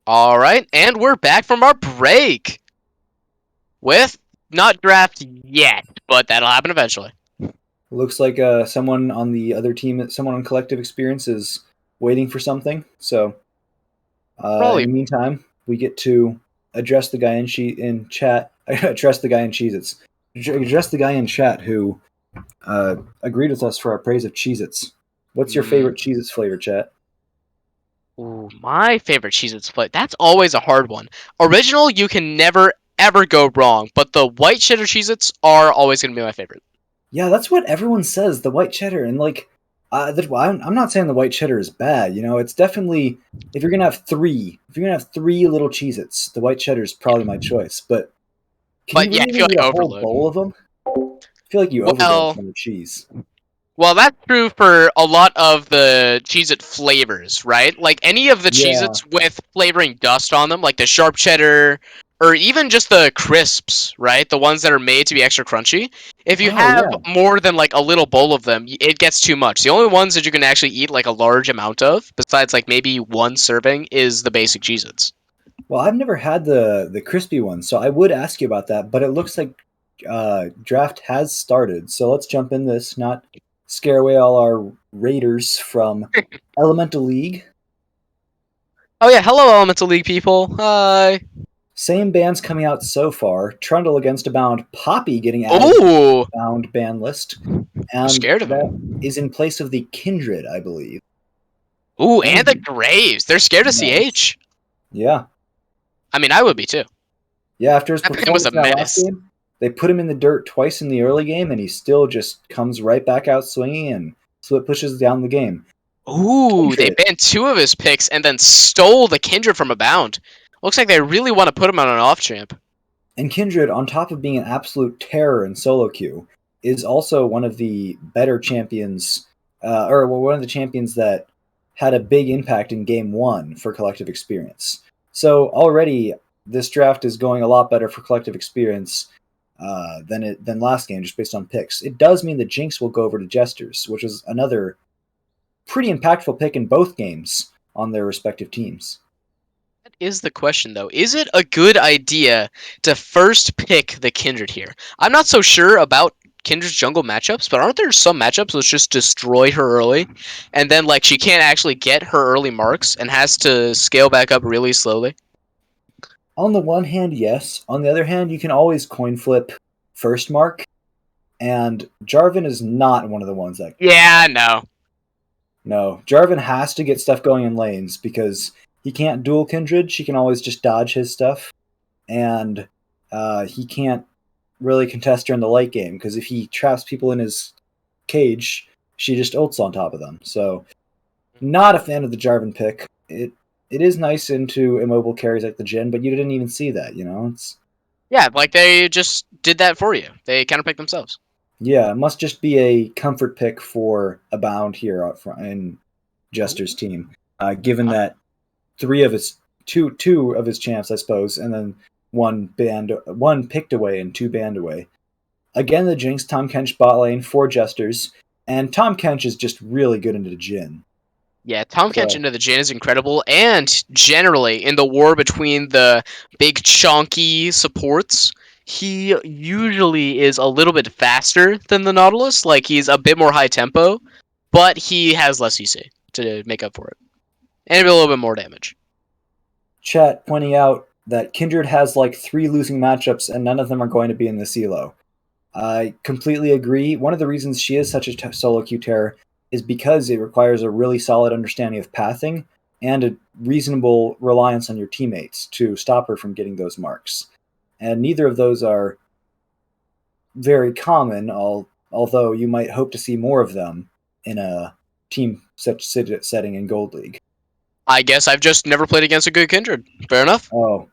All right, and we're back from our break with not draft yet, but that'll happen eventually. Looks like someone on the other team, someone on Collective Experience, is waiting for something. So, Probably. in the meantime, we get to address the guy in chat. Address the guy in Cheez-Its. Address the guy in chat who agreed with us for our praise of Cheez-Its. What's your favorite Cheez-Its flavor, chat? Ooh, my favorite Cheez-Its flavor. That's always a hard one. Original, you can never ever go wrong, but the white cheddar Cheez-Its are always going to be my favorite. Yeah, that's what everyone says. The white cheddar, and like, I'm not saying the white cheddar is bad. You know, it's definitely if you're gonna have three little Cheez-Its, the white cheddar is probably my choice. But can you But yeah, really I feel eat like a whole overload. bowl of them? I feel like you Well, overdose on the cheese. Well, that's true for a lot of the Cheez-It flavors, right? Like any of the Yeah. Cheez-Its with flavoring dust on them, like the sharp cheddar, or even just the crisps, right? The ones that are made to be extra crunchy. If you Oh, have yeah. more than like a little bowl of them, it gets too much. The only ones that you can actually eat like a large amount of, besides like maybe one serving, is the basic Cheez-Its. Well, I've never had the crispy one, so I would ask you about that. But it looks like draft has started, so let's jump in this. Not scare away all our raiders from Elemental League. Oh yeah, hello Elemental League people. Hi. Same bands coming out so far. Trundle against Abound. Poppy getting added to Ooh, the Abound ban list. I'm And scared of that him. is in place of the Kindred, I believe. Ooh, and the And Graves. They're scared of yes. CH. Yeah. I mean, I would be too. Yeah, after his That man was performance a in that last menace. game, they put him in the dirt twice in the early game, and he still just comes right back out swinging and split pushes down the game. Ooh, they Kindred. banned 2 of his picks and then stole the Kindred from Abound. Looks like they really want to put him on an off champ. And Kindred, on top of being an absolute terror in solo queue, is also one of the better champions, one of the champions that had a big impact in game one for collective experience. So already this draft is going a lot better for collective experience than last game, just based on picks. It does mean that Jinx will go over to Jesters, which is another pretty impactful pick in both games on their respective teams. That is the question, though. Is it a good idea to first pick the Kindred here? I'm not so sure about Kindred's jungle matchups, but aren't there some matchups which just destroy her early, and then like she can't actually get her early marks and has to scale back up really slowly? On the one hand, yes. On the other hand, you can always coin flip first mark, and Jarvan is not one of the ones that. Yeah, no. No, Jarvan has to get stuff going in lanes because he can't dual Kindred. She can always just dodge his stuff, and he can't really contest her in the late game because if he traps people in his cage, she just ults on top of them. So, not a fan of the Jarvan pick. It is nice into immobile carries like the Jhin, but you didn't even see that. It's Yeah, like they just did that for you. They counterpicked themselves. yeah, it must just be a comfort pick for Abound here out front in Jester's team, given that two of his champs, I suppose, and then one picked away and 2 banned away. Again, the Jinx Tom Kench bot lane for Jesters, and Tom Kench is just really good into Jhin. Yeah, Tom So- Kench into the Jhin is incredible, and generally in the war between the big chonky supports, he usually is a little bit faster than the Nautilus. Like he's a bit more high tempo, but he has less CC to make up for it, and a little bit more damage. Chat pointing out that Kindred has like 3 losing matchups, and none of them are going to be in the Elo. I completely agree. One of the reasons she is such a solo queue terror is because it requires a really solid understanding of pathing and a reasonable reliance on your teammates to stop her from getting those marks. And neither of those are very common, although you might hope to see more of them in a team such setting in Gold League. I guess I've just never played against a good Kindred. Fair enough. Oh,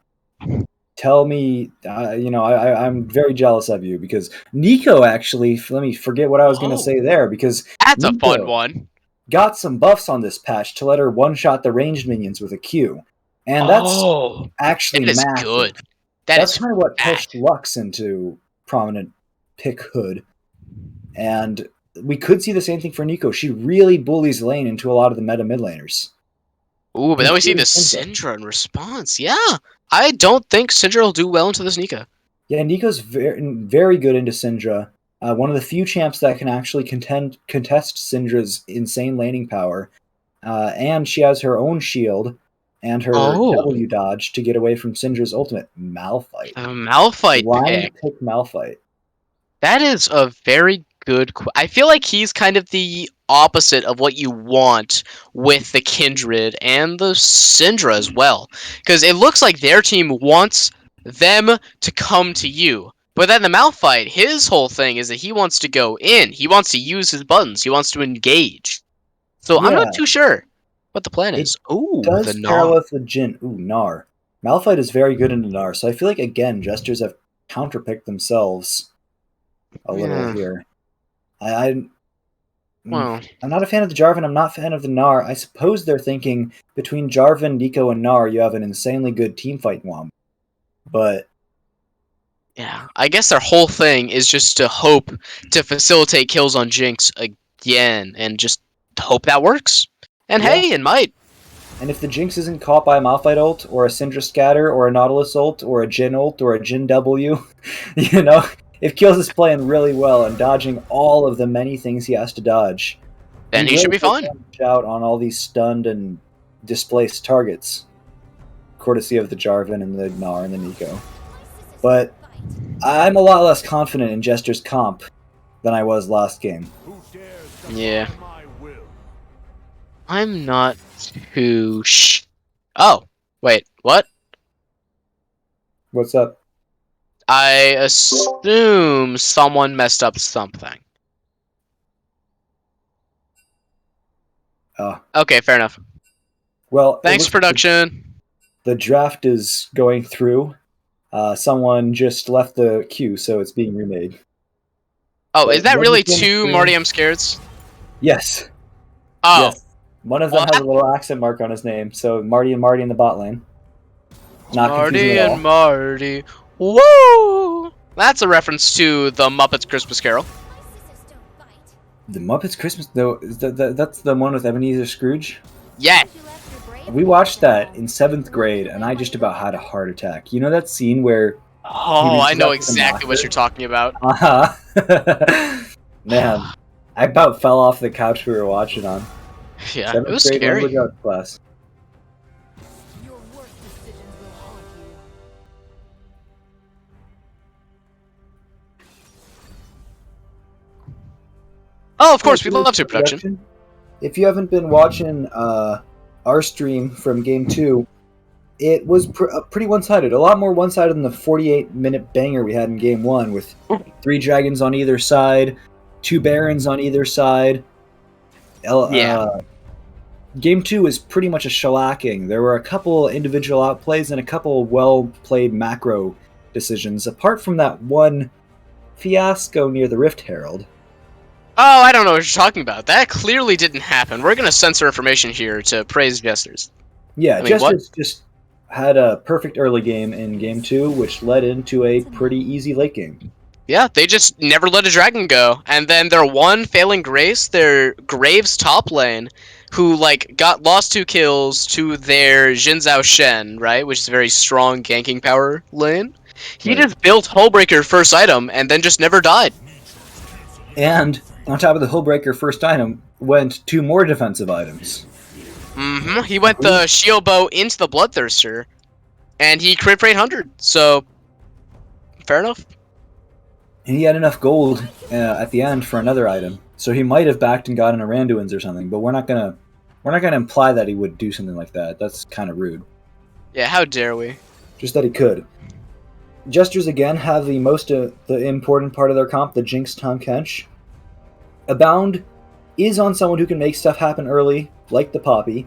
tell me, I'm very jealous of you because Nico actually, let me forget what I was going to say there because That's a Nico fun one. got some buffs on this patch to let her one-shot the ranged minions with a Q. And that's actually That is massive. good. That's Is kind of what bad. pushed Lux into prominent pickhood. And we could see the same thing for Nico. She really bullies lane into a lot of the meta mid laners. Ooh, but then we see the Including Syndra in response. Yeah, I don't think Syndra will do well into this Nika. Yeah, Nico's very good into Syndra. One of the few champs that can actually contest Syndra's insane laning power. And she has her own shield and her W dodge to get away from Syndra's ultimate. Malphite. Malphite Blind pick. pick Malphite. That is a very good. I feel like he's kind of the opposite of what you want with the Kindred and the Syndra as well, because it looks like their team wants them to come to you. But then the Malphite, his whole thing is that he wants to go in. He wants to use his buttons. He wants to engage. So I'm not too sure what the plan is. Ooh, Does the pair Gnar. with the Jhin. Ooh, Gnar. Malphite is very good into Gnar, so I feel like, again, Jesters have counterpicked themselves a little here. Well, I'm not a fan of the Jarvan. I'm not a fan of the Gnar. I suppose they're thinking between Jarvan, Nico, and Gnar, you have an insanely good team fight Womp. But yeah. I guess their whole thing is just to hope to facilitate kills on Jinx again, and just hope that works. And Yeah. hey, it might. and if the Jinx isn't caught by a Malphite ult, or a Syndra scatter, or a Nautilus ult, or a Jhin ult, or a Jhin W, if Keels is playing really well and dodging all of the many things he has to dodge, Then he should be fine. Out on all these stunned and displaced targets, courtesy of the Jarvan and the Gnar and the Nico. But I'm a lot less confident in Jester's comp than I was last game. Who dares defy Yeah. my will? I'm not too Oh, wait, what? What's up? I assume someone messed up something. Okay, fair enough. Well, it Thanks, looks like production. The draft is going through. Someone just left the queue, so it's being remade. Oh, But is that what really is on the two screen- Marty I'm Scareds? Yes. Oh, Yes. One of them Well, has a little accent mark on his name, so Marty in the bot lane. Not Marty confusing at all. and Marty. Woo! That's a reference to the Muppets Christmas Carol. The Muppets Christmas, though, that's the one with Ebenezer Scrooge. Yeah. We watched that in 7th grade, and I just about had a heart attack. You know that scene where... Oh, reaches I know out to the exactly what knocker? you're talking about. Man, I about fell off the couch we were watching on. Yeah, 7th it was grade scary. language arts class. Your worst decisions will haunt you. Oh, of course, we love to production. If you haven't been watching our stream from Game 2, it was pretty one-sided. A lot more one-sided than the 48-minute banger we had in Game 1, with 3 dragons on either side, 2 barons on either side. Yeah. Game 2 is pretty much a shellacking. There were a couple individual outplays and a couple well-played macro decisions, apart from that one fiasco near the Rift Herald. Oh, I don't know what you're talking about. That clearly didn't happen. We're gonna censor information here to praise Jesters. Yeah, I mean, Jesters just had a perfect early game in Game 2, which led into a pretty easy late game. Yeah, they just never let a dragon go. And then their one failing grace, their Graves top lane, who got lost 2 kills to their Jin Zhao Shen, right? Which is a very strong ganking power lane. He Right. just built Hullbreaker first item and then just never died. And on top of the Hullbreaker first item, went 2 more defensive items. He went the Shield Bow into the Bloodthirster, and he crit for 800. So, fair enough. And he had enough gold at the end for another item, so he might have backed and gotten a Randuin's or something. But we're not gonna imply that he would do something like that. That's kind of rude. Yeah, how dare we? Just that he could. Jesters again have the most the important part of their comp, the Jinx Tahm Kench. Abound is on someone who can make stuff happen early, like the Poppy.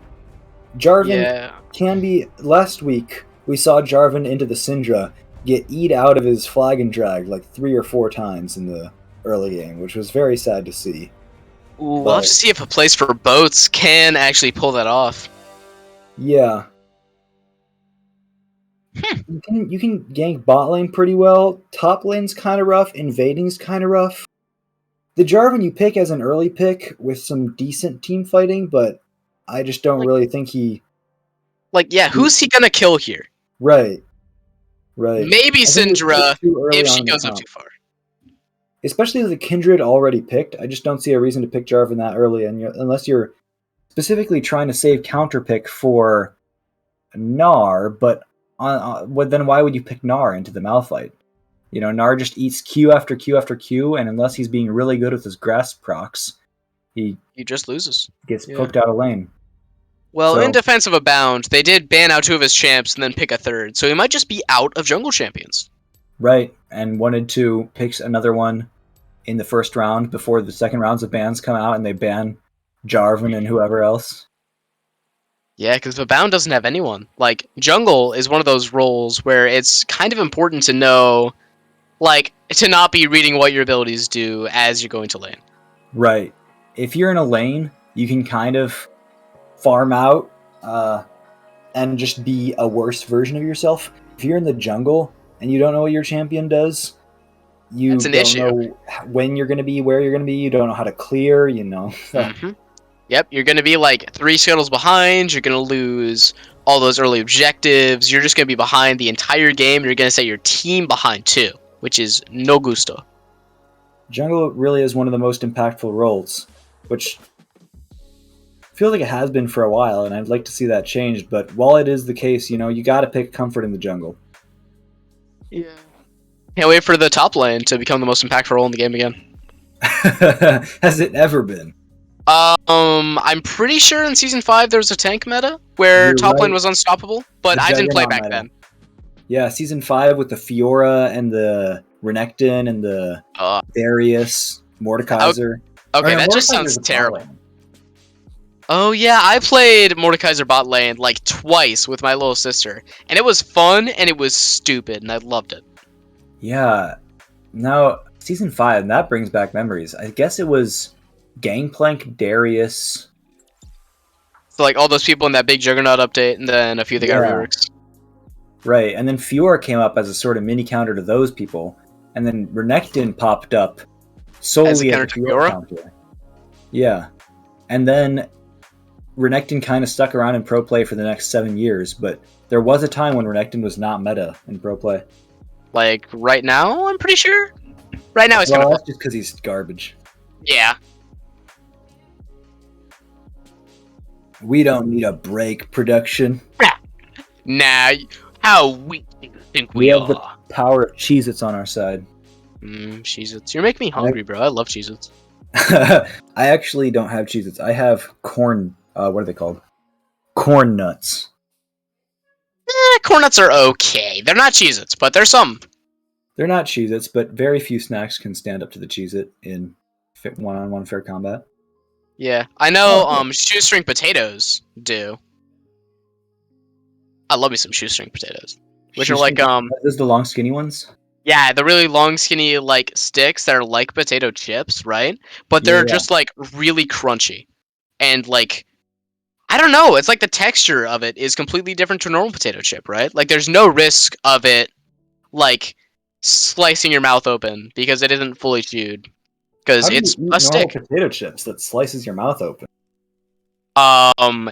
Jarvan Yeah. can be. Last week we saw Jarvan into the Syndra get E'd out of his flag and drag like 3 or 4 times in the early game, which was very sad to see. Ooh, we'll have to see if a place for boats can actually pull that off. Yeah. You can gank bot lane pretty well. Top lane's kind of rough. Invading's kind of rough. The Jarvan you pick as an early pick with some decent team fighting, but I just don't really think he... Who's he gonna kill here? Right. Right. Maybe I think it's Syndra, too early if on she in the goes up comp. too far. Especially with the Kindred already picked, I just don't see a reason to pick Jarvan that early, and unless you're specifically trying to save counterpick for Gnar, but then why would you pick Gnar into the Malphite? You know, Gnar just eats Q after Q after Q, and unless he's being really good with his grasp procs, he He just loses. gets Yeah. poked out of lane. Well, So- in defense of Abound, they did ban out 2 of his champs and then pick a 3rd, so he might just be out of jungle champions. Right, and wanted to pick another one in the first round before the second rounds of bans come out, and they ban Jarvan and whoever else. Yeah, because Abound doesn't have anyone. Jungle is one of those roles where it's kind of important to know, to not be reading what your abilities do as you're going to lane. Right. if you're in a lane, you can kind of farm out and just be a worse version of yourself. If you're in the jungle and you don't know what your champion does, you That's an don't issue. know when you're going to be, where you're going to be, you don't know how to clear, you know. Yep, you're going to be like 3 scuttles behind, you're going to lose all those early objectives, you're just going to be behind the entire game, and you're going to set your team behind too, which is no gusto. Jungle really is one of the most impactful roles, which feels like it has been for a while, and I'd like to see that changed, but while it is the case, you know, you gotta pick comfort in the jungle. Yeah. Can't wait for the top lane to become the most impactful role in the game again. Has it ever been? I'm pretty sure in Season 5 there was a tank meta where You're top lane right. was unstoppable, but The I didn't play Juggernaut back meta. then. Yeah, Season 5 with the Fiora and the Renekton and the Darius, Mordekaiser. Okay, Or, that just Mordekaiser's sounds a bot terrible. lane. Oh yeah, I played Mordekaiser bot lane like twice with my little sister, and it was fun and it was stupid, and I loved it. Yeah. Now, Season 5, that brings back memories. I guess it was Gangplank, Darius. So like all those people in that big Juggernaut update, and then a few that got Yeah. reworks. Right, and then Fiora came up as a sort of mini counter to those people, and then Renekton popped up solely As a as counter a to Fiora Fiora? counter. Yeah, and then Renekton kind of stuck around in pro play for the next 7 years, but there was a time when Renekton was not meta in pro play. Like right now, I'm pretty sure. Right now, it's Well, kind of that's just because he's garbage. yeah. We don't need a break, production. Nah, how weak do you think we have are? the power of Cheez-Its on our side. Cheez-Its. You're making me hungry, bro. I love Cheez-Its. I actually don't have Cheez-Its. I have corn. What are they called? Corn nuts. Corn nuts are okay. They're not Cheez-Its, but they're some. They're not Cheez-Its, but very few snacks can stand up to the Cheez-It in one-on-one fair combat. Yeah, I know. Oh, Shoestring potatoes do. I love me some shoestring potatoes, which are like Those the long skinny ones? yeah, the really long, skinny like sticks that are like potato chips, right? But they're Yeah. just like really crunchy, and like I don't know. It's like the texture of it is completely different to a normal potato chip, right? Like there's no risk of it like slicing your mouth open because it isn't fully chewed. Because How do you it's eat a normal stick. potato chips that slices your mouth open?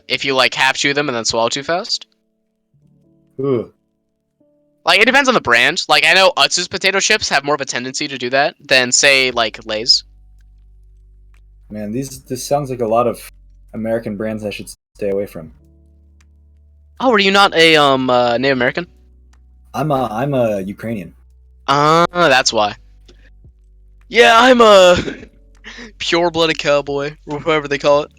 If you like half chew them and then swallow too fast. Ugh. Like it depends on the brand. Like I know Utz's potato chips have more of a tendency to do that than say like Lay's. Man, this sounds like a lot of American brands I should stay away from. Oh, are you not a Native American? I'm a Ukrainian. That's why. Yeah, I'm a pure-blooded cowboy, or whatever they call it.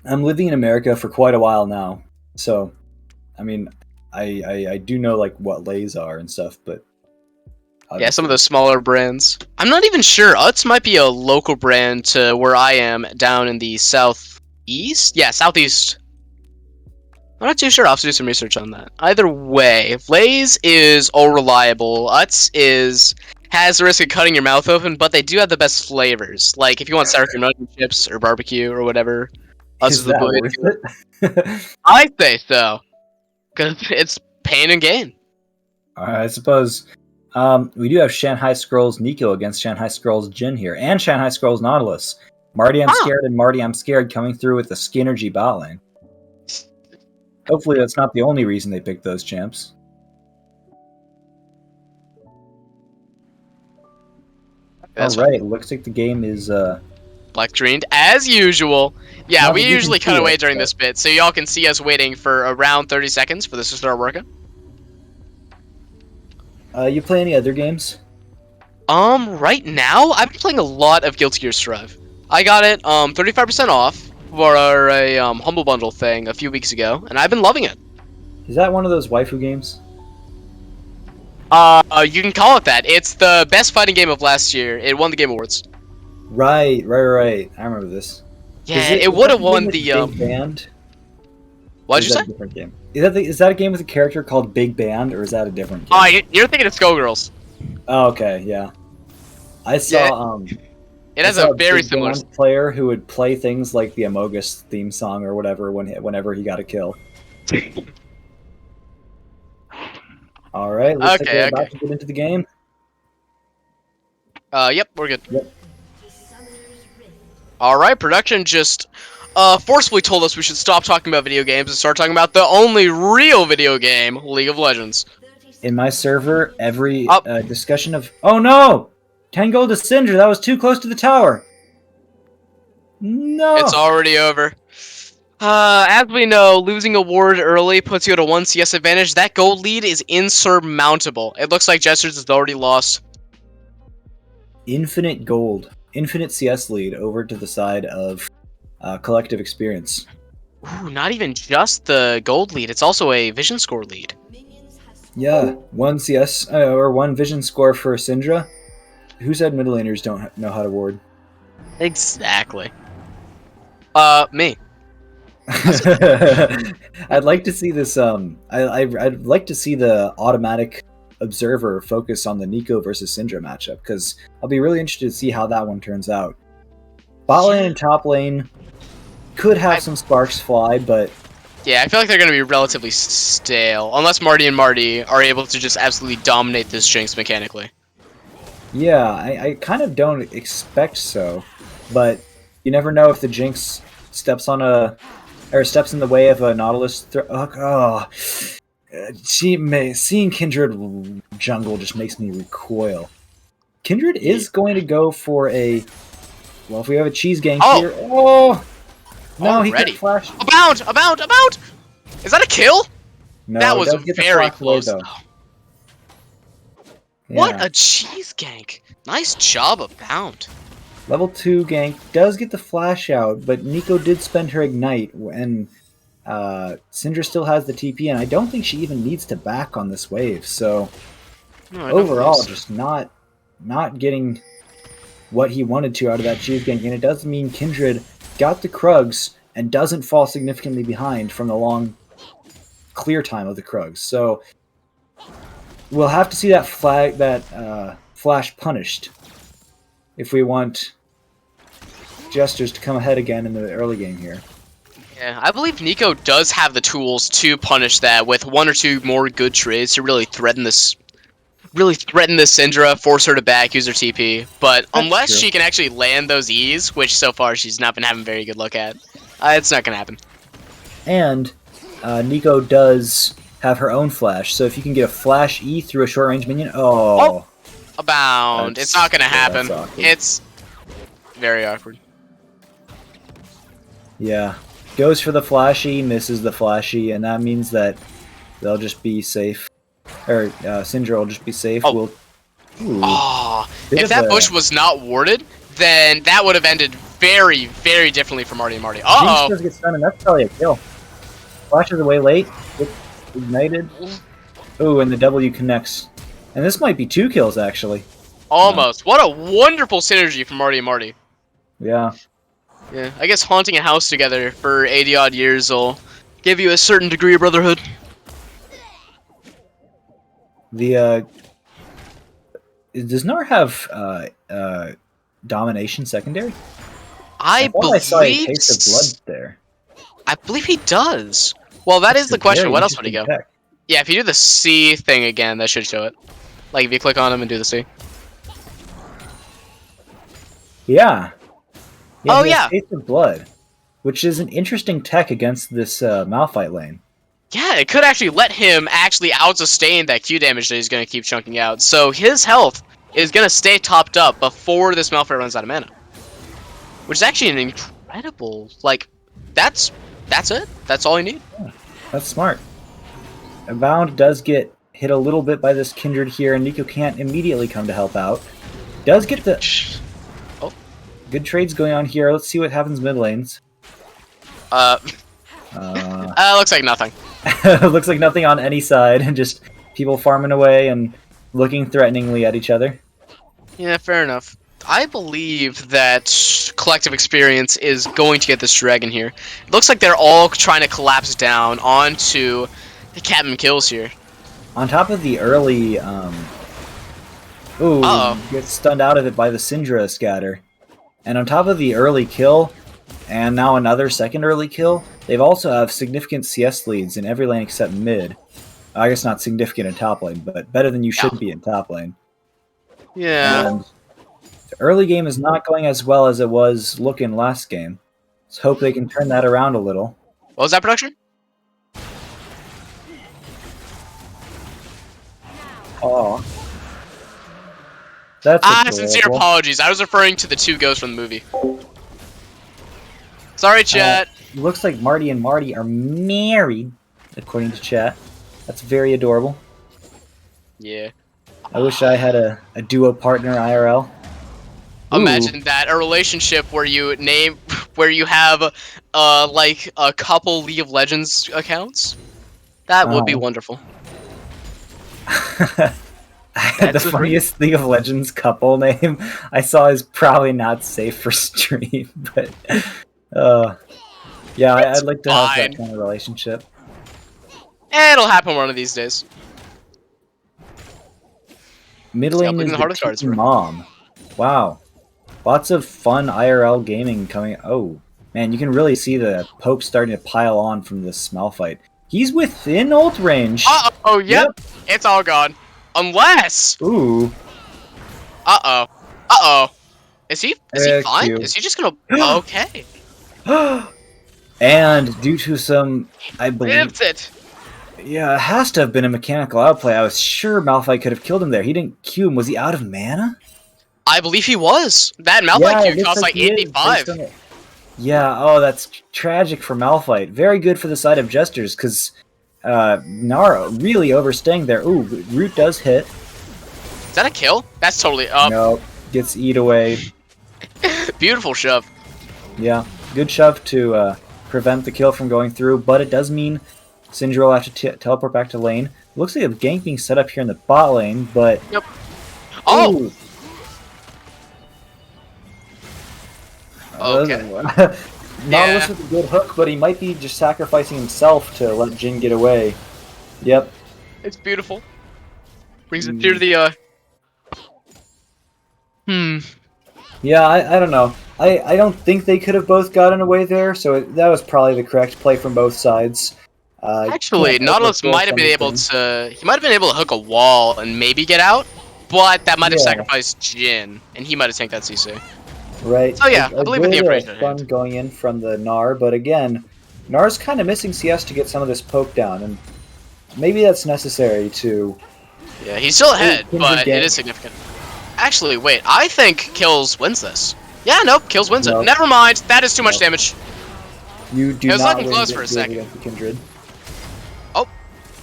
I'm living in America for quite a while now, so I mean, I do know like what Lay's are and stuff, but Yeah, some of the smaller brands. I'm not even sure. Utz might be a local brand to where I am down in the southeast. Yeah, southeast. I'm not too sure. I'll have to do some research on that. Either way, Lay's is all reliable. Utz has the risk of cutting your mouth open, but they do have the best flavors. Like if you want sour cream onion chips or barbecue or whatever, Utz is the that boy. worth it? I say so, because it's pain and gain. I suppose. We do have Shanghai Scrolls Nico against Shanghai Scrolls Jin here, and Shanghai Scrolls Nautilus. Marty I'm Scared and Marty I'm Scared coming through with the Skinnergy bot lane. Hopefully that's not the only reason they picked those champs. Alright, looks like the game is Black screened as usual. Yeah, Not we that you usually can cut see away it, during but- this bit, so y'all can see us waiting for around 30 seconds for this to start working. you play any other games? Right now, I've been playing a lot of Guilty Gear Strive. I got it 35% off for a Humble Bundle thing a few weeks ago, and I've been loving it. Is that one of those waifu games? You can call it that. It's the best fighting game of last year. It won the Game Awards. Right. I remember this. Yeah, Is it would have is that the won game with the Big Band? What'd Or you is say? that a different game? Is that a game with a character called Big Band, or is that a different game? Oh, you're thinking of Skullgirls. Oh, okay, yeah. I saw It has I saw a very big similar. band player who would play things like the Amogus theme song or whatever whenever he got a kill. All right, looks like Okay, we're okay. about to get into the game. Yep, we're good. Yep. All right, production just forcefully told us we should stop talking about video games and start talking about the only real video game, League of Legends. In my server, every Up. discussion of oh no, 10 gold to Syndra. That was too close to the tower. No. It's already over. As we know, losing a ward early puts you at a 1 CS advantage. That gold lead is insurmountable. It looks like Jesters has already lost. Infinite gold, infinite CS lead over to the side of collective experience. Ooh, not even just the gold lead. It's also a vision score lead. Yeah, 1 CS or 1 vision score for Syndra. Who said middle laners don't know how to ward? Exactly. Me. I'd like to see this. I'd like to see the automatic observer focus on the Nico versus Syndra matchup because I'll be really interested to see how that one turns out. Bot lane and top lane could have some sparks fly, but Yeah, I feel like they're going to be relatively stale, unless Marty and Marty are able to just absolutely dominate this Jinx mechanically. yeah, I kind of don't expect so. But you never know if the Jinx steps on steps in the way of a Nautilus. Seeing Kindred jungle just makes me recoil. Kindred is going to go for a. Well, if we have a cheese gang here. Oh! No, he Already. got flash. Abound! Abound! Abound! Is that a kill? No, that it was does get the very flash away, close. though. What Yeah. a cheese gank. Nice job, Abound. Level 2 gank does get the flash out, but Nico did spend her ignite, and Syndra still has the TP, and I don't think she even needs to back on this wave. So No, I don't overall, think so. just not getting what he wanted to out of that cheese gank, and it does mean Kindred got the Krugs and doesn't fall significantly behind from the long clear time of the Krugs. So we'll have to see that flash punished if we want Jesters to come ahead again in the early game here. Yeah, I believe Nico does have the tools to punish that with 1 or 2 more good trades to really threaten this Syndra, force her to back, use her TP. But unless true. she can actually land those E's, which so far she's not been having a very good look at, it's not gonna happen. And Nico does have her own flash, so if you can get a flash E through a short range minion, Abound. That's- It's not gonna yeah, happen. that's awkward. It's very awkward. Yeah. Goes for the flashy, misses the flashy, and that means that they'll just be safe. Or Syndra will just be safe. Oh. We'll, ooh, Oh, bit if of that a- bush was not warded, then that would have ended very, very differently for Marty and Marty. Jinx Uh-oh. does get stunned, and that's probably a kill. Flashes away late. Gets ignited. Ooh, and the W connects. And this might be 2 kills, actually. Almost. What a wonderful synergy from Marty and Marty. Yeah. Yeah, I guess haunting a house together for 80 odd years will give you a certain degree of brotherhood. The does Nar have domination secondary? I thought I saw a believe taste of blood there. I believe he does. Well, that is the question. Very What else would he go? interesting tech. Yeah, if you do the C thing again, that should show it. Like if you click on him and do the C. Yeah. Oh, he has yeah. Taste of blood, which is an interesting tech against this Malphite lane. Yeah, it could actually let him actually out-sustain that Q damage that he's going to keep chunking out. So his health is going to stay topped up before this Malphite runs out of mana. Which is actually an incredible, like, that's it. That's all you need. That's smart. Abound does get hit a little bit by this Kindred here, and Nico can't immediately come to help out. Does get the... Oh. Good trades going on here. Let's see what happens mid lanes. Looks like nothing. Looks like nothing on any side, and just people farming away and looking threateningly at each other. Yeah, fair enough. I believe that Collective Experience is going to get this dragon here. It looks like they're all trying to collapse down onto the Captain Kills here. On top of the early, Uh-oh. gets stunned out of it by the Syndra scatter. And on top of the early kill, and now another second early kill, they've also have significant CS leads in every lane except mid. I guess not significant in top lane, but better than you should be in top lane. Yeah. And the early game is not going as well as it was looking last game. Let's hope they can turn that around a little. What was that production? Oh. That's Sincere adorable. apologies. I was referring to the two ghosts from the movie. Sorry, chat. Looks like Marty and Marty are married, according to chat. That's very adorable. Yeah. I wish I had a duo partner IRL. Ooh. Imagine that, a relationship where you have like a couple League of Legends accounts. That would be wonderful. The funniest League of Legends couple name I saw is probably not safe for stream, but yeah, I'd like to have that kind of relationship. It'll happen one of these days. Mid lane is the team mom. Wow. Lots of fun IRL gaming coming. Oh, man, you can really see the Pope starting to pile on from this Malphite. He's within ult range. Uh-oh, yep. It's all gone. Unless... Ooh. Uh-oh. Uh-oh. Is he fine? Cute. Is he just gonna... Okay. And due to some, I believe... Whipped it. Yeah, it has to have been a mechanical outplay. I was sure Malphite could have killed him there. He didn't Q him. Was he out of mana? I believe he was. That Malphite Q costs like 85. Yeah, oh, that's tragic for Malphite. Very good for the side of Jesters, because Nara really overstaying there. Ooh, Root does hit. Is that a kill? That's totally up. No, gets eat away. Beautiful shove. Yeah, good shove to prevent the kill from going through, but it does mean Syndra will have to teleport back to lane. Looks like a gank being set up here in the bot lane, but... Yep. Oh! Ooh. Okay. Nautilus with a good hook, but he might be just sacrificing himself to let Jhin get away. Yep. It's beautiful. Brings it to the, Yeah, I don't know. I don't think they could have both gotten away there, so that was probably the correct play from both sides. Actually, Nautilus might have been able to... He might have been able to hook a wall and maybe get out, but that might have sacrificed Jhin, and he might have tanked that CC. Right. Oh yeah, I believe in the operation. Fun going in from the Gnar, but again, Gnar's kind of missing CS to get some of this poke down, and maybe that's necessary to... Yeah, he's still ahead, but it is significant. Actually, wait, I think Kills wins this. Yeah, nope, Kills wins it. Never mind, that is too much damage. You do it was not looking win close for a second. Kindred.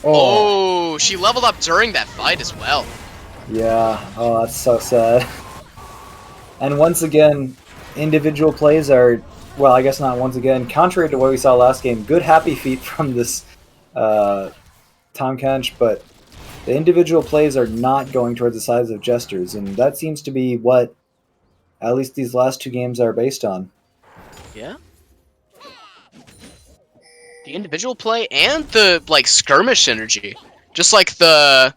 Oh, she leveled up during that fight as well. Yeah, oh, that's so sad. And once again, individual plays are, well, I guess not once again, contrary to what we saw last game, good happy feet from this Tahm Kench, but the individual plays are not going towards the sides of Jesters, and that seems to be what at least these last two games are based on. Yeah. The individual play and the like skirmish synergy, just like the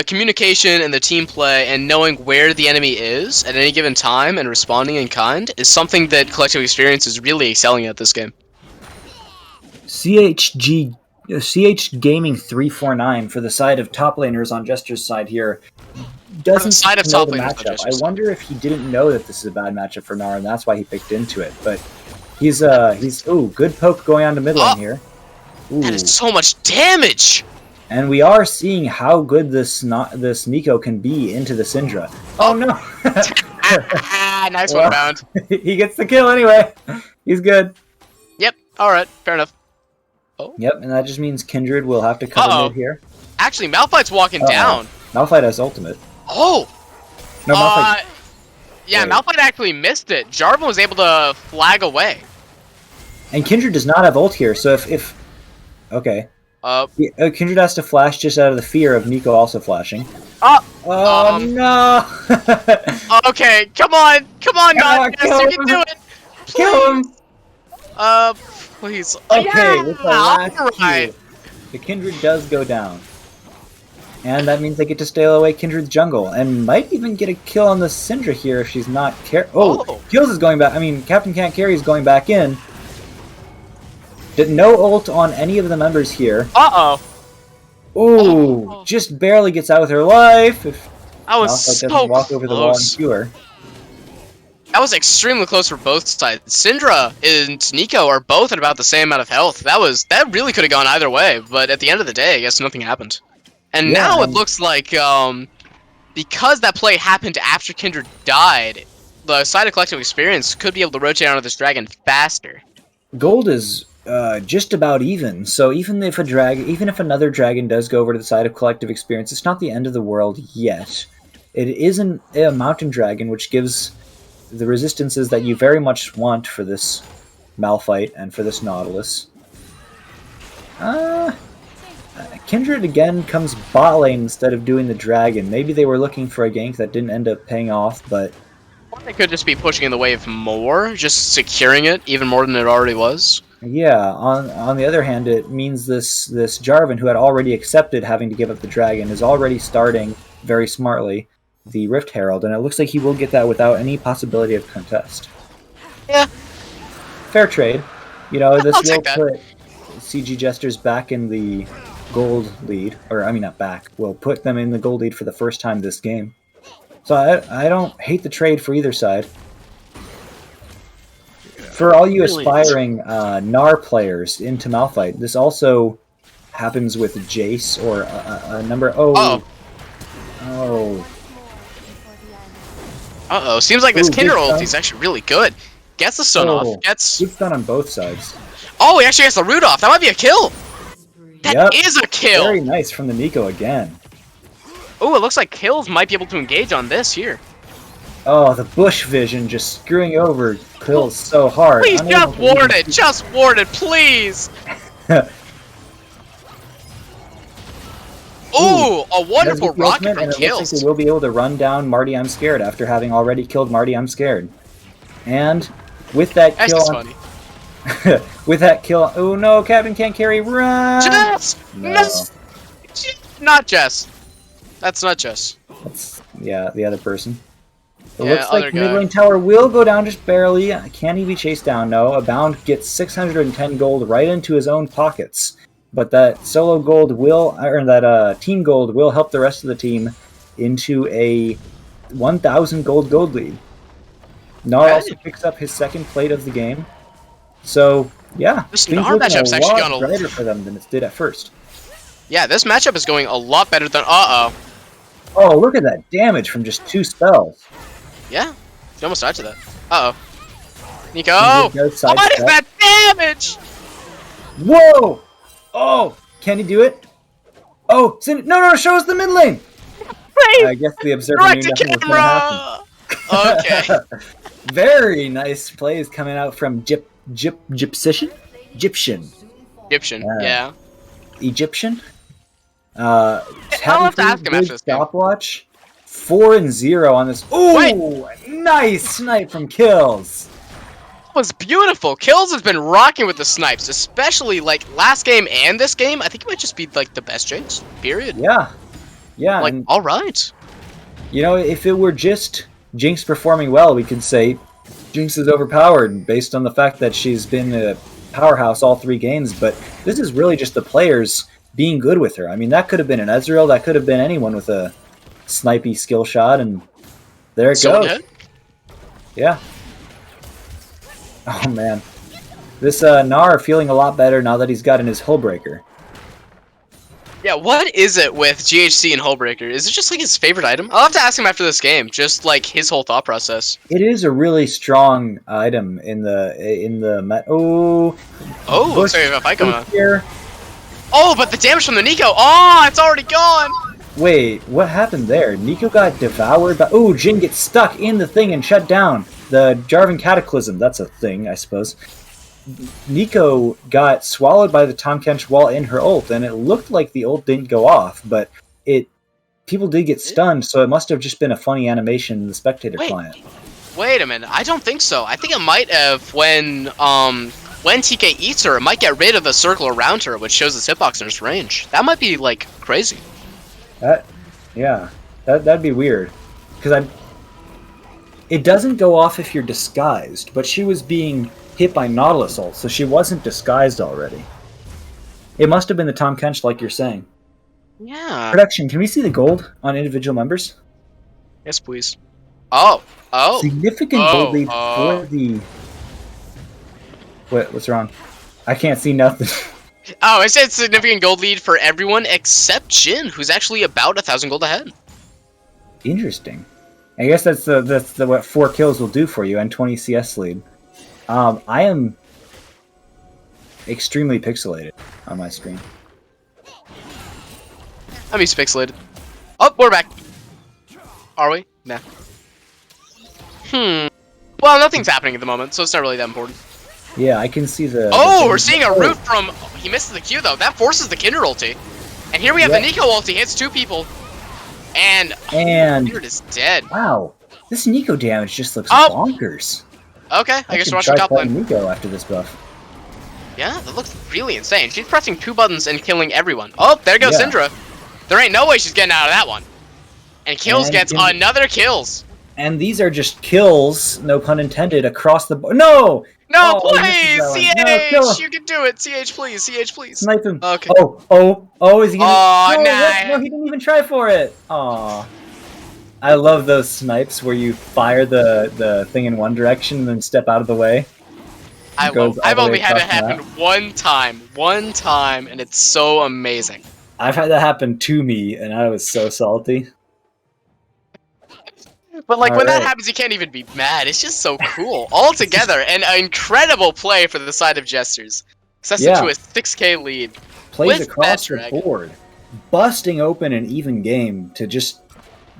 communication and the team play and knowing where the enemy is at any given time and responding in kind is something that Collective Experience is really excelling at this game. CH Gaming 349 for the side of top laners on Jester's side here doesn't side of know top the laners on matchup. Jester's I wonder if he didn't know that this is a bad matchup for Gnar, and that's why he picked into it. But he's ooh, good poke going on to mid lane here. Ooh. That is so much damage. And we are seeing how good this Nico can be into the Syndra. Oh no! Nice one, bound. He gets the kill anyway. He's good. Yep. All right. Fair enough. Oh. Yep, and that just means Kindred will have to cover mid here. Actually, Malphite's walking down. Malphite has ultimate. Oh. No, Malphite. Yeah, Malphite actually missed it. Jarvan was able to flag away. And Kindred does not have ult here, so if okay. Kindred has to flash just out of the fear of Nico also flashing. Oh no! Okay, come on, God, yes, you can do it. Please. Kill him! Please. Okay, with the last right. the Kindred does go down. And that means they get to stay away Kindred's jungle, and might even get a kill on the Syndra here if she's not careful. Oh, Kills is going back. I mean, Captain Can't Carry is going back in. Did no ult on any of the members here. Uh-oh. Ooh, just barely gets out with her life. If That was Malphite so doesn't walk over the wall and close. cue her. That was extremely close for both sides. Syndra and Nico are both at about the same amount of health. That really could have gone either way, but at the end of the day, I guess nothing happened. And Yeah, now it and- looks like because that play happened after Kindred died, the side of collective experience could be able to rotate onto this dragon faster. Gold is just about even. So even if another dragon does go over to the side of collective experience, it's not the end of the world yet. It isn't a mountain dragon, which gives the resistances that you very much want for this Malphite and for this Nautilus. Kindred again comes bot lane instead of doing the dragon. Maybe they were looking for a gank that didn't end up paying off, but Or they could just be pushing in the wave more, just securing it even more than it already was. yeah, on the other hand, it means this Jarvan, who had already accepted having to give up the dragon, is already starting very smartly the Rift Herald, and it looks like he will get that without any possibility of contest. Yeah. Fair trade. You know, this I'll will take that. put CG Jesters back in the gold lead, or I mean not back, will put them in the gold lead for the first time this game. So I don't hate the trade for either side. For all you Really? aspiring Gnar players into Malphite, this also happens with Jace or a number. Oh, Uh-oh, seems like this Ooh, Kinder good ult stun. is actually really good. Gets the stun Oh. off, gets... It's done on both sides. Oh, he actually gets the root off, that might be a kill! That is Yep. a kill! Very nice from the Nico again. Oh, it looks like Kills might be able to engage on this here. Oh, the bush vision just screwing over Kills so hard. Please Unable just to even ward it! see- Just ward it, please! Ooh, a wonderful There's the rocket ultimate, from and it looks like Kills. they will be able to run down Marty I'm Scared after having already killed Marty I'm Scared. And with that That's kill, just on- funny. with that kill, oh no, Captain Can't Carry, run! Jess! No. No! Not Jess. That's not Jess. That's, yeah, the other person. It Yeah, looks like other guy. mid lane tower will go down just barely. Can he be chased down? No. Abound gets 610 gold right into his own pockets. But that solo gold will, or that team gold will help the rest of the team into a 1,000 gold lead. Gnar also picks up his second plate of the game. So, yeah, This things Gnar looking matchup's a actually lot gone a- brighter for them than it did at first. Yeah, this matchup is going a lot better than... Uh-oh. Oh, look at that damage from just 2 spells. Yeah, he almost died to that. Uh-oh. Nico! He goes What is sidestep. that damage? Whoa! Oh, can he do it? Oh, no, show us the mid lane. I guess the observer knew Direct to nothing was going to happen. camera! Okay. Very nice plays coming out from Egyptian? Egyptian, Yeah. yeah. Egyptian? I'll have to ask him after this game. Stopwatch. 4-0 on this. Ooh, nice snipe from Kills. Was beautiful. Kills has been rocking with the snipes, especially like last game and this game. I think it might just be like the best Jinx, period. Yeah. Yeah, Like, and alright. you know, if it were just Jinx performing well, we could say Jinx is overpowered based on the fact that she's been a powerhouse all 3 games, but this is really just the players being good with her. I mean, that could have been an Ezreal, that could have been anyone with a snipey skill shot, and there it So goes. good. Yeah. Oh man. This Gnar feeling a lot better now that he's gotten his Hullbreaker. Yeah, what is it with GHC and Hullbreaker? Is it just like his favorite item? I'll have to ask him after this game, just like his whole thought process. It is a really strong item in the Oh, Bush sorry if I come on. here. Oh, but the damage from the Nico! Oh, it's already gone! Wait, what happened there? Nico got devoured by... Oh, Jin gets stuck in the thing and shut down. The Jarvan Cataclysm, that's a thing, I suppose. Nico got swallowed by the Tahm Kench wall in her ult, and it looked like the ult didn't go off, but people did get stunned, so it must have just been a funny animation in the spectator Wait. client. Wait a minute, I don't think so. I think it might have when TK eats her, it might get rid of the circle around her, which shows its hitbox in its range. That might be, like, crazy. That'd be weird. Because It doesn't go off if you're disguised, but she was being hit by Nautilus ult, so she wasn't disguised already. It must have been the Tom Kench, like you're saying. Yeah. Production, can we see the gold on individual members? Yes, please. Oh. Significant gold lead for the... What's wrong? I can't see nothing. Oh, I said significant gold lead for everyone except Jin, who's actually about 1,000 gold ahead. Interesting. I guess that's the what 4 kills will do for you and 20 CS lead. I am extremely pixelated on my screen. I'm used to pixelated. Oh, we're back. Are we? Nah. Well, nothing's happening at the moment, so it's not really that important. Yeah, I can see the... Oh, we're seeing a root from... He misses the Q, though. That forces the Kindred ulti. And here we have the Nico ulti. Hits 2 people. And Kindred is dead. Wow. This Nico damage just looks bonkers. Okay, I guess we're should watching top try lane. Nico after this buff. Yeah, that looks really insane. She's pressing 2 buttons and killing everyone. Oh, there goes Yeah. Syndra. There ain't no way she's getting out of that one. And Kills gets another kills. And these are just kills, no pun intended, across the board. No! No, Oh, he please! misses that one. No, kill CH! him. You can do it! CH, please! CH, please! Snipe him. Okay. Oh, is he gonna... Oh, no, nah. what? No, he didn't even try for it. Aw. I love those snipes where you fire the thing in one direction and then step out of the way. I've only had it happen one time, and it's so amazing. I've had that happen to me, and I was so salty. But like when that Alright. happens, you can't even be mad. It's just so cool. All together, and an incredible play for the side of Jesters. Sets it to a 6k lead. Plays with across that the drag. board, busting open an even game to just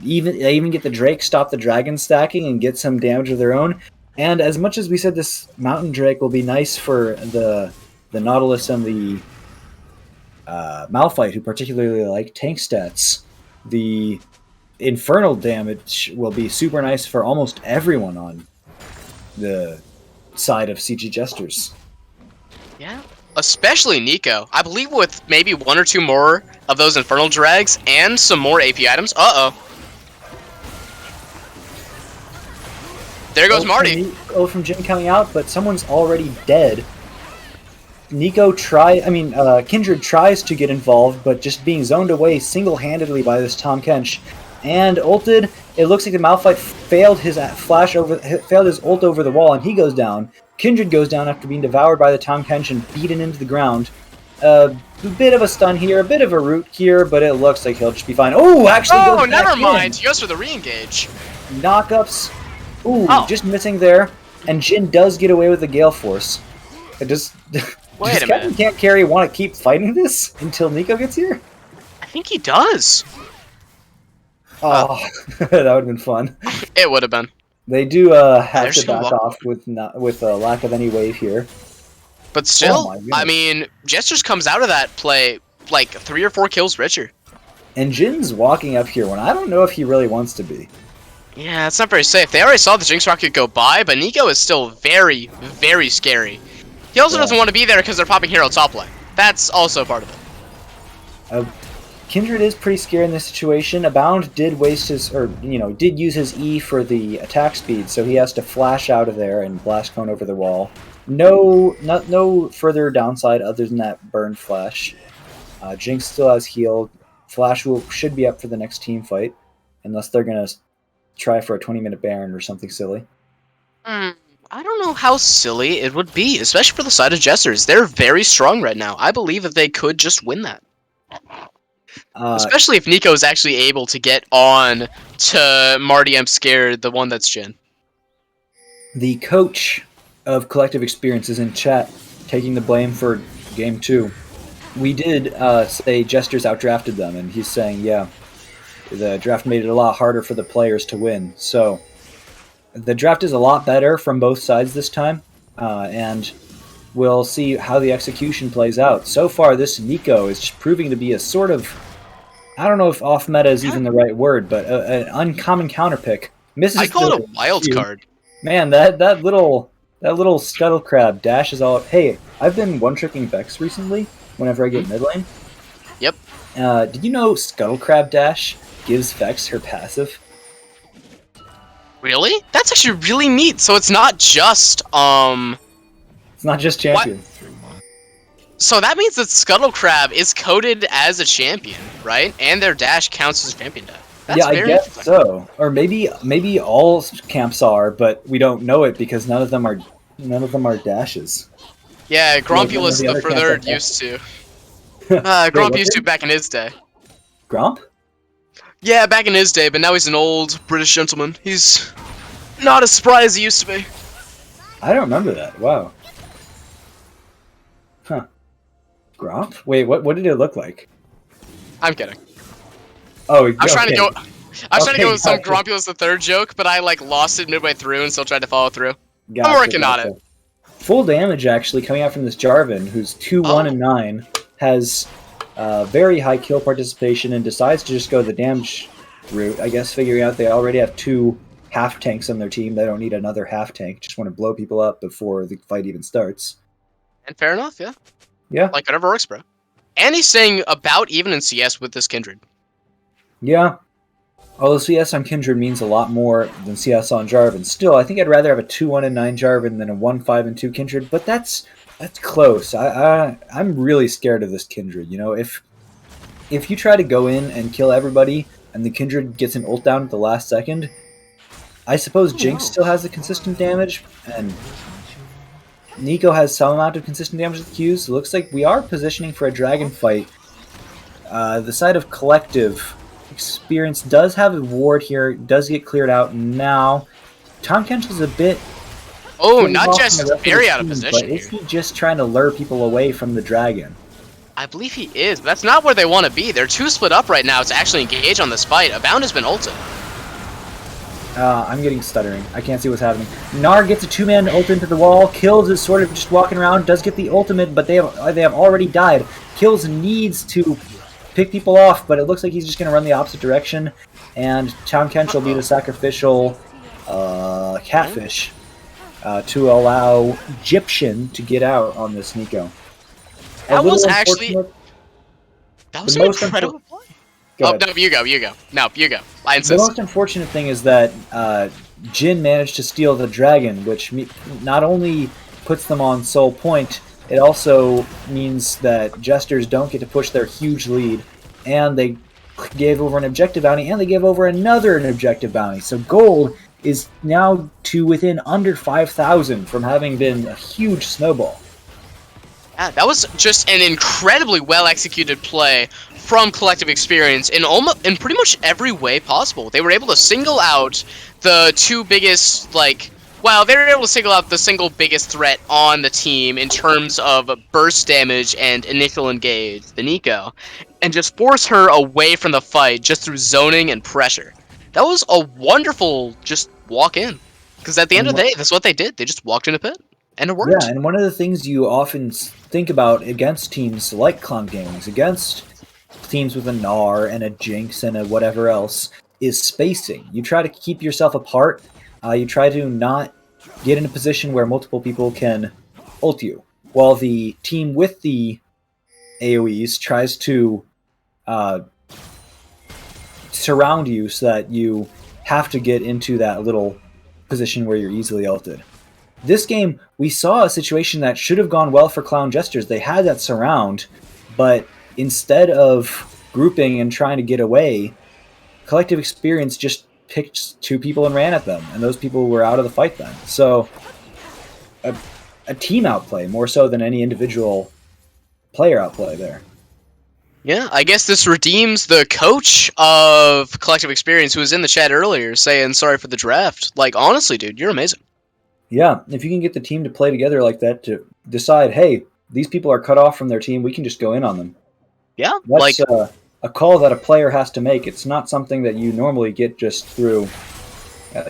even get the Drake stop the dragon stacking and get some damage of their own. And as much as we said this Mountain Drake will be nice for the Nautilus and the Malphite, who particularly like tank stats, the Infernal damage will be super nice for almost everyone on the side of CG Jesters. Yeah. Especially Nico. I believe with maybe 1 or 2 more of those Infernal Drags and some more AP items. Uh-oh. There goes Marty. From Jin coming out, but someone's already dead. Kindred tries to get involved, but just being zoned away single-handedly by this Tom Kench. And ulted, it looks like the Malphite failed his ult over the wall, and he goes down. Kindred goes down after being devoured by the Tom Kench and beaten into the ground. A bit of a stun here, a bit of a root here, but it looks like he'll just be fine. Oh, actually goes back never in. mind. He goes for the re-engage. Knockups. Ooh, just missing there. And Jin does get away with the Gale Force. It just... Wait a minute. Can't Carry want to keep fighting this until Nico gets here? I think he does. Oh, that would have been fun. It would have been. They do have There's to back some off with a lack of any wave here. But still, Oh my goodness. I mean, Jesters comes out of that play like 3 or 4 kills richer. And Jin's walking up here when I don't know if he really wants to be. Yeah, it's not very safe. They already saw the Jinx Rocket go by, but Nico is still very, very scary. He also doesn't want to be there because they're popping hero top lane. That's also part of it. Kindred is pretty scary in this situation. Abound did waste his, did use his E for the attack speed, so he has to flash out of there and blast cone over the wall. No further downside other than that burned flash. Jinx still has healed. Flash should be up for the next team fight, unless they're gonna try for a 20-minute Baron or something silly. I don't know how silly it would be, especially for the side of Jesters. They're very strong right now. I believe that they could just win that. Especially if Nico's actually able to get on to Marty I'm Scared, the one that's Jin. The coach of Collective Experience is in chat, taking the blame for Game 2. We did say Jesters outdrafted them, and he's saying, yeah, the draft made it a lot harder for the players to win. So the draft is a lot better from both sides this time, and we'll see how the execution plays out. So far, this Nico is just proving to be a sort of, I don't know if off-meta is even the right word, but an uncommon counterpick. I call it a wild card. Man, that little scuttle crab dashes all. Hey, I've been one-tricking Vex recently whenever I get mid lane. Yep. Did you know scuttle crab dash gives Vex her passive? Really? That's actually really neat. So it's not just It's not just champion. So that means that Scuttle Crab is coded as a champion, right? And their dash counts as a champion dash. That's Yeah, I very guess interesting. so. Or maybe all camps are, but we don't know it because none of them are dashes. Yeah, Grumpulus the the other camps third have dashes. used to. Wait, Grump what used to did? back in his day. Grump? Yeah, back in his day, but now he's an old British gentleman. He's not as spry as he used to be. I don't remember that. Wow. Huh. Grump? Wait, what did it look like? I'm kidding. Oh, I was trying to go. I was trying to go with some gotcha. Grumpulus the third joke, but I like lost it midway through and still tried to follow through. Gotcha, I'm working on it. Full damage actually coming out from this Jarvan, who's 2-1 and 9, has very high kill participation and decides to just go the damage route. I guess figuring out they already have 2 half tanks on their team. They don't need another half tank. Just want to blow people up before the fight even starts. And fair enough, yeah. Yeah. Like whatever works, bro. And he's saying about even in CS with this Kindred. Yeah. Although CS on Kindred means a lot more than CS on Jarvan. Still, I think I'd rather have a 2-1 and 9 Jarvan than a 1-5 and 2 Kindred, but that's close. I'm really scared of this Kindred. You know, if you try to go in and kill everybody and the Kindred gets an ult down at the last second, I suppose Jinx still has the consistent damage, and Nico has some amount of consistent damage with Qs. It looks like we are positioning for a dragon fight. The side of Collective Experience does have a ward here, does get cleared out now. Tom Kench is a bit... Oh, not off just from the rest very the out of team, position But is here. he just trying to lure people away from the dragon? I believe he is, but that's not where they want to be. They're too split up right now to actually engage on this fight. Abound has been ulted. I'm getting stuttering. I can't see what's happening. Gnar gets a 2-man ult into the wall. Kills is sort of just walking around. Does get the ultimate, but they have already died. Kills needs to pick people off, but it looks like he's just going to run the opposite direction. And Town Kench will be the sacrificial catfish to allow Egyptian to get out on this Nico. That A little was actually... unfortunate. That was The an most incredible play. Go Oh, ahead. no, you go. No, you go. I The insist. most unfortunate thing is that Jin managed to steal the dragon, which not only puts them on sole point, it also means that Jesters don't get to push their huge lead, and they gave over an objective bounty, and they gave over another objective bounty. So gold is now to within under 5,000 from having been a huge snowball. Yeah, that was just an incredibly well executed play from Collective Experience in pretty much every way possible. They were able to single out the two biggest, well, they were able to single out the single biggest threat on the team in terms of burst damage and initial engage, the Nico, and just force her away from the fight just through zoning and pressure. That was a wonderful just walk in. Because at the end of the day, that's what they did. They just walked in a pit. And it worked. Yeah, and one of the things you often think about against teams like Clown Gaming's, against teams with a Gnar and a Jinx and a whatever else, is spacing. You try to keep yourself apart. You try to not get in a position where multiple people can ult you, while the team with the AoEs tries to surround you so that you have to get into that little position where you're easily ulted. This game, we saw a situation that should have gone well for Clown Jesters. They had that surround, but instead of grouping and trying to get away, Collective Experience just picked 2 people and ran at them, and those people were out of the fight then. So, a team outplay more so than any individual player outplay there. Yeah, I guess this redeems the coach of Collective Experience who was in the chat earlier saying sorry for the draft. Like, honestly, dude, you're amazing. Yeah, if you can get the team to play together like that to decide, hey, these people are cut off from their team, we can just go in on them. Yeah, That's a call that a player has to make. It's not something that you normally get just through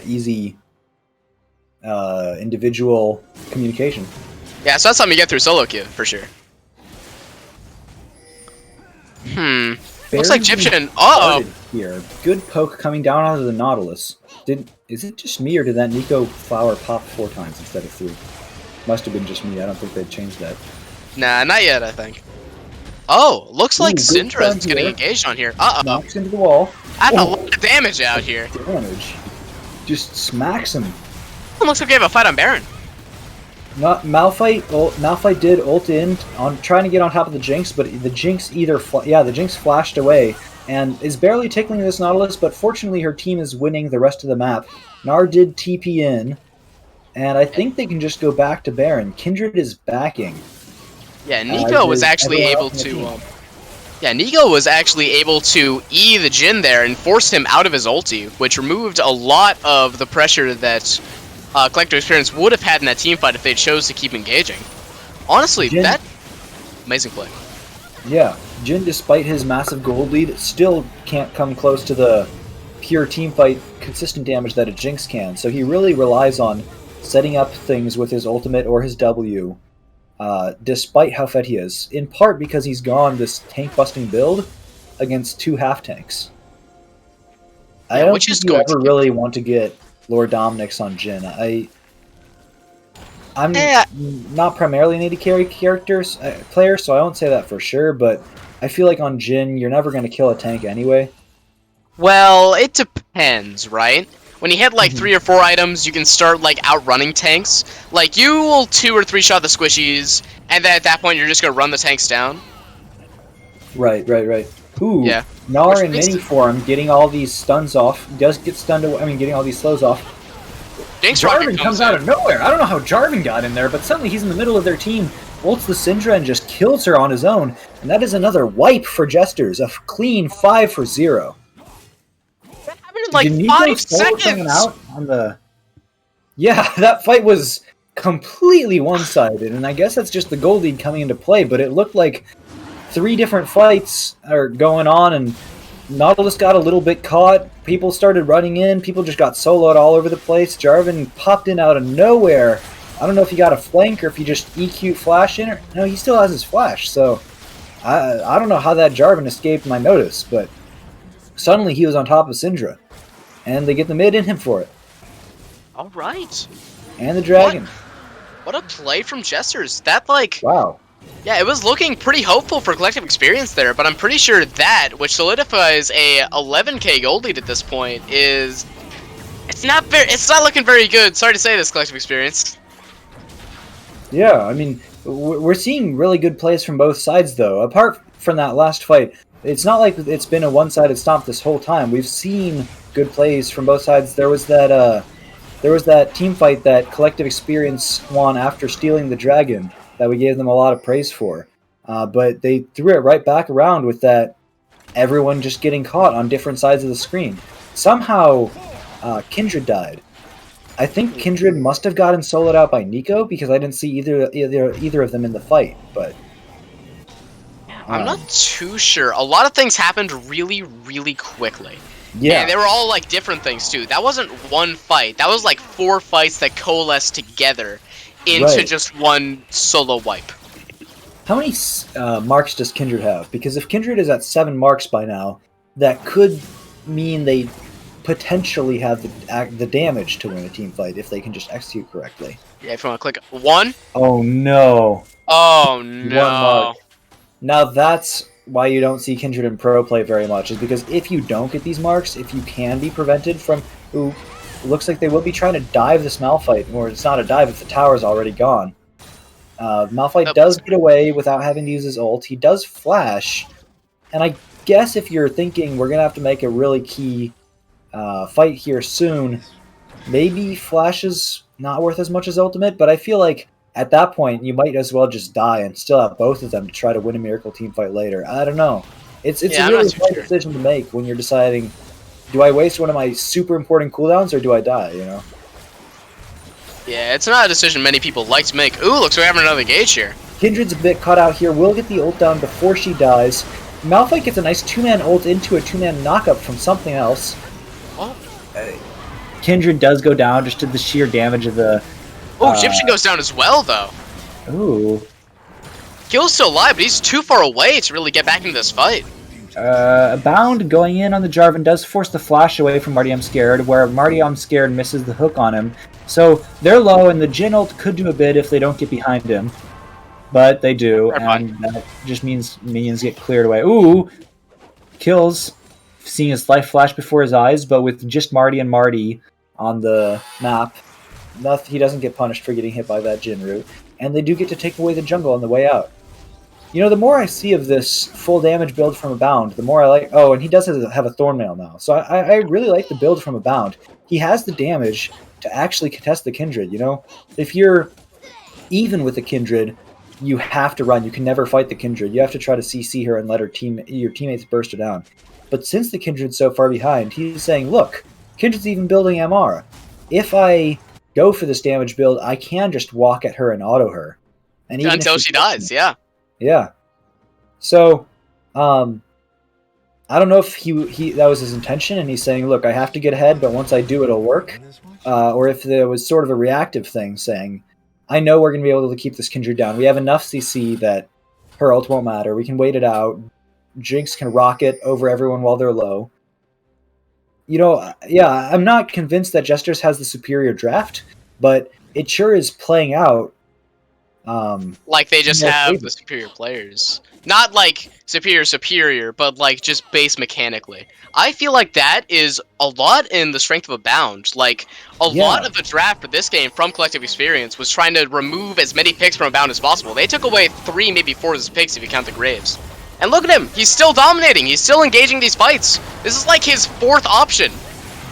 easy individual communication. yeah, so that's something you get through solo queue, for sure. Looks like Egyptian. Uh-oh. Here, good poke coming down onto the Nautilus. Is it just me, or did that Nico flower pop 4 times instead of 3? Must have been just me. I don't think they'd changed that. Nah, not yet, I think. Oh, looks like Ooh, good Syndra stun is getting here. engaged on here. Uh-oh. Knocks into the wall. That's a lot of damage out here. Damage. just smacks him. It looks like we have a fight on Baron. Not Malphite did ult in on trying to get on top of the Jinx, but the Jinx the Jinx flashed away and is barely tickling this Nautilus. But fortunately, her team is winning the rest of the map. Gnar did TP in, and I think they can just go back to Baron. Kindred is backing. Yeah, Nico was actually able to. Nico was actually able to E the Jhin there and force him out of his ulti, which removed a lot of the pressure that Collective Experience would have had in that team fight if they chose to keep engaging. Honestly, Jhin, that amazing play. Yeah, Jhin, despite his massive gold lead, still can't come close to the pure team fight consistent damage that a Jinx can. So he really relies on setting up things with his ultimate or his W, despite how fed he is. In part because he's gone this tank busting build against 2 half tanks. I don't think you ever really want to get Lord Dominic's on Jhin. I'm not primarily an AD carry player, so I won't say that for sure, but I feel like on Jhin, you're never going to kill a tank anyway. Well, it depends, right? When you hit like 3 or 4 items, you can start like outrunning tanks. Like you will 2 or 3 shot the squishies, and then at that point you're just gonna run the tanks down. Right. Ooh, yeah. Gnar in mini form, getting all these stuns off, does get stunned away. I mean, getting all these slows off. Jarvan comes out of nowhere. I don't know how Jarvan got in there, but suddenly he's in the middle of their team, ults the Syndra and just kills her on his own. And that is another wipe for Jesters, a clean 5 for 0. That happened in like 5 seconds. Out on the... Yeah, that fight was completely one-sided, and I guess that's just the gold lead coming into play, but it looked like 3 different fights are going on, and Nautilus got a little bit caught. People started running in. People just got soloed all over the place. Jarvan popped in out of nowhere. I don't know if he got a flank or if he just EQ flash in. No, he still has his flash, so I don't know how that Jarvan escaped my notice, but suddenly he was on top of Syndra, and they get the mid in him for it. All right. And the dragon. What a play from Jesters. That like... Wow. Yeah, it was looking pretty hopeful for Collective Experience there, but I'm pretty sure that, which solidifies a 11k gold lead at this point, is... It's not looking very good. Sorry to say this, Collective Experience. Yeah, I mean, we're seeing really good plays from both sides, though. Apart from that last fight, it's not like it's been a one-sided stomp this whole time. We've seen good plays from both sides. There was that team fight that Collective Experience won after stealing the dragon that we gave them a lot of praise for. But they threw it right back around with that everyone just getting caught on different sides of the screen. Somehow, Kindred died. I think Kindred must have gotten soloed out by Nico because I didn't see either of them in the fight. But I'm not too sure. A lot of things happened really, really quickly. Yeah, and they were all like different things too. That wasn't one fight. That was like 4 fights that coalesced together into just one solo wipe. How many marks does Kindred have? Because if Kindred is at 7 marks by now, that could mean they potentially have the damage to win a team fight if they can just execute correctly. Yeah, if you want to click 1. Oh no. Oh no. 1 mark. Now that's why you don't see Kindred in pro play very much, is because if you don't get these marks, if you can be prevented from... Ooh, it looks like they will be trying to dive this Malphite, or it's not a dive if the tower's already gone. Malphite does get away without having to use his ult. He does flash, and I guess if you're thinking we're going to have to make a really key fight here soon, maybe flash is not worth as much as ultimate, but I feel like at that point you might as well just die and still have both of them to try to win a miracle team fight later. I don't know. It's a really hard decision to make when you're deciding, do I waste one of my super important cooldowns or do I die, you know? Yeah, it's not a decision many people like to make. Ooh, looks like we're having another gauge here. Kindred's a bit cut out here. Will get the ult down before she dies. Malphite gets a nice 2-man ult into a 2-man knockup from something else. Oh. Kindred does go down just to the sheer damage of the... Oh, Egyptian goes down as well, though. Ooh. Gil's still alive, but he's too far away to really get back into this fight. Bound going in on the Jarvan does force the flash away from Marty I'm Scared, where Marty I'm Scared misses the hook on him. So they're low, and the Jhin ult could do a bit if they don't get behind him. But they do, and that just means minions get cleared away. Ooh! Kills, seeing his life flash before his eyes, but with just Marty and Marty, on the map. He doesn't get punished for getting hit by that Jin root, and they do get to take away the jungle on the way out. You know, the more I see of this full damage build from Abound, the more I like... Oh, and he does have a Thornmail now. So I really like the build from Abound. He has the damage to actually contest the Kindred, you know? If you're even with the Kindred, you have to run. You can never fight the Kindred. You have to try to CC her and let your teammates burst her down. But since the Kindred's so far behind, he's saying, look, Kindred's even building MR. If I go for this damage build, I can just walk at her and auto her. And even Until she dies, yeah. Yeah. So, I don't know if he that was his intention, and he's saying, look, I have to get ahead, but once I do, it'll work. Or if there was sort of a reactive thing saying, I know we're going to be able to keep this Kindred down. We have enough CC that her ult won't matter. We can wait it out. Jinx can rocket over everyone while they're low. You know, yeah, I'm not convinced that Jesters has the superior draft, but it sure is playing out. Like they just more have favor. the superior players. Not like superior, but like just base mechanically. I feel like that is a lot in the strength of Abound. Like, a lot of the draft for this game from Collective Experience was trying to remove as many picks from Abound as possible. They took away 3, maybe 4 of his picks if you count the Graves. And look at him! He's still dominating! He's still engaging these fights! This is like his 4th option!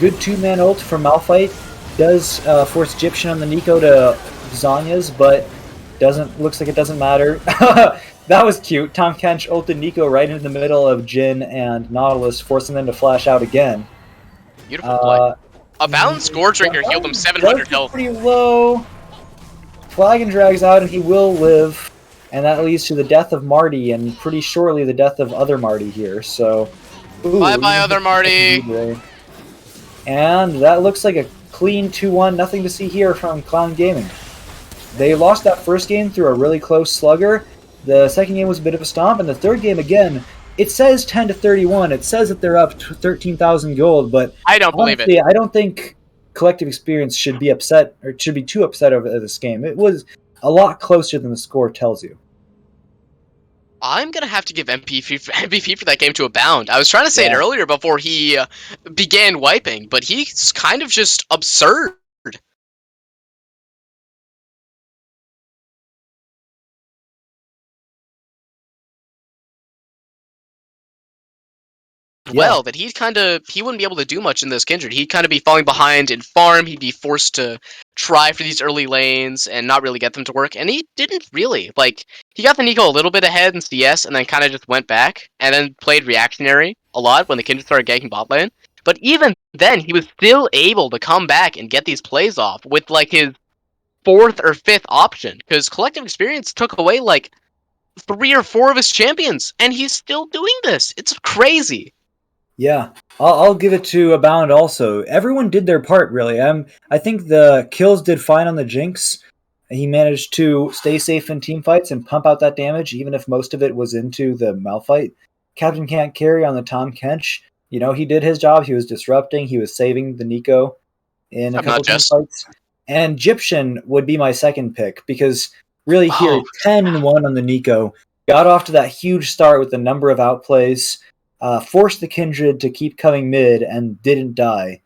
Good 2-man ult from Malphite. Does force Egyptian on the Nico to Zanya's, but looks like it doesn't matter. That was cute. Tom Kench ulted Nico right into the middle of Jin and Nautilus, forcing them to flash out again. Beautiful play. Abound's Gore Drinker healed him 700 health. Pretty low. Flagon drags out and he will live, and that leads to the death of Marty, and pretty shortly the death of other Marty here. So, Bye-bye, other Marty. And that looks like a clean 2-1. Nothing to see here from Clown Gaming. They lost that first game through a really close slugger. The second game was a bit of a stomp, and the third game, again, it says 10-31. It says that they're up 13,000 gold, but I don't believe honestly, it. I don't think Collective Experience should be upset, or should be too upset over this game. It was a lot closer than the score tells you. I'm gonna have to give MVP for that game to Abound. I was trying to say it earlier before he began wiping, but he's kind of just absurd. Well, that he wouldn't be able to do much in this Kindred. He'd kind of be falling behind in farm. He'd be forced to try for these early lanes and not really get them to work. And he didn't really. Like, he got the Nico a little bit ahead in CS and then kind of just went back and then played reactionary a lot when the Kindred started ganking bot lane. But even then, he was still able to come back and get these plays off with like his 4th or 5th option. Because Collective Experience took away like 3 or 4 of his champions. And he's still doing this. It's crazy. Yeah, I'll give it to Abound also. Everyone did their part, really. I think the kills did fine on the Jinx. He managed to stay safe in team fights and pump out that damage, even if most of it was into the Malphite. Captain Can't Carry on the Tom Kench. You know, he did his job. He was disrupting. He was saving the Nico in a couple team fights. And Egyptian would be my second pick, because really here, 10-1 on the Nico. Got off to that huge start with the number of outplays. Forced the Kindred to keep coming mid and didn't die.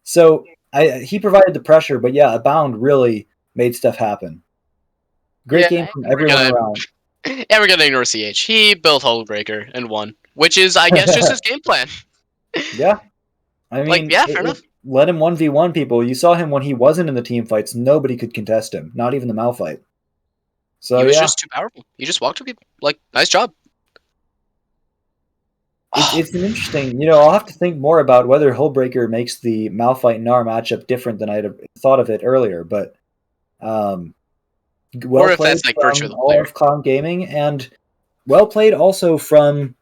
So he provided the pressure, but yeah, Abound really made stuff happen. Great game from everyone around. And we're gonna ignore CH. He built Hullbreaker and won, which is, I guess, just his game plan. Yeah. I mean, fair enough. Let him 1v1 people. You saw him when he wasn't in the team fights. Nobody could contest him, not even the Malphite. So he was just too powerful. He just walked through people. Like, nice job. It's an interesting, I'll have to think more about whether Hullbreaker makes the Malphite-Gnar matchup different than I'd have thought of it earlier, but well or if played that's like from virtue of the all player. of Clown Gaming, and well played also from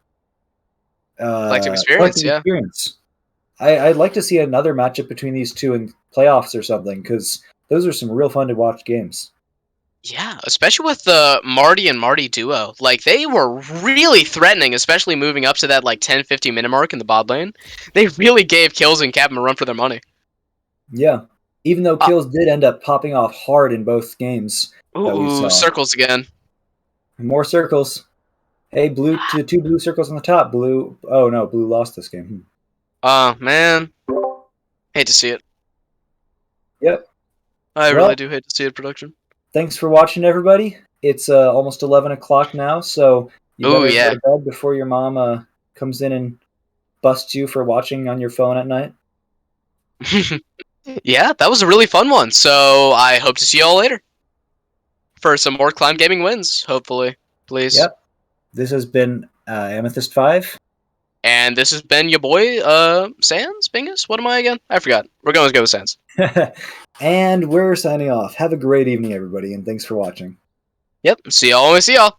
Collective Experience, yeah. Experience. I'd like to see another matchup between these two in playoffs or something, because those are some real fun to watch games. Yeah, especially with the Marty and Marty duo. Like, they were really threatening, especially moving up to that, like, 10-50 minute mark in the bot lane. They really gave Kills and Captain a run for their money. Yeah, even though Kills did end up popping off hard in both games. Ooh, circles again. More circles. Hey, blue, 2 blue circles on the top. Blue, oh no, blue lost this game. Man. Hate to see it. I Well- really do hate to see it production. Thanks for watching, everybody. It's almost 11 o'clock now, so you Ooh, better yeah. go to bed before your mom comes in and busts you for watching on your phone at night. Yeah, that was a really fun one. So I hope to see you all later for some more Clown Gaming wins, hopefully. Please. Yep. This has been Amethyst 5. And this has been your boy, Sans? Bingus? What am I again? I forgot. We're going to go with Sans. And we're signing off. Have a great evening, everybody, and thanks for watching. Yep. See y'all when we see y'all.